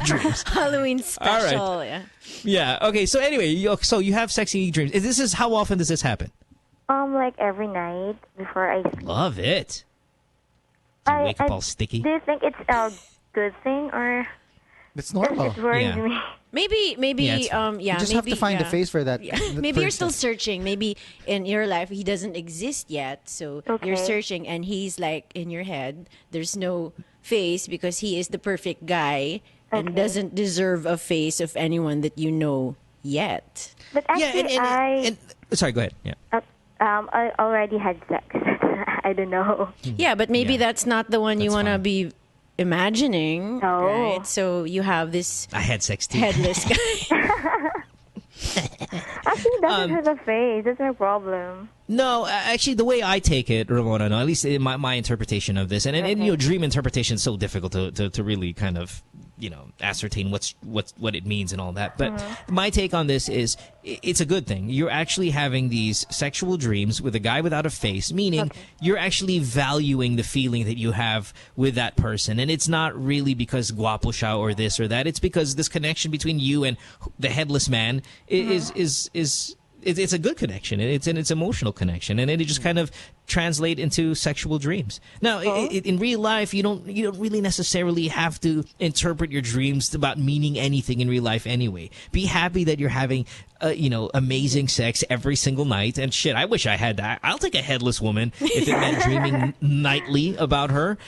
[SPEAKER 5] dreams.
[SPEAKER 19] Halloween special.
[SPEAKER 5] All right.
[SPEAKER 19] Yeah.
[SPEAKER 5] Yeah. Okay. So anyway, so you have sexy dreams. How often does this happen?
[SPEAKER 8] Like every night before I sleep.
[SPEAKER 5] Love it. Do you wake up all sticky?
[SPEAKER 8] Do you think it's a good thing or?
[SPEAKER 9] It's normal.
[SPEAKER 8] It worries me.
[SPEAKER 19] Maybe,
[SPEAKER 9] you just have to find a face for that.
[SPEAKER 19] Yeah. Maybe you're still searching. Maybe in your life he doesn't exist yet, so you're searching, and he's like in your head. There's no face because he is the perfect guy and doesn't deserve a face of anyone that you know yet.
[SPEAKER 8] But actually,
[SPEAKER 5] sorry, go ahead. Yeah.
[SPEAKER 8] I already had sex. I don't know.
[SPEAKER 19] Yeah, but maybe that's not the one you want to be imagining, right? So you have this
[SPEAKER 5] I had sex too.
[SPEAKER 19] Headless guy.
[SPEAKER 8] Actually, he doesn't have a face. That's my problem.
[SPEAKER 5] No, actually, the way I take it, Ramona, at least in my interpretation of this, and you know, dream interpretation is so difficult to really kind of, you know, ascertain what it means and all that. But my take on this is it's a good thing. You're actually having these sexual dreams with a guy without a face, meaning you're actually valuing the feeling that you have with that person. And it's not really because guapo siya or this or that. It's because this connection between you and the headless man it's a good connection. It's an emotional connection, and it just kind of translate into sexual dreams. Now, in real life, you don't really necessarily have to interpret your dreams about meaning anything in real life anyway. Be happy that you're having amazing sex every single night. And shit, I wish I had that. I'll take a headless woman if it meant dreaming nightly about her.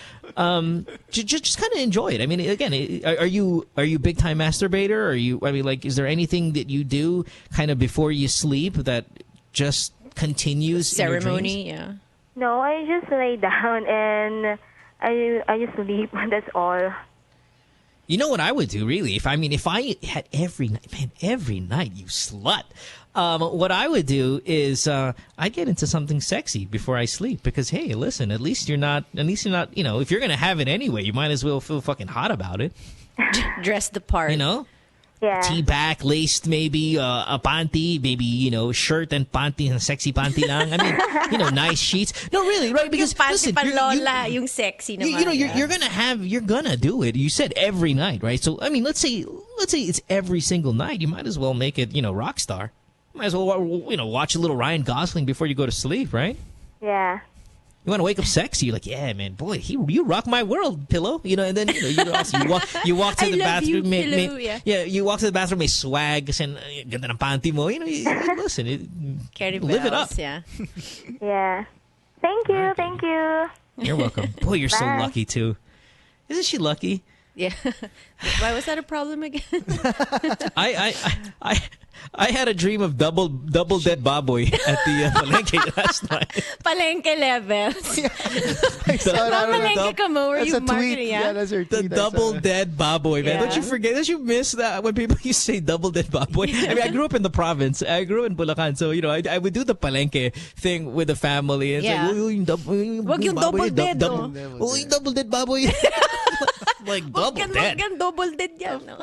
[SPEAKER 5] Just kind of enjoy it. I mean, again, are you big time masturbator? Is there anything that you do kind of before you sleep that just continues
[SPEAKER 19] ceremony?
[SPEAKER 5] In your dreams?
[SPEAKER 19] Yeah.
[SPEAKER 8] No, I just lay down and I just sleep. That's all.
[SPEAKER 5] You know what I would do, really? If I had every night, you slut. What I would do is I'd get into something sexy before I sleep because, hey, listen, at least you're not, you know, if you're gonna have it anyway, you might as well feel fucking hot about it.
[SPEAKER 19] Dress the part,
[SPEAKER 5] you know.
[SPEAKER 8] Yeah.
[SPEAKER 5] T-back, laced, maybe a panty, maybe, you know, shirt and panty, and sexy panty lang. I mean, you know, nice sheets. No, really, right? Because
[SPEAKER 19] yung
[SPEAKER 5] listen,
[SPEAKER 19] lola, yung sexy naman.
[SPEAKER 5] You know, you're gonna do it. You said every night, right? So, I mean, let's say it's every single night. You might as well make it, you know, rock star. Might as well, you know, watch a little Ryan Gosling before you go to sleep, right?
[SPEAKER 8] Yeah.
[SPEAKER 5] You want to wake up sexy? You're like, yeah, man, boy, you rock my world, pillow. You know, and then you walk to the bathroom. You walk to the bathroom, may swag, and ganda ng panty mo. You know, listen,
[SPEAKER 19] Carry
[SPEAKER 5] live it up.
[SPEAKER 19] Yeah.
[SPEAKER 8] Yeah. Thank you.
[SPEAKER 5] You're welcome. Boy, you're so
[SPEAKER 8] Bye.
[SPEAKER 5] lucky too. Isn't she lucky?
[SPEAKER 19] Yeah. Why was that a problem again?
[SPEAKER 5] I had a dream of double dead baboy at the Palengke last night.
[SPEAKER 19] Palengke levels.
[SPEAKER 9] I saw that on
[SPEAKER 19] Palengke ka mo. Were
[SPEAKER 9] That's
[SPEAKER 19] you
[SPEAKER 9] a tweet.
[SPEAKER 19] marketing?
[SPEAKER 9] Yeah, that's her
[SPEAKER 5] The
[SPEAKER 9] tweet.
[SPEAKER 5] double dead baboy, man.
[SPEAKER 19] Yeah.
[SPEAKER 5] Don't you forget? Don't you miss that when people used to say double dead baboy? I mean, I grew up in the province. I grew up in Bulacan. So, you know, I would do the Palengke thing with the family. And
[SPEAKER 19] Yeah.
[SPEAKER 5] it's like,
[SPEAKER 19] Wag yung double dead, oh.
[SPEAKER 5] Yung double dead baboy. Like, double dead.
[SPEAKER 19] Wag yan double dead yan. No?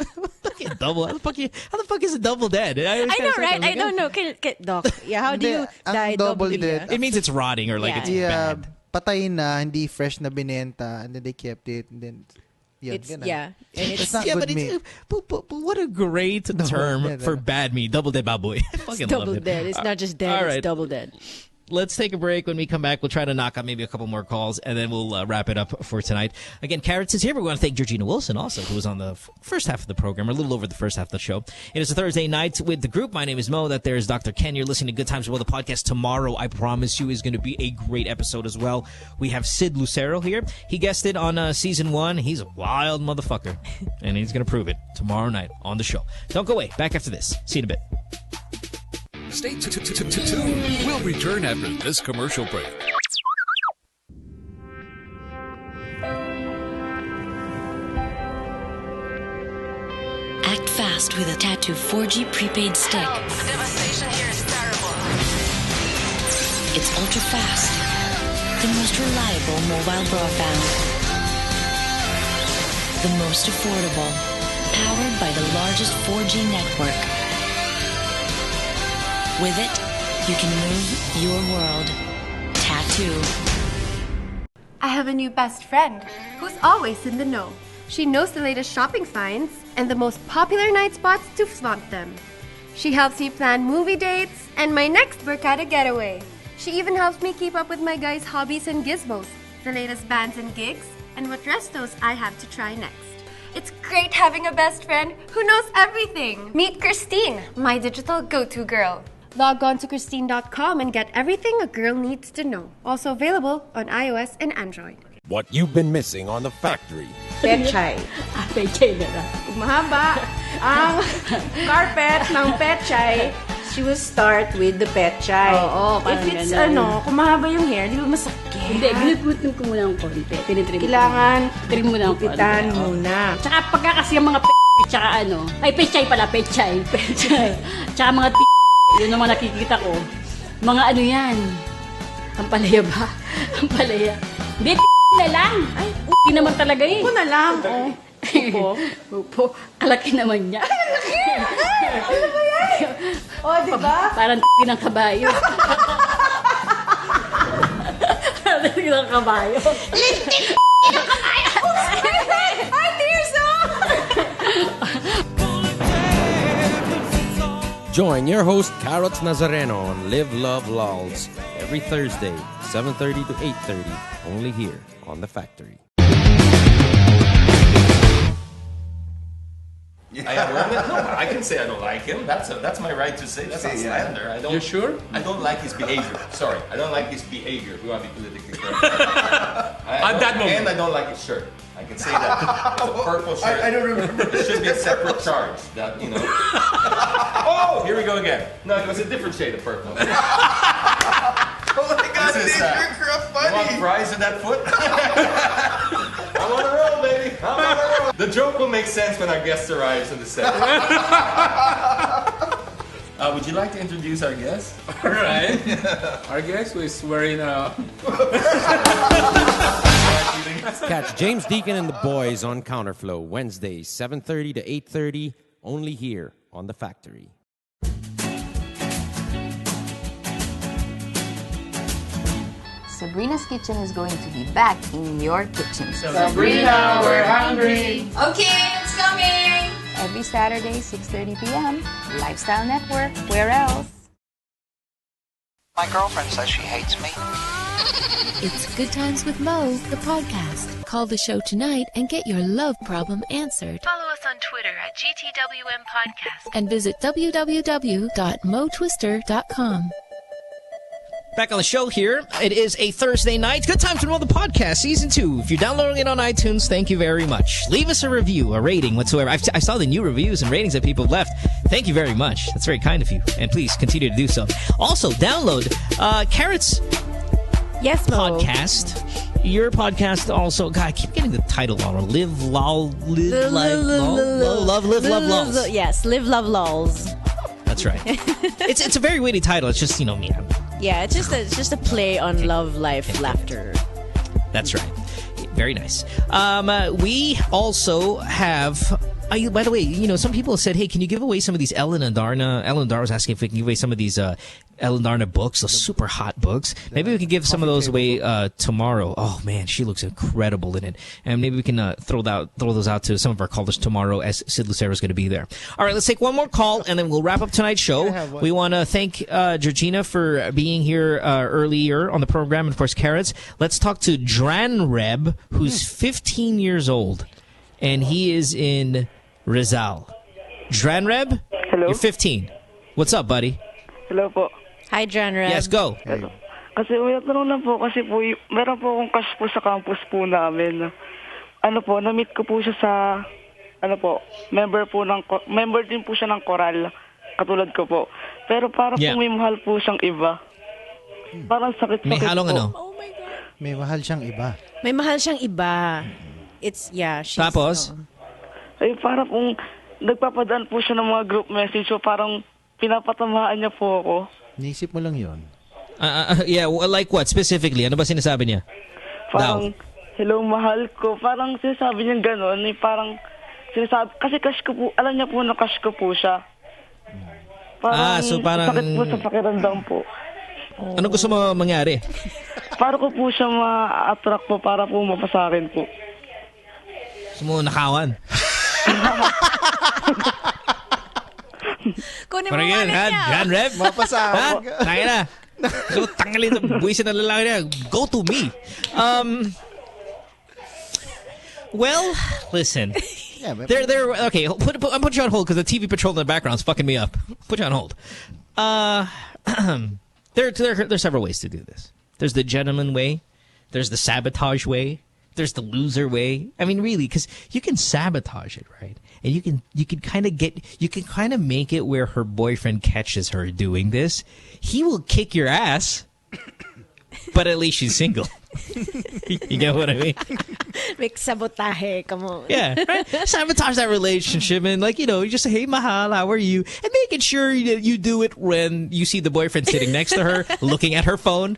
[SPEAKER 5] Double. How the fuck is it double dead?
[SPEAKER 19] I know, right? I don't know. Doc, yeah, how do you die double dead?
[SPEAKER 5] It means it's rotting or like it's bad.
[SPEAKER 9] Patayin na, hindi fresh na binenta, and then they kept it, and then
[SPEAKER 19] And it's
[SPEAKER 9] not good meat.
[SPEAKER 5] But what a great term for bad meat. Double dead baboy. I fucking
[SPEAKER 19] double
[SPEAKER 5] love it.
[SPEAKER 19] dead. It's not just dead,
[SPEAKER 5] All right.
[SPEAKER 19] it's double dead.
[SPEAKER 5] Let's take a break. When we come back, we'll try to knock out maybe a couple more calls, and then we'll wrap it up for tonight. Again, Karrots is here. We want to thank Georgina Wilson also, who was on the first half of the program, or a little over the first half of the show. It is a Thursday night with the group. My name is Mo. That there is Dr. Ken. You're listening to Good Times with Mo, the podcast. Tomorrow, I promise you, is going to be a great episode as well. We have Sid Lucero here. He guested on season 1. He's a wild motherfucker, and he's going to prove it tomorrow night on the show. Don't go away. Back after this. See you in a bit.
[SPEAKER 3] Stay tuned. We'll return after this commercial break.
[SPEAKER 4] Act fast with a Tattoo 4G prepaid stick.
[SPEAKER 16] The devastation here is terrible.
[SPEAKER 4] It's ultra fast. The most reliable mobile broadband. The most affordable. Powered by the largest 4G network. With it, you can move your world. Tattoo.
[SPEAKER 10] I have a new best friend who's always in the know. She knows the latest shopping finds and the most popular night spots to flaunt them. She helps me plan movie dates and my next Barkada getaway. She even helps me keep up with my guys' hobbies and gizmos, the latest bands and gigs, and what restos I have to try next. It's great having a best friend who knows everything. Meet Christine, my digital go-to girl. Log on to Christine.com and get everything a girl needs to know. Also available on iOS and Android.
[SPEAKER 18] What you've been missing on The Factory.
[SPEAKER 11] Pechay.
[SPEAKER 20] Pechay na lang.
[SPEAKER 11] Mahaba ang carpet ng pechay. She will start with the pechay.
[SPEAKER 20] Oo,
[SPEAKER 11] if it's kung mahaba yung hair, di ba masakit?
[SPEAKER 20] Hindi, ginugutin ko muna ng konti. Tinitrim
[SPEAKER 11] Kailangan
[SPEAKER 20] trim mo ng konti.
[SPEAKER 11] gupitan muna.
[SPEAKER 20] Tsaka pagka kasi yung mga tsaka ay pechay pala, pechay. Tsaka mga yun naman nakikita ko. Mga ano yan? Ang palaya ba? Ang palaya. Hindi, na lang. Ay, naman talaga eh.
[SPEAKER 11] Upo na lang. Upo.
[SPEAKER 20] Upo. Alaki naman niya.
[SPEAKER 11] Ano ba yan? Diba?
[SPEAKER 20] Parang ng kabayo. Parang ng kabayo.
[SPEAKER 11] Lintik ng kabayo! Ay, Tirso!
[SPEAKER 18] Join your host, Karrots Nazareno, on Live Love Lolz every Thursday, 7:30 to 8:30, only here on The Factory.
[SPEAKER 21] I can say I don't like him. That's my right to say. That's not slander.
[SPEAKER 22] You sure?
[SPEAKER 21] I don't like his behavior. Sorry, I don't like his behavior. We want to be politically correct.
[SPEAKER 22] At that moment.
[SPEAKER 21] And I don't like his shirt. I can say that. It's a purple shirt.
[SPEAKER 22] I don't remember.
[SPEAKER 21] It should be a separate charge. That Oh, here we go again. No, it was a different shade of purple.
[SPEAKER 22] Oh my God,
[SPEAKER 21] This is,
[SPEAKER 22] you're funny.
[SPEAKER 21] You want fries in that foot? I'm on a roll, baby. I'm on a roll. The joke will make sense when our guest arrives on the set. Would you like to introduce our guest?
[SPEAKER 22] All right. Our guest is wearing a...
[SPEAKER 18] Catch James Deacon and the boys on Counterflow Wednesdays, 7:30 to 8:30, only here on The Factory.
[SPEAKER 12] Sabrina's Kitchen is going to be back in your kitchen.
[SPEAKER 22] Sabrina, we're hungry.
[SPEAKER 12] Okay, it's coming. Every Saturday, 6:30 p.m. Lifestyle Network. Where else?
[SPEAKER 13] My girlfriend says she hates me.
[SPEAKER 24] It's Good Times with Mo, the podcast. Call the show tonight and get your love problem answered.
[SPEAKER 25] Follow us on Twitter at GTWM Podcast.
[SPEAKER 24] And visit www.motwister.com.
[SPEAKER 5] Back on the show here. It is a Thursday night. Good Times with Mo, the podcast, Season 2. If you're downloading it on iTunes, thank you very much. Leave us a review, a rating, whatsoever. I saw the new reviews and ratings that people have left. Thank you very much. That's very kind of you. And please continue to do so. Also, download Karrots podcast. Your podcast also. God, I keep getting the title wrong. Live, lol, live, love, lolz.
[SPEAKER 19] Yes, Live, Love, Lolz.
[SPEAKER 5] That's right. It's a very witty title. It's just, me.
[SPEAKER 19] Yeah, it's just a play on love, life, laughter.
[SPEAKER 5] That's right. Very nice. We also have... by the way, some people said, hey, can you give away some of these Ellen and Darna? Ellen and Darna was asking if we can give away some of these Ellen Darna books, those super hot books. Maybe we can give some of those away tomorrow. Oh, man, she looks incredible in it. And maybe we can throw those out to some of our callers tomorrow as Sid Lucero is going to be there. All right, let's take one more call, and then we'll wrap up tonight's show. We want to thank Georgina for being here earlier on the program, and, of course, Karrots. Let's talk to Dranreb, who's 15 years old, and he is in... Rizal. Dranreb?
[SPEAKER 14] Hello?
[SPEAKER 5] You're 15. What's up, buddy?
[SPEAKER 14] Hello po.
[SPEAKER 19] Hi, Dranreb.
[SPEAKER 5] Yes, go.
[SPEAKER 14] Hello. Kasi tanong lang po, kasi po, meron po akong crush po sa campus po namin. Na-meet ko po siya sa, member din po siya ng koral, katulad ko po. Pero para po may mahal po siyang iba. Parang sakit-sakit
[SPEAKER 5] may halong
[SPEAKER 14] po.
[SPEAKER 5] Oh my God.
[SPEAKER 9] May mahal siyang iba.
[SPEAKER 19] May mahal siyang iba. It's, she's...
[SPEAKER 5] Tapos?
[SPEAKER 14] Ay, parang kung nagpapadaan po siya ng mga group message, so parang pinapatamaan niya po ako.
[SPEAKER 9] Naisip mo lang yun.
[SPEAKER 5] Like what specifically? Ano ba sinasabi niya?
[SPEAKER 14] Parang, hello, mahal ko. Parang sinasabi niya gano'n. Parang sinasabi, kasi crush ko po, alam niya po na crush ko po siya. Parang,
[SPEAKER 5] so parang...
[SPEAKER 14] sakit po sa pakiramdam po.
[SPEAKER 5] Ano gusto mo mangyari?
[SPEAKER 14] Para ko po siya ma-attract po, para po mapasakin po.
[SPEAKER 5] Gusto mo nakawan?
[SPEAKER 19] Kunin mo
[SPEAKER 5] yun,
[SPEAKER 19] niya.
[SPEAKER 5] Dranreb?
[SPEAKER 9] Mapasahan ka.
[SPEAKER 5] Tangin na. So, tanggalin ito. Buwisin na lalaki niya. Go to me. Well, listen.
[SPEAKER 9] Yeah, but
[SPEAKER 5] they're okay. I'm put you on hold because the TV patrol in the background is fucking me up. Put you on hold. There are several ways to do this. There's the gentleman way. There's the sabotage way. There's the loser way. I mean, really, because you can sabotage it, right? And you can kind of make it where her boyfriend catches her doing this. He will kick your ass, but at least she's single. You get what I mean?
[SPEAKER 19] Make sabotaje, come on.
[SPEAKER 5] Yeah, right? Sabotage that relationship and you just say, hey, mahal, how are you? And making sure you do it when you see the boyfriend sitting next to her, looking at her phone.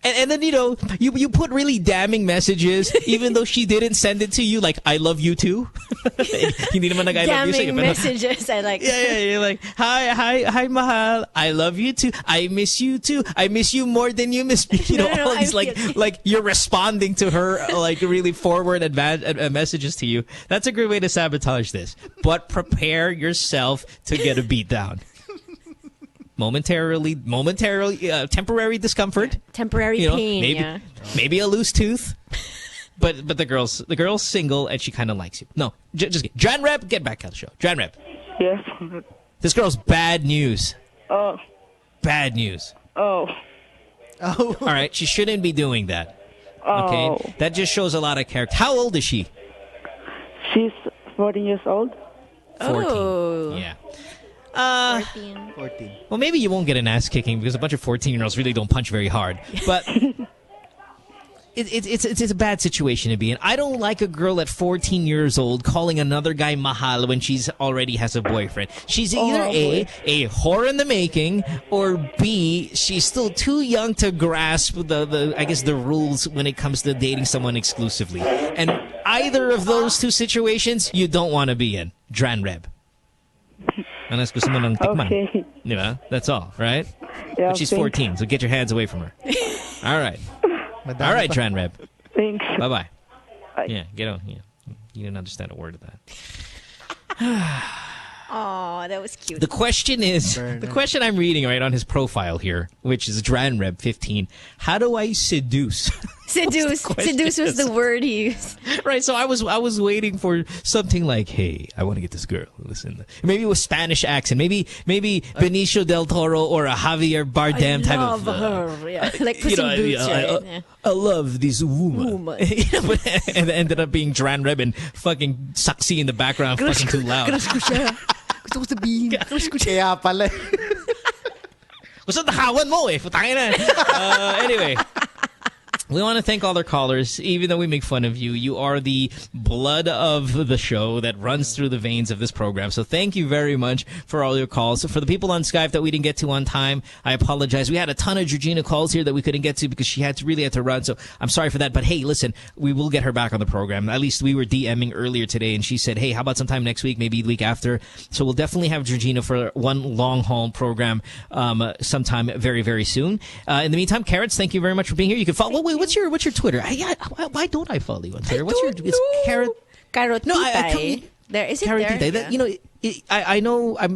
[SPEAKER 5] And then, you put really damning messages, even though she didn't send it to you, like, I love you too. Hindi naman nag-I love you sa'yo.
[SPEAKER 19] Damning messages, I like.
[SPEAKER 5] Yeah, you're like, hi, mahal, I love you too. I miss you too. I miss you more than you miss me. All these, like, you're responding to her, like, really forward messages to you. That's a great way to sabotage this. But prepare yourself to get a beat down. Temporary discomfort,
[SPEAKER 19] temporary pain,
[SPEAKER 5] maybe a loose tooth, but the girl's single and she kind of likes you. No, just get Dranreb, get back on the show. Dranreb.
[SPEAKER 14] Yes.
[SPEAKER 5] This girl's bad news.
[SPEAKER 14] Oh.
[SPEAKER 5] Bad news.
[SPEAKER 14] Oh.
[SPEAKER 5] All right, she shouldn't be doing that. Okay, that just shows a lot of character. How old is she?
[SPEAKER 14] She's 14 years old.
[SPEAKER 5] 14.
[SPEAKER 19] Oh.
[SPEAKER 5] Yeah.
[SPEAKER 9] 14.
[SPEAKER 5] Well, maybe you won't get an ass kicking because a bunch of 14-year-olds really don't punch very hard. But it's a bad situation to be in. I don't like a girl at 14 years old calling another guy mahal when she's already has a boyfriend. She's either a whore in the making, or B, she's still too young to grasp the rules when it comes to dating someone exclusively. And either of those two situations, you don't want to be in. Dran Reb. Unless gusto mo ng tikman.
[SPEAKER 7] Okay.
[SPEAKER 5] Diba? That's all, right?
[SPEAKER 7] Yeah,
[SPEAKER 5] but she's 14, so get your hands away from her. All right. All right, Dran Reb.
[SPEAKER 7] Thanks.
[SPEAKER 5] Bye-bye.
[SPEAKER 7] Bye.
[SPEAKER 5] Yeah, get on. Yeah. You didn't understand a word of that.
[SPEAKER 19] Oh, that was cute.
[SPEAKER 5] The question I'm reading right on his profile here, which is Dran Reb 15. How do I seduce?
[SPEAKER 19] Seduce was the word he used.
[SPEAKER 5] Right, so I was waiting for something like, hey, I want to get this girl. Listen, maybe with Spanish accent, maybe Benicio del Toro or a Javier Bardem type of.
[SPEAKER 19] Her. Yeah. Like Puss in Boots, right?
[SPEAKER 5] I love this woman. And it ended up being Dran Reb and fucking Saksi in the background, fucking too loud.
[SPEAKER 9] Gusto ko sabihin. Kaya pala.
[SPEAKER 5] Gusto nakawan mo eh. Putangin na. Anyway. We want to thank all our callers. Even though we make fun of you, you are the blood of the show that runs through the veins of this program. So thank you very much for all your calls. For the people on Skype that we didn't get to on time, I apologize. We had a ton of Georgina calls here that we couldn't get to because she really had to run. So I'm sorry for that. But hey, listen, we will get her back on the program. At least we were DMing earlier today, and she said, hey, how about sometime next week, maybe the week after? So we'll definitely have Georgina for one long-haul program sometime very, very soon. In the meantime, Karrots, thank you very much for being here. You can follow. Wait, what's your Twitter? Why don't I follow you on Twitter? It's Carrot.
[SPEAKER 19] Carrot.
[SPEAKER 5] No,
[SPEAKER 19] there is it
[SPEAKER 5] Carrot
[SPEAKER 19] there.
[SPEAKER 5] Yeah. I know I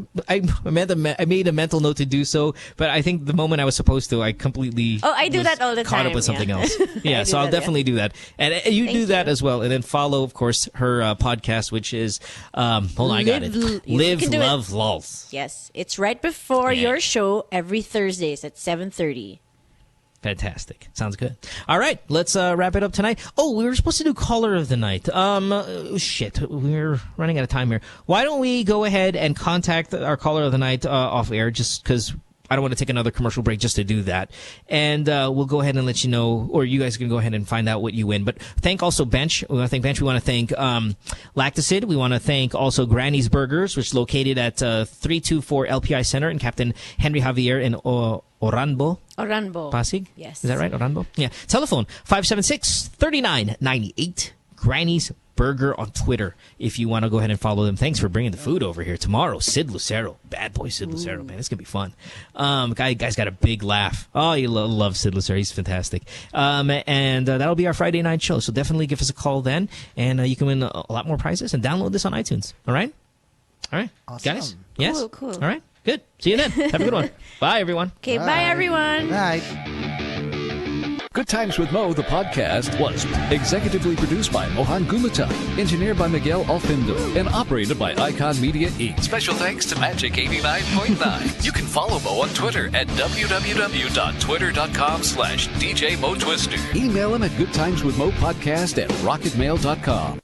[SPEAKER 5] made a mental note to do so, but I think the moment I was supposed to, I completely
[SPEAKER 19] I do that all the time.
[SPEAKER 5] Caught up with something else. Yeah, so I'll definitely do that, and you
[SPEAKER 19] Thank
[SPEAKER 5] do that
[SPEAKER 19] you.
[SPEAKER 5] as well, and then follow, of course, her podcast, which is hold on, I got it. Live Love Lolz.
[SPEAKER 19] Yes, it's right before your show every Thursdays at 7:30.
[SPEAKER 5] Fantastic. Sounds good. All right, let's wrap it up tonight. Oh, we were supposed to do caller of the night. Shit, we're running out of time here. Why don't we go ahead and contact our caller of the night off air, just because I don't want to take another commercial break just to do that. And we'll go ahead and let you know, or you guys can go ahead and find out what you win. But thank also Bench. We want to thank Bench. We want to thank Lactacid. We want to thank also Granny's Burgers, which is located at 324 LPI Center in Captain Henry Javier in Oranbo. Pasig?
[SPEAKER 19] Yes.
[SPEAKER 5] Is that right? Oranbo? Yeah. Telephone 576-3998. Granny's Burger on Twitter if you want to go ahead and follow them. Thanks for bringing the food over here. Tomorrow, Sid Lucero. Bad boy Sid Lucero, man. It's going to be fun. Guy's got a big laugh. Oh, you love Sid Lucero. He's fantastic. And that'll be our Friday night show. So definitely give us a call then. And you can win a lot more prizes and download this on iTunes. All right? All right.
[SPEAKER 9] Awesome.
[SPEAKER 5] Guys? Yes?
[SPEAKER 19] Cool.
[SPEAKER 5] All right. Good. See you then. Have a good one. Bye, everyone.
[SPEAKER 19] Okay, bye everyone.
[SPEAKER 9] Night.
[SPEAKER 3] Good Times with Mo, the podcast, was executively produced by Mohan Gumata, engineered by Miguel Alfindo, and operated by Icon Media Inc. Special thanks to Magic 89.9. You can follow Mo on Twitter at www.twitter.com/DJ Mo Twister. Email him at goodtimeswithmopodcast@rocketmail.com.